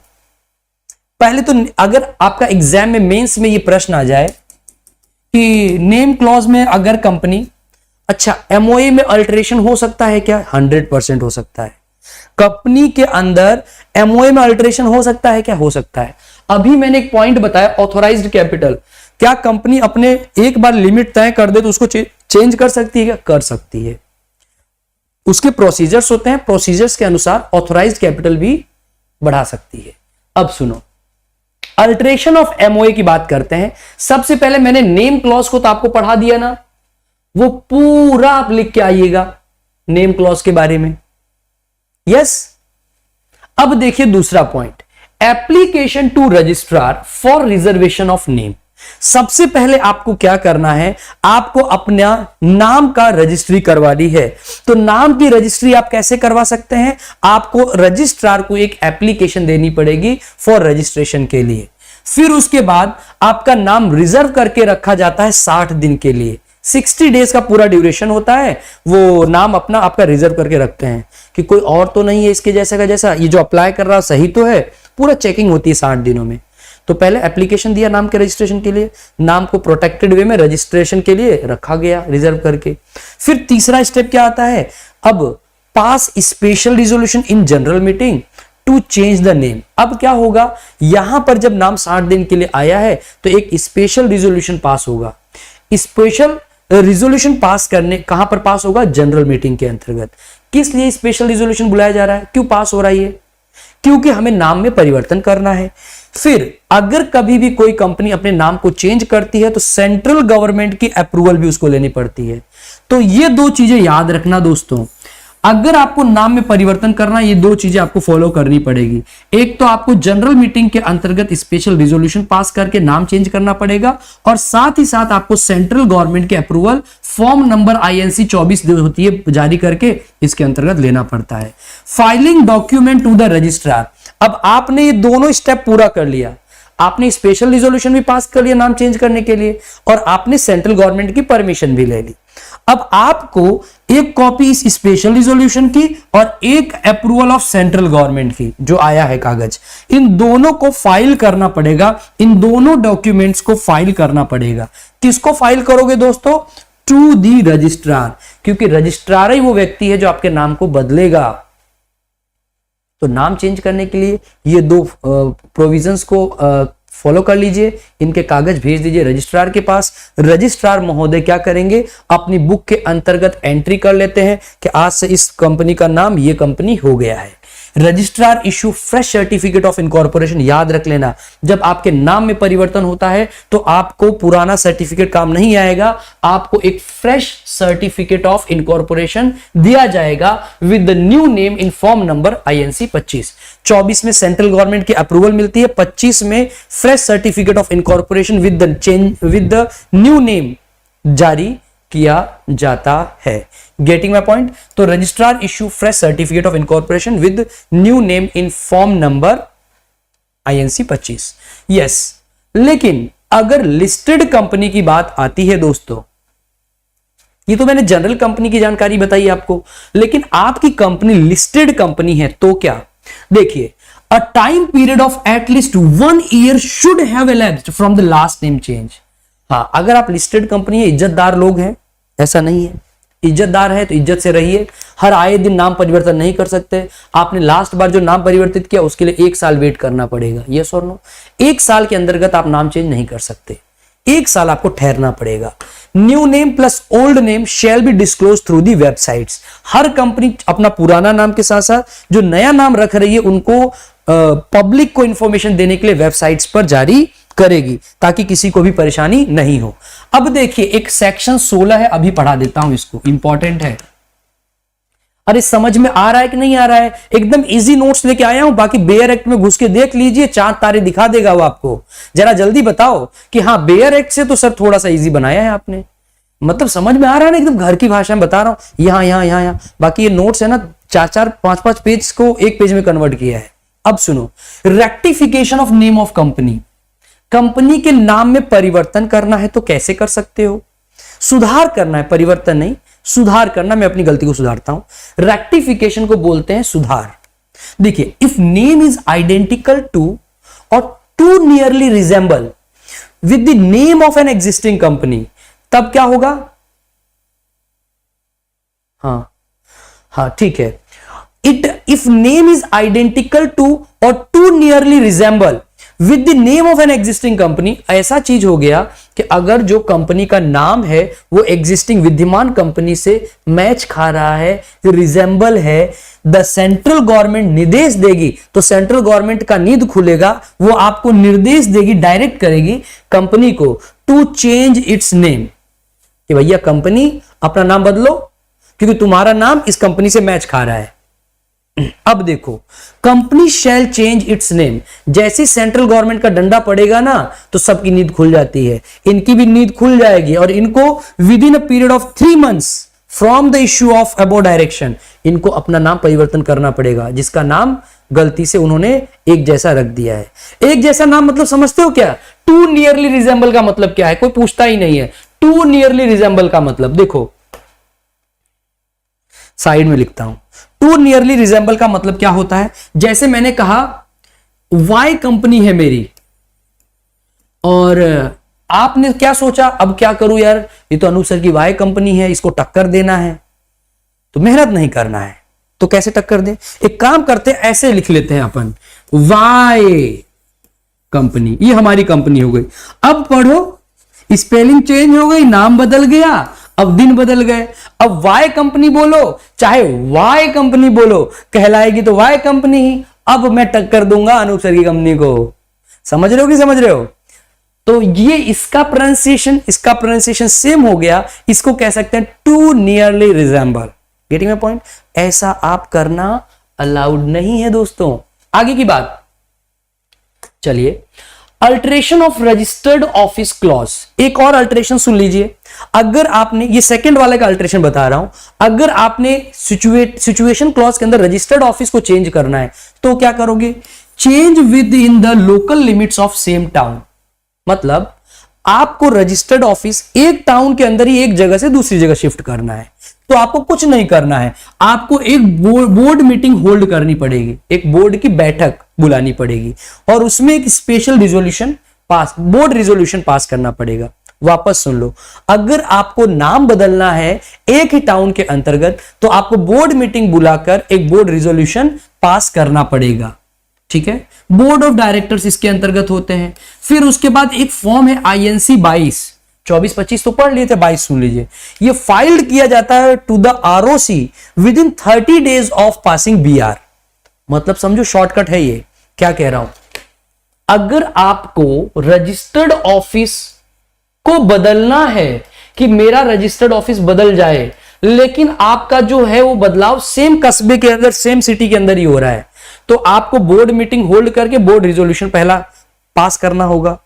[SPEAKER 1] पहले तो अगर आपका एग्जाम में मेंस में ये प्रश्न आ जाए कि नेम क्लॉज में अगर कंपनी, अच्छा एमओए में अल्टरेशन हो सकता है क्या? 100% हो सकता है। कंपनी के अंदर एमओए में अल्टरेशन हो सकता है क्या? हो सकता है। अभी मैंने एक पॉइंट बताया ऑथोराइज्ड कैपिटल, क्या कंपनी अपने एक बार लिमिट तय कर दे तो उसको चेंज कर सकती है क्या? कर सकती है। उसके प्रोसीजर्स होते हैं, प्रोसीजर्स के अनुसार ऑथोराइज्ड कैपिटल भी बढ़ा सकती है। अब सुनो, अल्टरेशन ऑफ एमओए की बात करते हैं। सबसे पहले मैंने नेम क्लॉज को तो आपको पढ़ा दिया ना, वो पूरा आप लिख के आइएगा नेम क्लॉज के बारे में। यस, अब देखिए दूसरा point, application to registrar for reservation of name. सबसे पहले आपको क्या करना है, आपको अपना नाम का रजिस्ट्री करवानी है। तो नाम की रजिस्ट्री आप कैसे करवा सकते हैं? आपको रजिस्ट्रार को एक एप्लीकेशन देनी पड़ेगी फॉर रजिस्ट्रेशन के लिए। फिर उसके बाद आपका नाम रिजर्व करके रखा जाता है 60 दिन के लिए। 60 डेज का पूरा ड्यूरेशन होता है, वो नाम अपना आपका रिजर्व करके रखते हैं कि कोई और तो नहीं है इसके जैसा का जैसा, ये जो अप्लाई कर रहा सही तो है, पूरा चेकिंग होती है 60 दिनों में। तो पहले एप्लीकेशन दिया नाम के रजिस्ट्रेशन के लिए, नाम को प्रोटेक्टेड वे में रजिस्ट्रेशन के लिए रखा गया रिजर्व करके। फिर तीसरा स्टेप क्या आता है, अब pass special resolution in general meeting to change the name. अब क्या होगा, यहां पर जब नाम 60 दिन के लिए आया है तो एक स्पेशल रिजोल्यूशन पास होगा। स्पेशल रिजोल्यूशन पास करने कहां पर पास होगा? जनरल मीटिंग के अंतर्गत। किस लिए स्पेशल रिजोल्यूशन बुलाया जा रहा है, क्यों पास हो रहा है ये? क्योंकि हमें नाम में परिवर्तन करना है। फिर अगर कभी भी कोई कंपनी अपने नाम को चेंज करती है तो सेंट्रल गवर्नमेंट की अप्रूवल भी उसको लेनी पड़ती है। तो ये 2 चीजें याद रखना दोस्तों, अगर आपको नाम में परिवर्तन करना, ये 2 चीजें आपको फॉलो करनी पड़ेगी। एक तो आपको जनरल मीटिंग के अंतर्गत स्पेशल रिजोल्यूशन पास करके नाम चेंज करना पड़ेगा, और साथ ही साथ आपको सेंट्रल गवर्नमेंट के अप्रूवल फॉर्म नंबर INC 24 जो होती है जारी करके इसके अंतर्गत लेना पड़ता है। Filing document to the registrar, अब आपने ये दोनों स्टेप पूरा कर लिया, आपने स्पेशल रिजोल्यूशन भी पास कर लिया नाम चेंज करने के लिए, और आपने सेंट्रल गवर्नमेंट की परमिशन भी ले ली। अब आपको एक कॉपी इस स्पेशल रिजोल्यूशन की और एक अप्रूवल ऑफ सेंट्रल गवर्नमेंट की जो आया है कागज, इन दोनों को फाइल करना पड़ेगा, इन दोनों डॉक्यूमेंट्स को फाइल करना पड़ेगा। किसको फाइल करोगे दोस्तों? टू दी रजिस्ट्रार, क्योंकि रजिस्ट्रार ही वो व्यक्ति है जो आपके नाम को बदलेगा। तो नाम चेंज करने के लिए ये 2 प्रोविजंस को फॉलो कर लीजिए, इनके कागज भेज दीजिए रजिस्ट्रार के पास। रजिस्ट्रार महोदय क्या करेंगे, अपनी बुक के अंतर्गत एंट्री कर लेते हैं कि आज से इस कंपनी का नाम ये कंपनी हो गया है। Registrar issue fresh certificate of incorporation. याद रख लेना, जब आपके नाम में परिवर्तन होता है तो आपको पुराना सर्टिफिकेट काम नहीं आएगा, आपको एक फ्रेश सर्टिफिकेट ऑफ इनकॉर्पोरेशन दिया जाएगा with the new name in form number INC 25। 24 में सेंट्रल गवर्नमेंट की अप्रूवल मिलती है, 25 में fresh certificate of incorporation with the new name जारी किया जाता है। Getting my point? तो registrar issue fresh certificate of incorporation with new name in form number INC 25। Yes, लेकिन अगर लिस्टेड कंपनी की बात आती है दोस्तों, ये तो मैंने जनरल कंपनी की जानकारी बताई आपको, लेकिन आपकी कंपनी लिस्टेड कंपनी है तो क्या? देखिए, a time period of at least 1 year should have elapsed from the last name change. हाँ, अगर आप लिस्टेड कंपनी है, इज्जतदार लोग हैं, ऐसा नहीं है, इज्जतदार है तो इज्जत से रहिए, हर आए दिन नाम परिवर्तन नहीं कर सकते। आपने लास्ट बार जो नाम परिवर्तित किया उसके लिए 1 साल वेट करना पड़ेगा, यस और नो? 1 साल के अंतर्गत आप नाम चेंज नहीं कर सकते, 1 साल आपको ठहरना पड़ेगा। New name plus old name shall be disclose through the websites. Her company अपना पुराना नाम के साथ साथ जो नया नाम रख रही है उनको पब्लिक को इंफॉर्मेशन देने के लिए वेबसाइट्स पर जारी करेगी, ताकि किसी को भी परेशानी नहीं हो। अब देखिए, एक सेक्शन 16 है, अभी पढ़ा देता हूं इसको, इंपॉर्टेंट है। अरे समझ में आ रहा है कि नहीं आ रहा है? एकदम इजी नोट्स लेके आया हूं, बाकी बेयर एक्ट में घुस के देख लीजिए, चांद तारे दिखा देगा वो आपको। जरा जल्दी बताओ कि हाँ, बेयर एक्ट से तो सर थोड़ा सा इजी बनाया है आपने, मतलब समझ में आ रहा है ना? एकदम घर की भाषा में बता रहा हूं, यहां। बाकी ये नोट्स है ना, 4-4, 5-5 पेज को 1 पेज में कन्वर्ट किया है। अब सुनो, rectification of name of company. Company के नाम में परिवर्तन करना है तो कैसे कर सकते हो? सुधार करना है, परिवर्तन नहीं, सुधार करना। मैं अपनी गलती को सुधारता हूं, रेक्टिफिकेशन को बोलते हैं सुधार। देखिए, if name is identical to और to nearly resemble with the name of an existing company, तब क्या होगा? हाँ, ठीक है। If name is identical to और to nearly resemble with the name of an existing company, ऐसा चीज हो गया कि अगर जो कंपनी का नाम है वो एग्जिस्टिंग विद्यमान कंपनी से मैच खा रहा है, रिजेंबल है, द सेंट्रल गवर्नमेंट निर्देश देगी, तो सेंट्रल गवर्नमेंट का नींद खुलेगा, वो आपको निर्देश देगी, डायरेक्ट करेगी कंपनी को टू चेंज इट्स नेम, कि भैया कंपनी अपना नाम बदलो क्योंकि तुम्हारा नाम इस कंपनी से मैच खा रहा है। अब देखो, company shall change it's name, जैसे सेंट्रल गवर्नमेंट का डंडा पड़ेगा ना तो सबकी नींद खुल जाती है, इनकी भी नींद खुल जाएगी और इनको with in a period of 3 months from the issue of above direction इनको अपना नाम परिवर्तन करना पड़ेगा, जिसका नाम गलती से उन्होंने एक जैसा रख दिया है। एक जैसा नाम मतलब समझते हो क्या? टू नियरली रिजेंबल का मतलब क्या है? कोई पूछता ही नहीं है। टू नियरली रिजेंबल का मतलब देखो, साइड में लिखता हूं, टू नियरली रिजेंबल का मतलब क्या होता है? जैसे मैंने कहा वाई कंपनी है मेरी, और आपने क्या सोचा, अब क्या करूं यार, ये तो अनूप सर की वाई कंपनी है, इसको टक्कर देना है, तो मेहनत नहीं करना है, तो कैसे टक्कर दें? एक काम करते हैं, ऐसे लिख लेते हैं अपन, वाई कंपनी, ये हमारी कंपनी हो गई। अब पढ़ो, स्पेलिंग चेंज हो गई, नाम बदल गया, अब दिन बदल गए। अब वाई कंपनी बोलो चाहे वाई कंपनी बोलो, कहलाएगी तो वाई कंपनी ही। अब मैं टक्कर दूंगा अनूप सर की कंपनी को। समझ रहे हो कि समझ रहे हो? तो ये इसका प्रोनाउंसिएशन सेम हो गया, इसको कह सकते हैं too nearly resemble. Getting my point? ऐसा आप करना अलाउड नहीं है दोस्तों। आगे की बात चलिए, alteration of registered office clause. एक और अल्टरेशन सुन लीजिए। अगर आपने, ये सेकंड वाले का अल्टरेशन बता रहा हूं, अगर आपने सिचुएशन क्लॉज के अंदर रजिस्टर्ड ऑफिस को चेंज करना है तो क्या करोगे? Change within the local limits of same town. मतलब आपको रजिस्टर्ड ऑफिस एक टाउन के अंदर ही एक जगह से दूसरी जगह शिफ्ट करना है, तो आपको कुछ नहीं करना है, आपको एक बोर्ड मीटिंग होल्ड करनी पड़ेगी, एक बोर्ड की बैठक बुलानी पड़ेगी और उसमें एक special resolution pass, board resolution पास करना पड़ेगा। वापस सुन लो, अगर आपको नाम बदलना है एक ही टाउन के अंतर्गत तो आपको बोर्ड मीटिंग बुलाकर एक बोर्ड रिजोल्यूशन पास करना पड़ेगा। ठीक है, बोर्ड ऑफ डायरेक्टर्स इसके अंतर्गत होते हैं। फिर उसके बाद एक फॉर्म है INC 22, 24-25 तो पढ़ लिए थे, 22 सुन लीजिए। ये फाइल्ड किया जाता है to the ROC within 30 days of passing BR। मतलब समझो शॉर्टकट है ये, क्या कह रहा हूं, अगर आपको रजिस्टर्ड ऑफिस को बदलना है कि मेरा रजिस्टर्ड ऑफिस बदल जाए, लेकिन आपका जो है वो बदलाव सेम कस्बे के अंदर, सेम सिटी के अंदर ही हो रहा है, तो आपको बोर्ड मीटिंग होल्ड करके बोर्ड रिजोल्यूशन पहला पास करना होगा।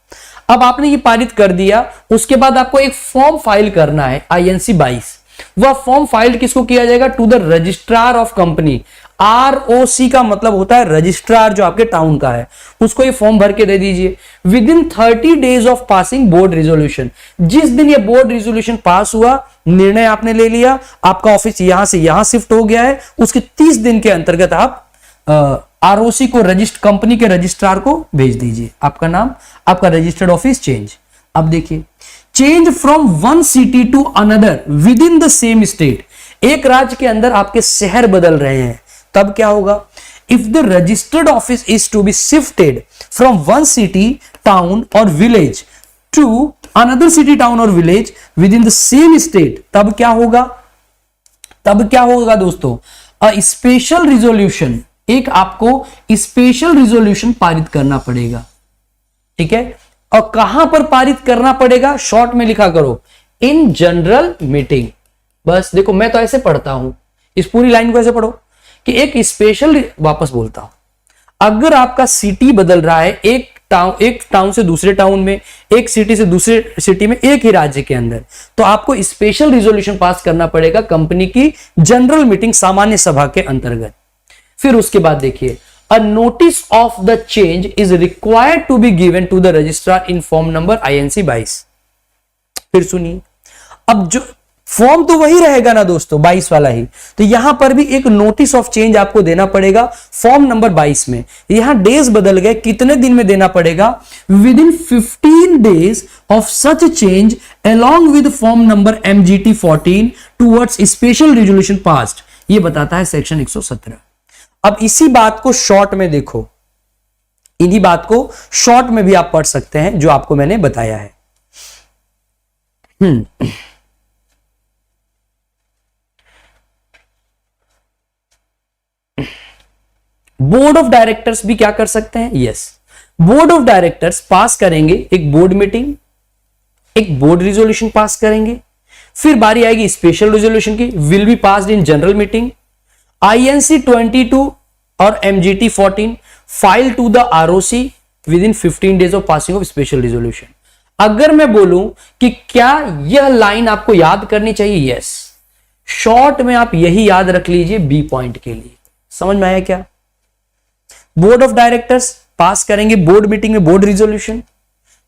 [SPEAKER 1] अब आपने ये पारित कर दिया, उसके बाद आपको एक फॉर्म फाइल करना है INC 22। वह फॉर्म फाइल किसको किया जाएगा, to the registrar of company. ROC का मतलब होता है रजिस्ट्रार, जो आपके टाउन का है, उसको ये फॉर्म भर के दे दीजिए। With in 30 days of passing board resolution, जिस दिन ये बोर्ड रिजोल्यूशन पास हुआ, निर्णय आपने ले लिया, आपका ऑफिस यहां से यहां शिफ्ट हो गया है, उसके 30 दिन के अंतर्गत आप ROC को कंपनी के रजिस्ट्रार को भेज दीजिए, आपका नाम, आपका रजिस्टर्ड ऑफिस चेंज। अब देखिए, change from one city to another within the same state, एक राज्य के अंदर आपके शहर बदल रहे हैं, तब क्या होगा, if the registered office is to be shifted from one city town और village to another city town और village within the same state, तब क्या होगा, तब क्या होगा दोस्तों, अ स्पेशल रिजोल्यूशन, एक आपको स्पेशल रिजोल्यूशन पारित करना पड़ेगा। ठीक है, और कहां पर पारित करना पड़ेगा, शॉर्ट में लिखा करो, इन जनरल मीटिंग। बस देखो, मैं तो ऐसे पढ़ता हूं, इस पूरी लाइन को ऐसे पढ़ो कि एक स्पेशल, वापस बोलता हूं, अगर आपका सिटी बदल रहा है, एक टाउन से दूसरे टाउन में, एक सिटी से दूसरे सिटी में, एक ही राज्य के अंदर, तो आपको स्पेशल रिजोल्यूशन पास करना पड़ेगा कंपनी की जनरल मीटिंग, सामान्य सभा के अंतर्गत। फिर उसके बाद देखिए, a notice of the change is required to be given to the registrar in form number INC 22। फिर सुनिए, अब जो फॉर्म तो वही रहेगा ना दोस्तों, 22 वाला ही, तो यहां पर भी एक नोटिस ऑफ चेंज आपको देना पड़ेगा फॉर्म नंबर 22 में। यहां डेज बदल गए, कितने दिन में देना पड़ेगा, with in 15 days of such change along with form number MGT 14 towards special resolution passed, ये बताता है सेक्शन 117। अब इसी बात को शॉर्ट में देखो, इन्हीं बात को शॉर्ट में भी आप पढ़ सकते हैं जो आपको मैंने बताया है। बोर्ड ऑफ डायरेक्टर्स भी क्या कर सकते हैं, yes, board of directors pass करेंगे एक बोर्ड मीटिंग, एक बोर्ड रिजोल्यूशन पास करेंगे, फिर बारी आएगी स्पेशल रिजोल्यूशन की, will be passed in general meeting. INC 22 और MGT 14 file to the ROC within 15 days of passing of special resolution. अगर मैं बोलूं कि क्या यह लाइन आपको याद करनी चाहिए, यस, शॉर्ट में आप यही याद रख लीजिए B पॉइंट के लिए। समझ में आया क्या, बोर्ड ऑफ डायरेक्टर्स पास करेंगे बोर्ड मीटिंग में बोर्ड रिजोल्यूशन,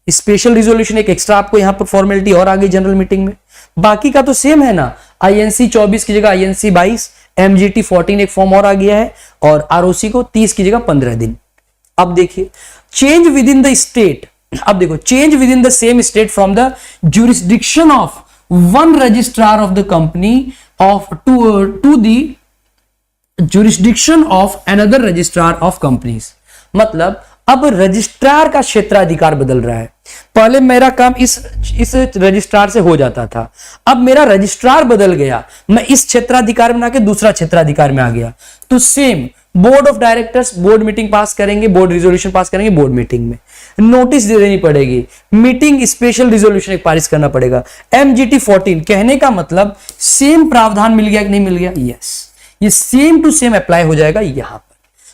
[SPEAKER 1] स्पेशल रिजोल्यूशन एक एक्स्ट्रा आपको यहां पर फॉर्मेलिटी और आगे जनरल मीटिंग में, बाकी का तो सेम है ना, INC 24 की जगह INC 22, MGT 14 एक फॉर्म और आ गया है, और ROC को 30 की जगह 15 दिन। अब देखिए, change within the state, अब देखो, change within the same state from the jurisdiction of one registrar of the company of to the jurisdiction of another registrar of companies. मतलब अब रजिस्ट्रार का क्षेत्राधिकार बदल रहा है, पहले मेरा काम इस रजिस्ट्रार से हो जाता था, अब मेरा रजिस्ट्रार बदल गया, मैं इस क्षेत्राधिकार में ना के दूसरा क्षेत्राधिकार में आ गया, तो same board of directors board meeting pass करेंगे, बोर्ड रिजोल्यूशन पास करेंगे, बोर्ड मीटिंग में नोटिस दे देनी पड़ेगी, मीटिंग स्पेशल रिजोल्यूशन एक पारित करना पड़ेगा। MGT 14 कहने का मतलब सेम प्रावधान मिल गया कि नहीं मिल गया, यस, ये सेम टू सेम अप्लाई हो जाएगा यहां पर।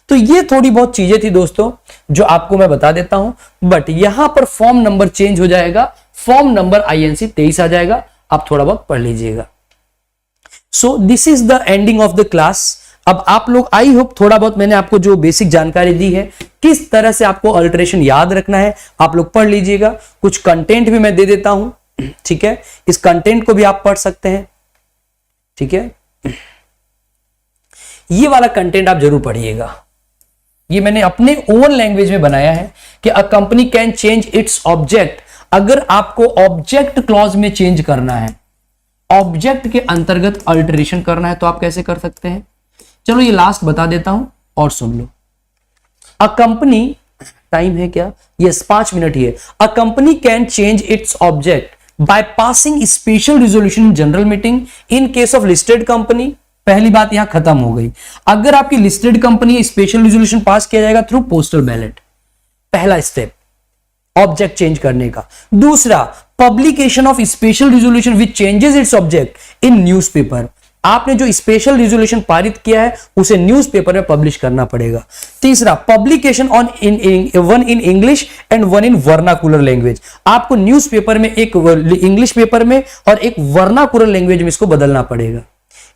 [SPEAKER 1] तो ये थोड़ी बहुत चीजें थी दोस्तों जो आपको मैं बता देता हूं, बट यहां पर फॉर्म नंबर चेंज हो जाएगा, फॉर्म नंबर INC 23 आ जाएगा, आप थोड़ा बहुत पढ़ लीजिएगा। So this is the ending of the class. अब आप लोग, आई होप थोड़ा बहुत मैंने आपको जो बेसिक जानकारी दी है, किस तरह से आपको अल्टरेशन याद रखना है, आप लोग पढ़ लीजिएगा। कुछ कंटेंट भी मैं दे देता हूं, ठीक है, इस कंटेंट को भी आप पढ़ सकते हैं, ठीक है, ये वाला कंटेंट आप जरूर पढ़िएगा। ये मैंने अपने ओन लैंग्वेज में बनाया है कि अ company can change its object. अगर आपको ऑब्जेक्ट क्लॉज में चेंज करना है, ऑब्जेक्ट के अंतर्गत अल्टरेशन करना है, तो आप कैसे कर सकते हैं, चलो ये लास्ट बता देता हूं और सुन लो। अ कंपनी, टाइम है क्या? यस, 5 मिनट ही है। A company can change its object by passing special resolution in general meeting in case of listed company. पहली बात यहां खत्म हो गई। अगर आपकी लिस्टेड कंपनी है, स्पेशल रिजोल्यूशन पास किया जाएगा थ्रू पोस्टल बैलेट, पहला स्टेप ऑब्जेक्ट चेंज करने का। दूसरा, publication of special resolution which changes its object in newspaper. आपने जो स्पेशल रिजोल्यूशन पारित किया है उसे न्यूज़पेपर में पब्लिश करना पड़ेगा। तीसरा, publication on one in English and one in vernacular language. आपको न्यूज़पेपर में एक इंग्लिश पेपर में और एक वर्नाकुलर लैंग्वेज में इसको बदलना पड़ेगा।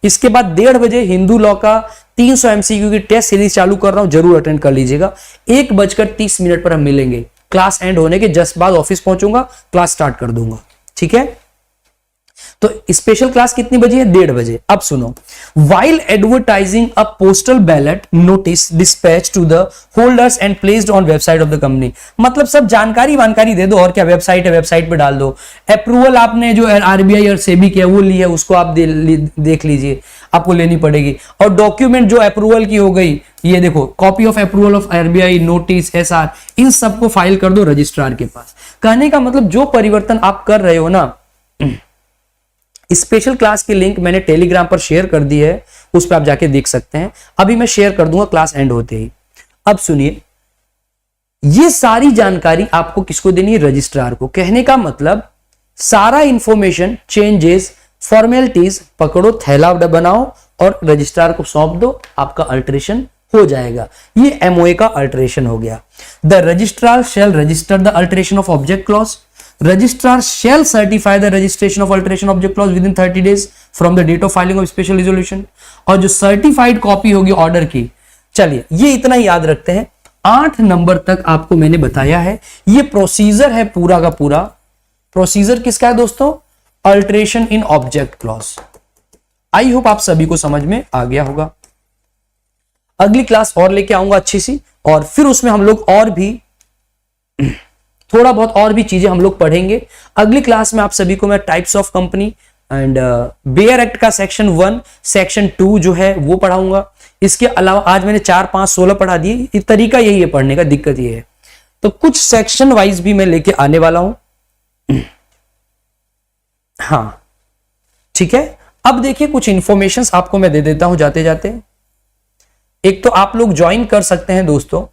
[SPEAKER 1] इसके बाद 1:30 बजे हिंदू लॉ का 300 एमसीक्यू की टेस्ट सीरीज चालू कर रहा हूं, जरूर अटेंड कर लीजिएगा। 1:30 पर हम मिलेंगे। क्लास एंड होने के जस्ट बाद ऑफिस पहुंचूंगा, क्लास स्टार्ट कर दूंगा, ठीक है। तो स्पेशल क्लास कितनी बजे है? 1:30 बजे। अब सुनो, while advertising a postal ballot notice dispatch to the holders and placed on website of the company. मतलब सब जानकारी दे दो, और क्या वेबसाइट है, वेबसाइट पे डाल दो। अप्रूवल आपने जो आरबीआई और सेबी किया वो ली है, उसको आप देख लीजिए, आपको लेनी पड़ेगी। और डॉक्यूमेंट जो अप्रूवल की हो गई, ये देखो, copy of approval of RBI, notice, SR, इन सबको फाइल कर दो रजिस्ट्रार के पास। कहने का मतलब जो परिवर्तन आप कर रहे हो ना, स्पेशल क्लास की लिंक मैंने टेलीग्राम पर शेयर कर दी है, उस पर आप जाके देख सकते हैं। अभी मैं शेयर कर दूंगा क्लास एंड होते ही। अब सुनिए, ये सारी जानकारी आपको किसको देनी है? रजिस्ट्रार को। कहने का मतलब सारा इंफॉर्मेशन, चेंजेस, फॉर्मेलिटीज पकड़ो, थैला बनाओ और रजिस्ट्रार को सौंप दो, आपका अल्टरेशन हो जाएगा। ये एमओए का अल्टरेशन हो गया। The registrar shall register the alteration of object clause. Registrar shall certify the registration of alteration object clause within 30 days from the date of filing of special resolution। और जो certified copy होगी order की, चलिए ये इतना ही याद रखते हैं। 8 नंबर तक आपको मैंने बताया है। ये प्रोसीजर है पूरा का पूरा। प्रोसीजर किसका है दोस्तों? Alteration in object clause. I hope आप सभी को समझ में आ गया होगा। अगली क्लास और लेके आऊंगा अच्छी सी, और फिर उसमें हम लोग और भी थोड़ा बहुत और भी चीजें हम लोग पढ़ेंगे। अगली क्लास में आप सभी को मैं types of company and bare act का सेक्शन 1, सेक्शन 2 जो है वो पढ़ाऊंगा। इसके अलावा आज मैंने 4, 5, 16 पढ़ा दिए। तरीका यही है पढ़ने का, दिक्कत ये है। तो कुछ सेक्शन वाइज भी मैं लेके आने वाला हूं। हाँ ठीक है। अब देखिए कुछ इंफॉर्मेशन आपको मैं दे देता हूं जाते जाते। एक तो आप लोग ज्वाइन कर सकते हैं दोस्तों,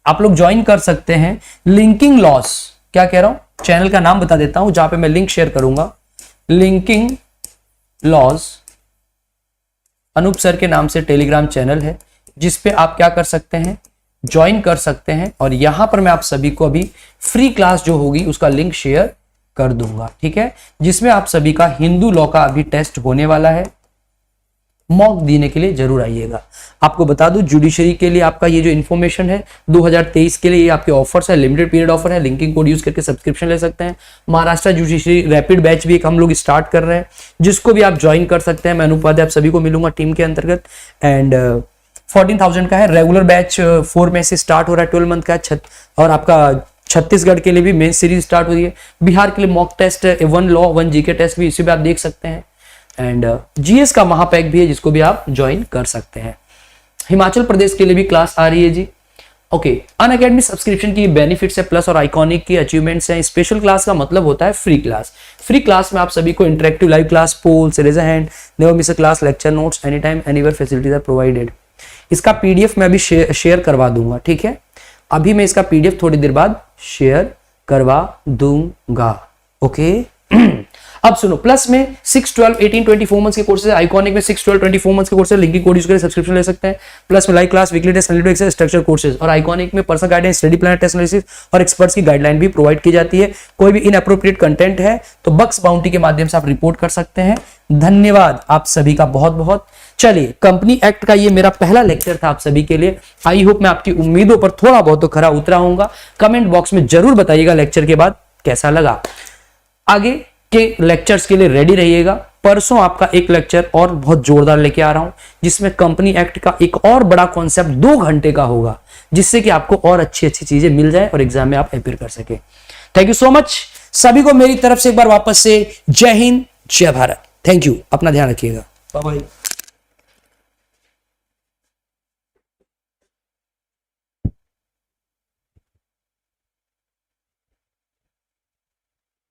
[SPEAKER 1] आप लोग ज्वाइन कर सकते हैं लिंकिंग लॉस। क्या कह रहा हूं? चैनल का नाम बता देता हूं जहां पे मैं लिंक शेयर करूंगा। लिंकिंग लॉस अनूप सर के नाम से टेलीग्राम चैनल है, जिस पे आप क्या कर सकते हैं? ज्वाइन कर सकते हैं। और यहां पर मैं आप सभी को अभी फ्री क्लास जो होगी उसका लिंक शेयर कर दूंगा, ठीक है, जिसमें आप सभी का हिंदू लॉ का अभी टेस्ट होने वाला है। मॉक देने के लिए जरूर आइएगा। आपको बता दूं, जुडिशरी के लिए आपका ये जो इन्फॉर्मेशन है 2023 के लिए ये आपके ऑफर्स है, लिमिटेड पीरियड ऑफर है। लिंकिंग कोड यूज करके सब्सक्रिप्शन ले सकते हैं। महाराष्ट्र जुडिशरी रैपिड बैच भी एक हम लोग स्टार्ट कर रहे हैं, जिसको भी आप ज्वाइन कर सकते हैं। मैं अनुपाध्याय आप सभी को मिलूंगा टीम के अंतर्गत। एंड 14,000 का है। रेगुलर बैच 4 मई से स्टार्ट हो रहा है, 12 मंथ का। और आपका छत्तीसगढ़ के लिए भी मेन सीरीज स्टार्ट हो रही है। बिहार के लिए mock test 1 law 1 GK test भी इसी पे आप देख सकते हैं। एंड जीएस का महापैक भी है, जिसको भी आप ज्वाइन कर सकते हैं। हिमाचल प्रदेश के लिए भी क्लास आ रही है जी। Okay, Unacademy subscription key benefits है, प्लस और आइकॉनिक की अचीवमेंट्स हैं। स्पेशल क्लास का मतलब होता है फ्री क्लास। फ्री क्लास में आप सभी को interactive live class, polls, raise a hand, never miss a class, lecture notes, any time anywhere facilities are provided. इसका पीडीएफ मैं अभी शेयर करवा दूंगा, ठीक है। अभी मैं इसका पीडीएफ थोड़ी देर बाद शेयर करवा दूंगा, ओके। अब सुनो, प्लस में 6, 12, 18, 24 मंथ्स के कोर्सेज, आइकॉनिक में 6, 12, 24 मंथ्स के कोर्सेज, लिंकिंग कोड यूज करके सब्सक्रिप्शन ले सकते हैं। प्लस में live class, weekly test, analytic exercise, structure courses. और आइकॉनिक में personal guidance, study plan, test analysis और एक्सपर्ट्स की गाइडलाइन भी प्रोवाइड की जाती है। कोई भी इनअप्रोप्रिएट कंटेंट है तो बक्स बाउंटी के माध्यम से आप रिपोर्ट कर सकते हैं। धन्यवाद आप सभी का बहुत बहुत। चलिए, कंपनी एक्ट का ये मेरा पहला लेक्चर था आप सभी के लिए। आई होप मैं आपकी उम्मीदों पर थोड़ा बहुत तो खरा उतरा हूंगा। कमेंट बॉक्स में जरूर बताइएगा लेक्चर के बाद कैसा लगा। आगे के लेक्चर्स के लिए रेडी रहिएगा। परसों आपका एक लेक्चर और बहुत जोरदार लेके आ रहा हूं, जिसमें कंपनी एक्ट का एक और बड़ा कॉन्सेप्ट 2 घंटे का होगा, जिससे कि आपको और अच्छी अच्छी चीजें मिल जाए और एग्जाम में आप अपीयर कर सके। थैंक यू सो मच सभी को मेरी तरफ से एक बार वापस से जय हिंद, जय भारत। थैंक यू, अपना ध्यान रखिएगा। Bye bye.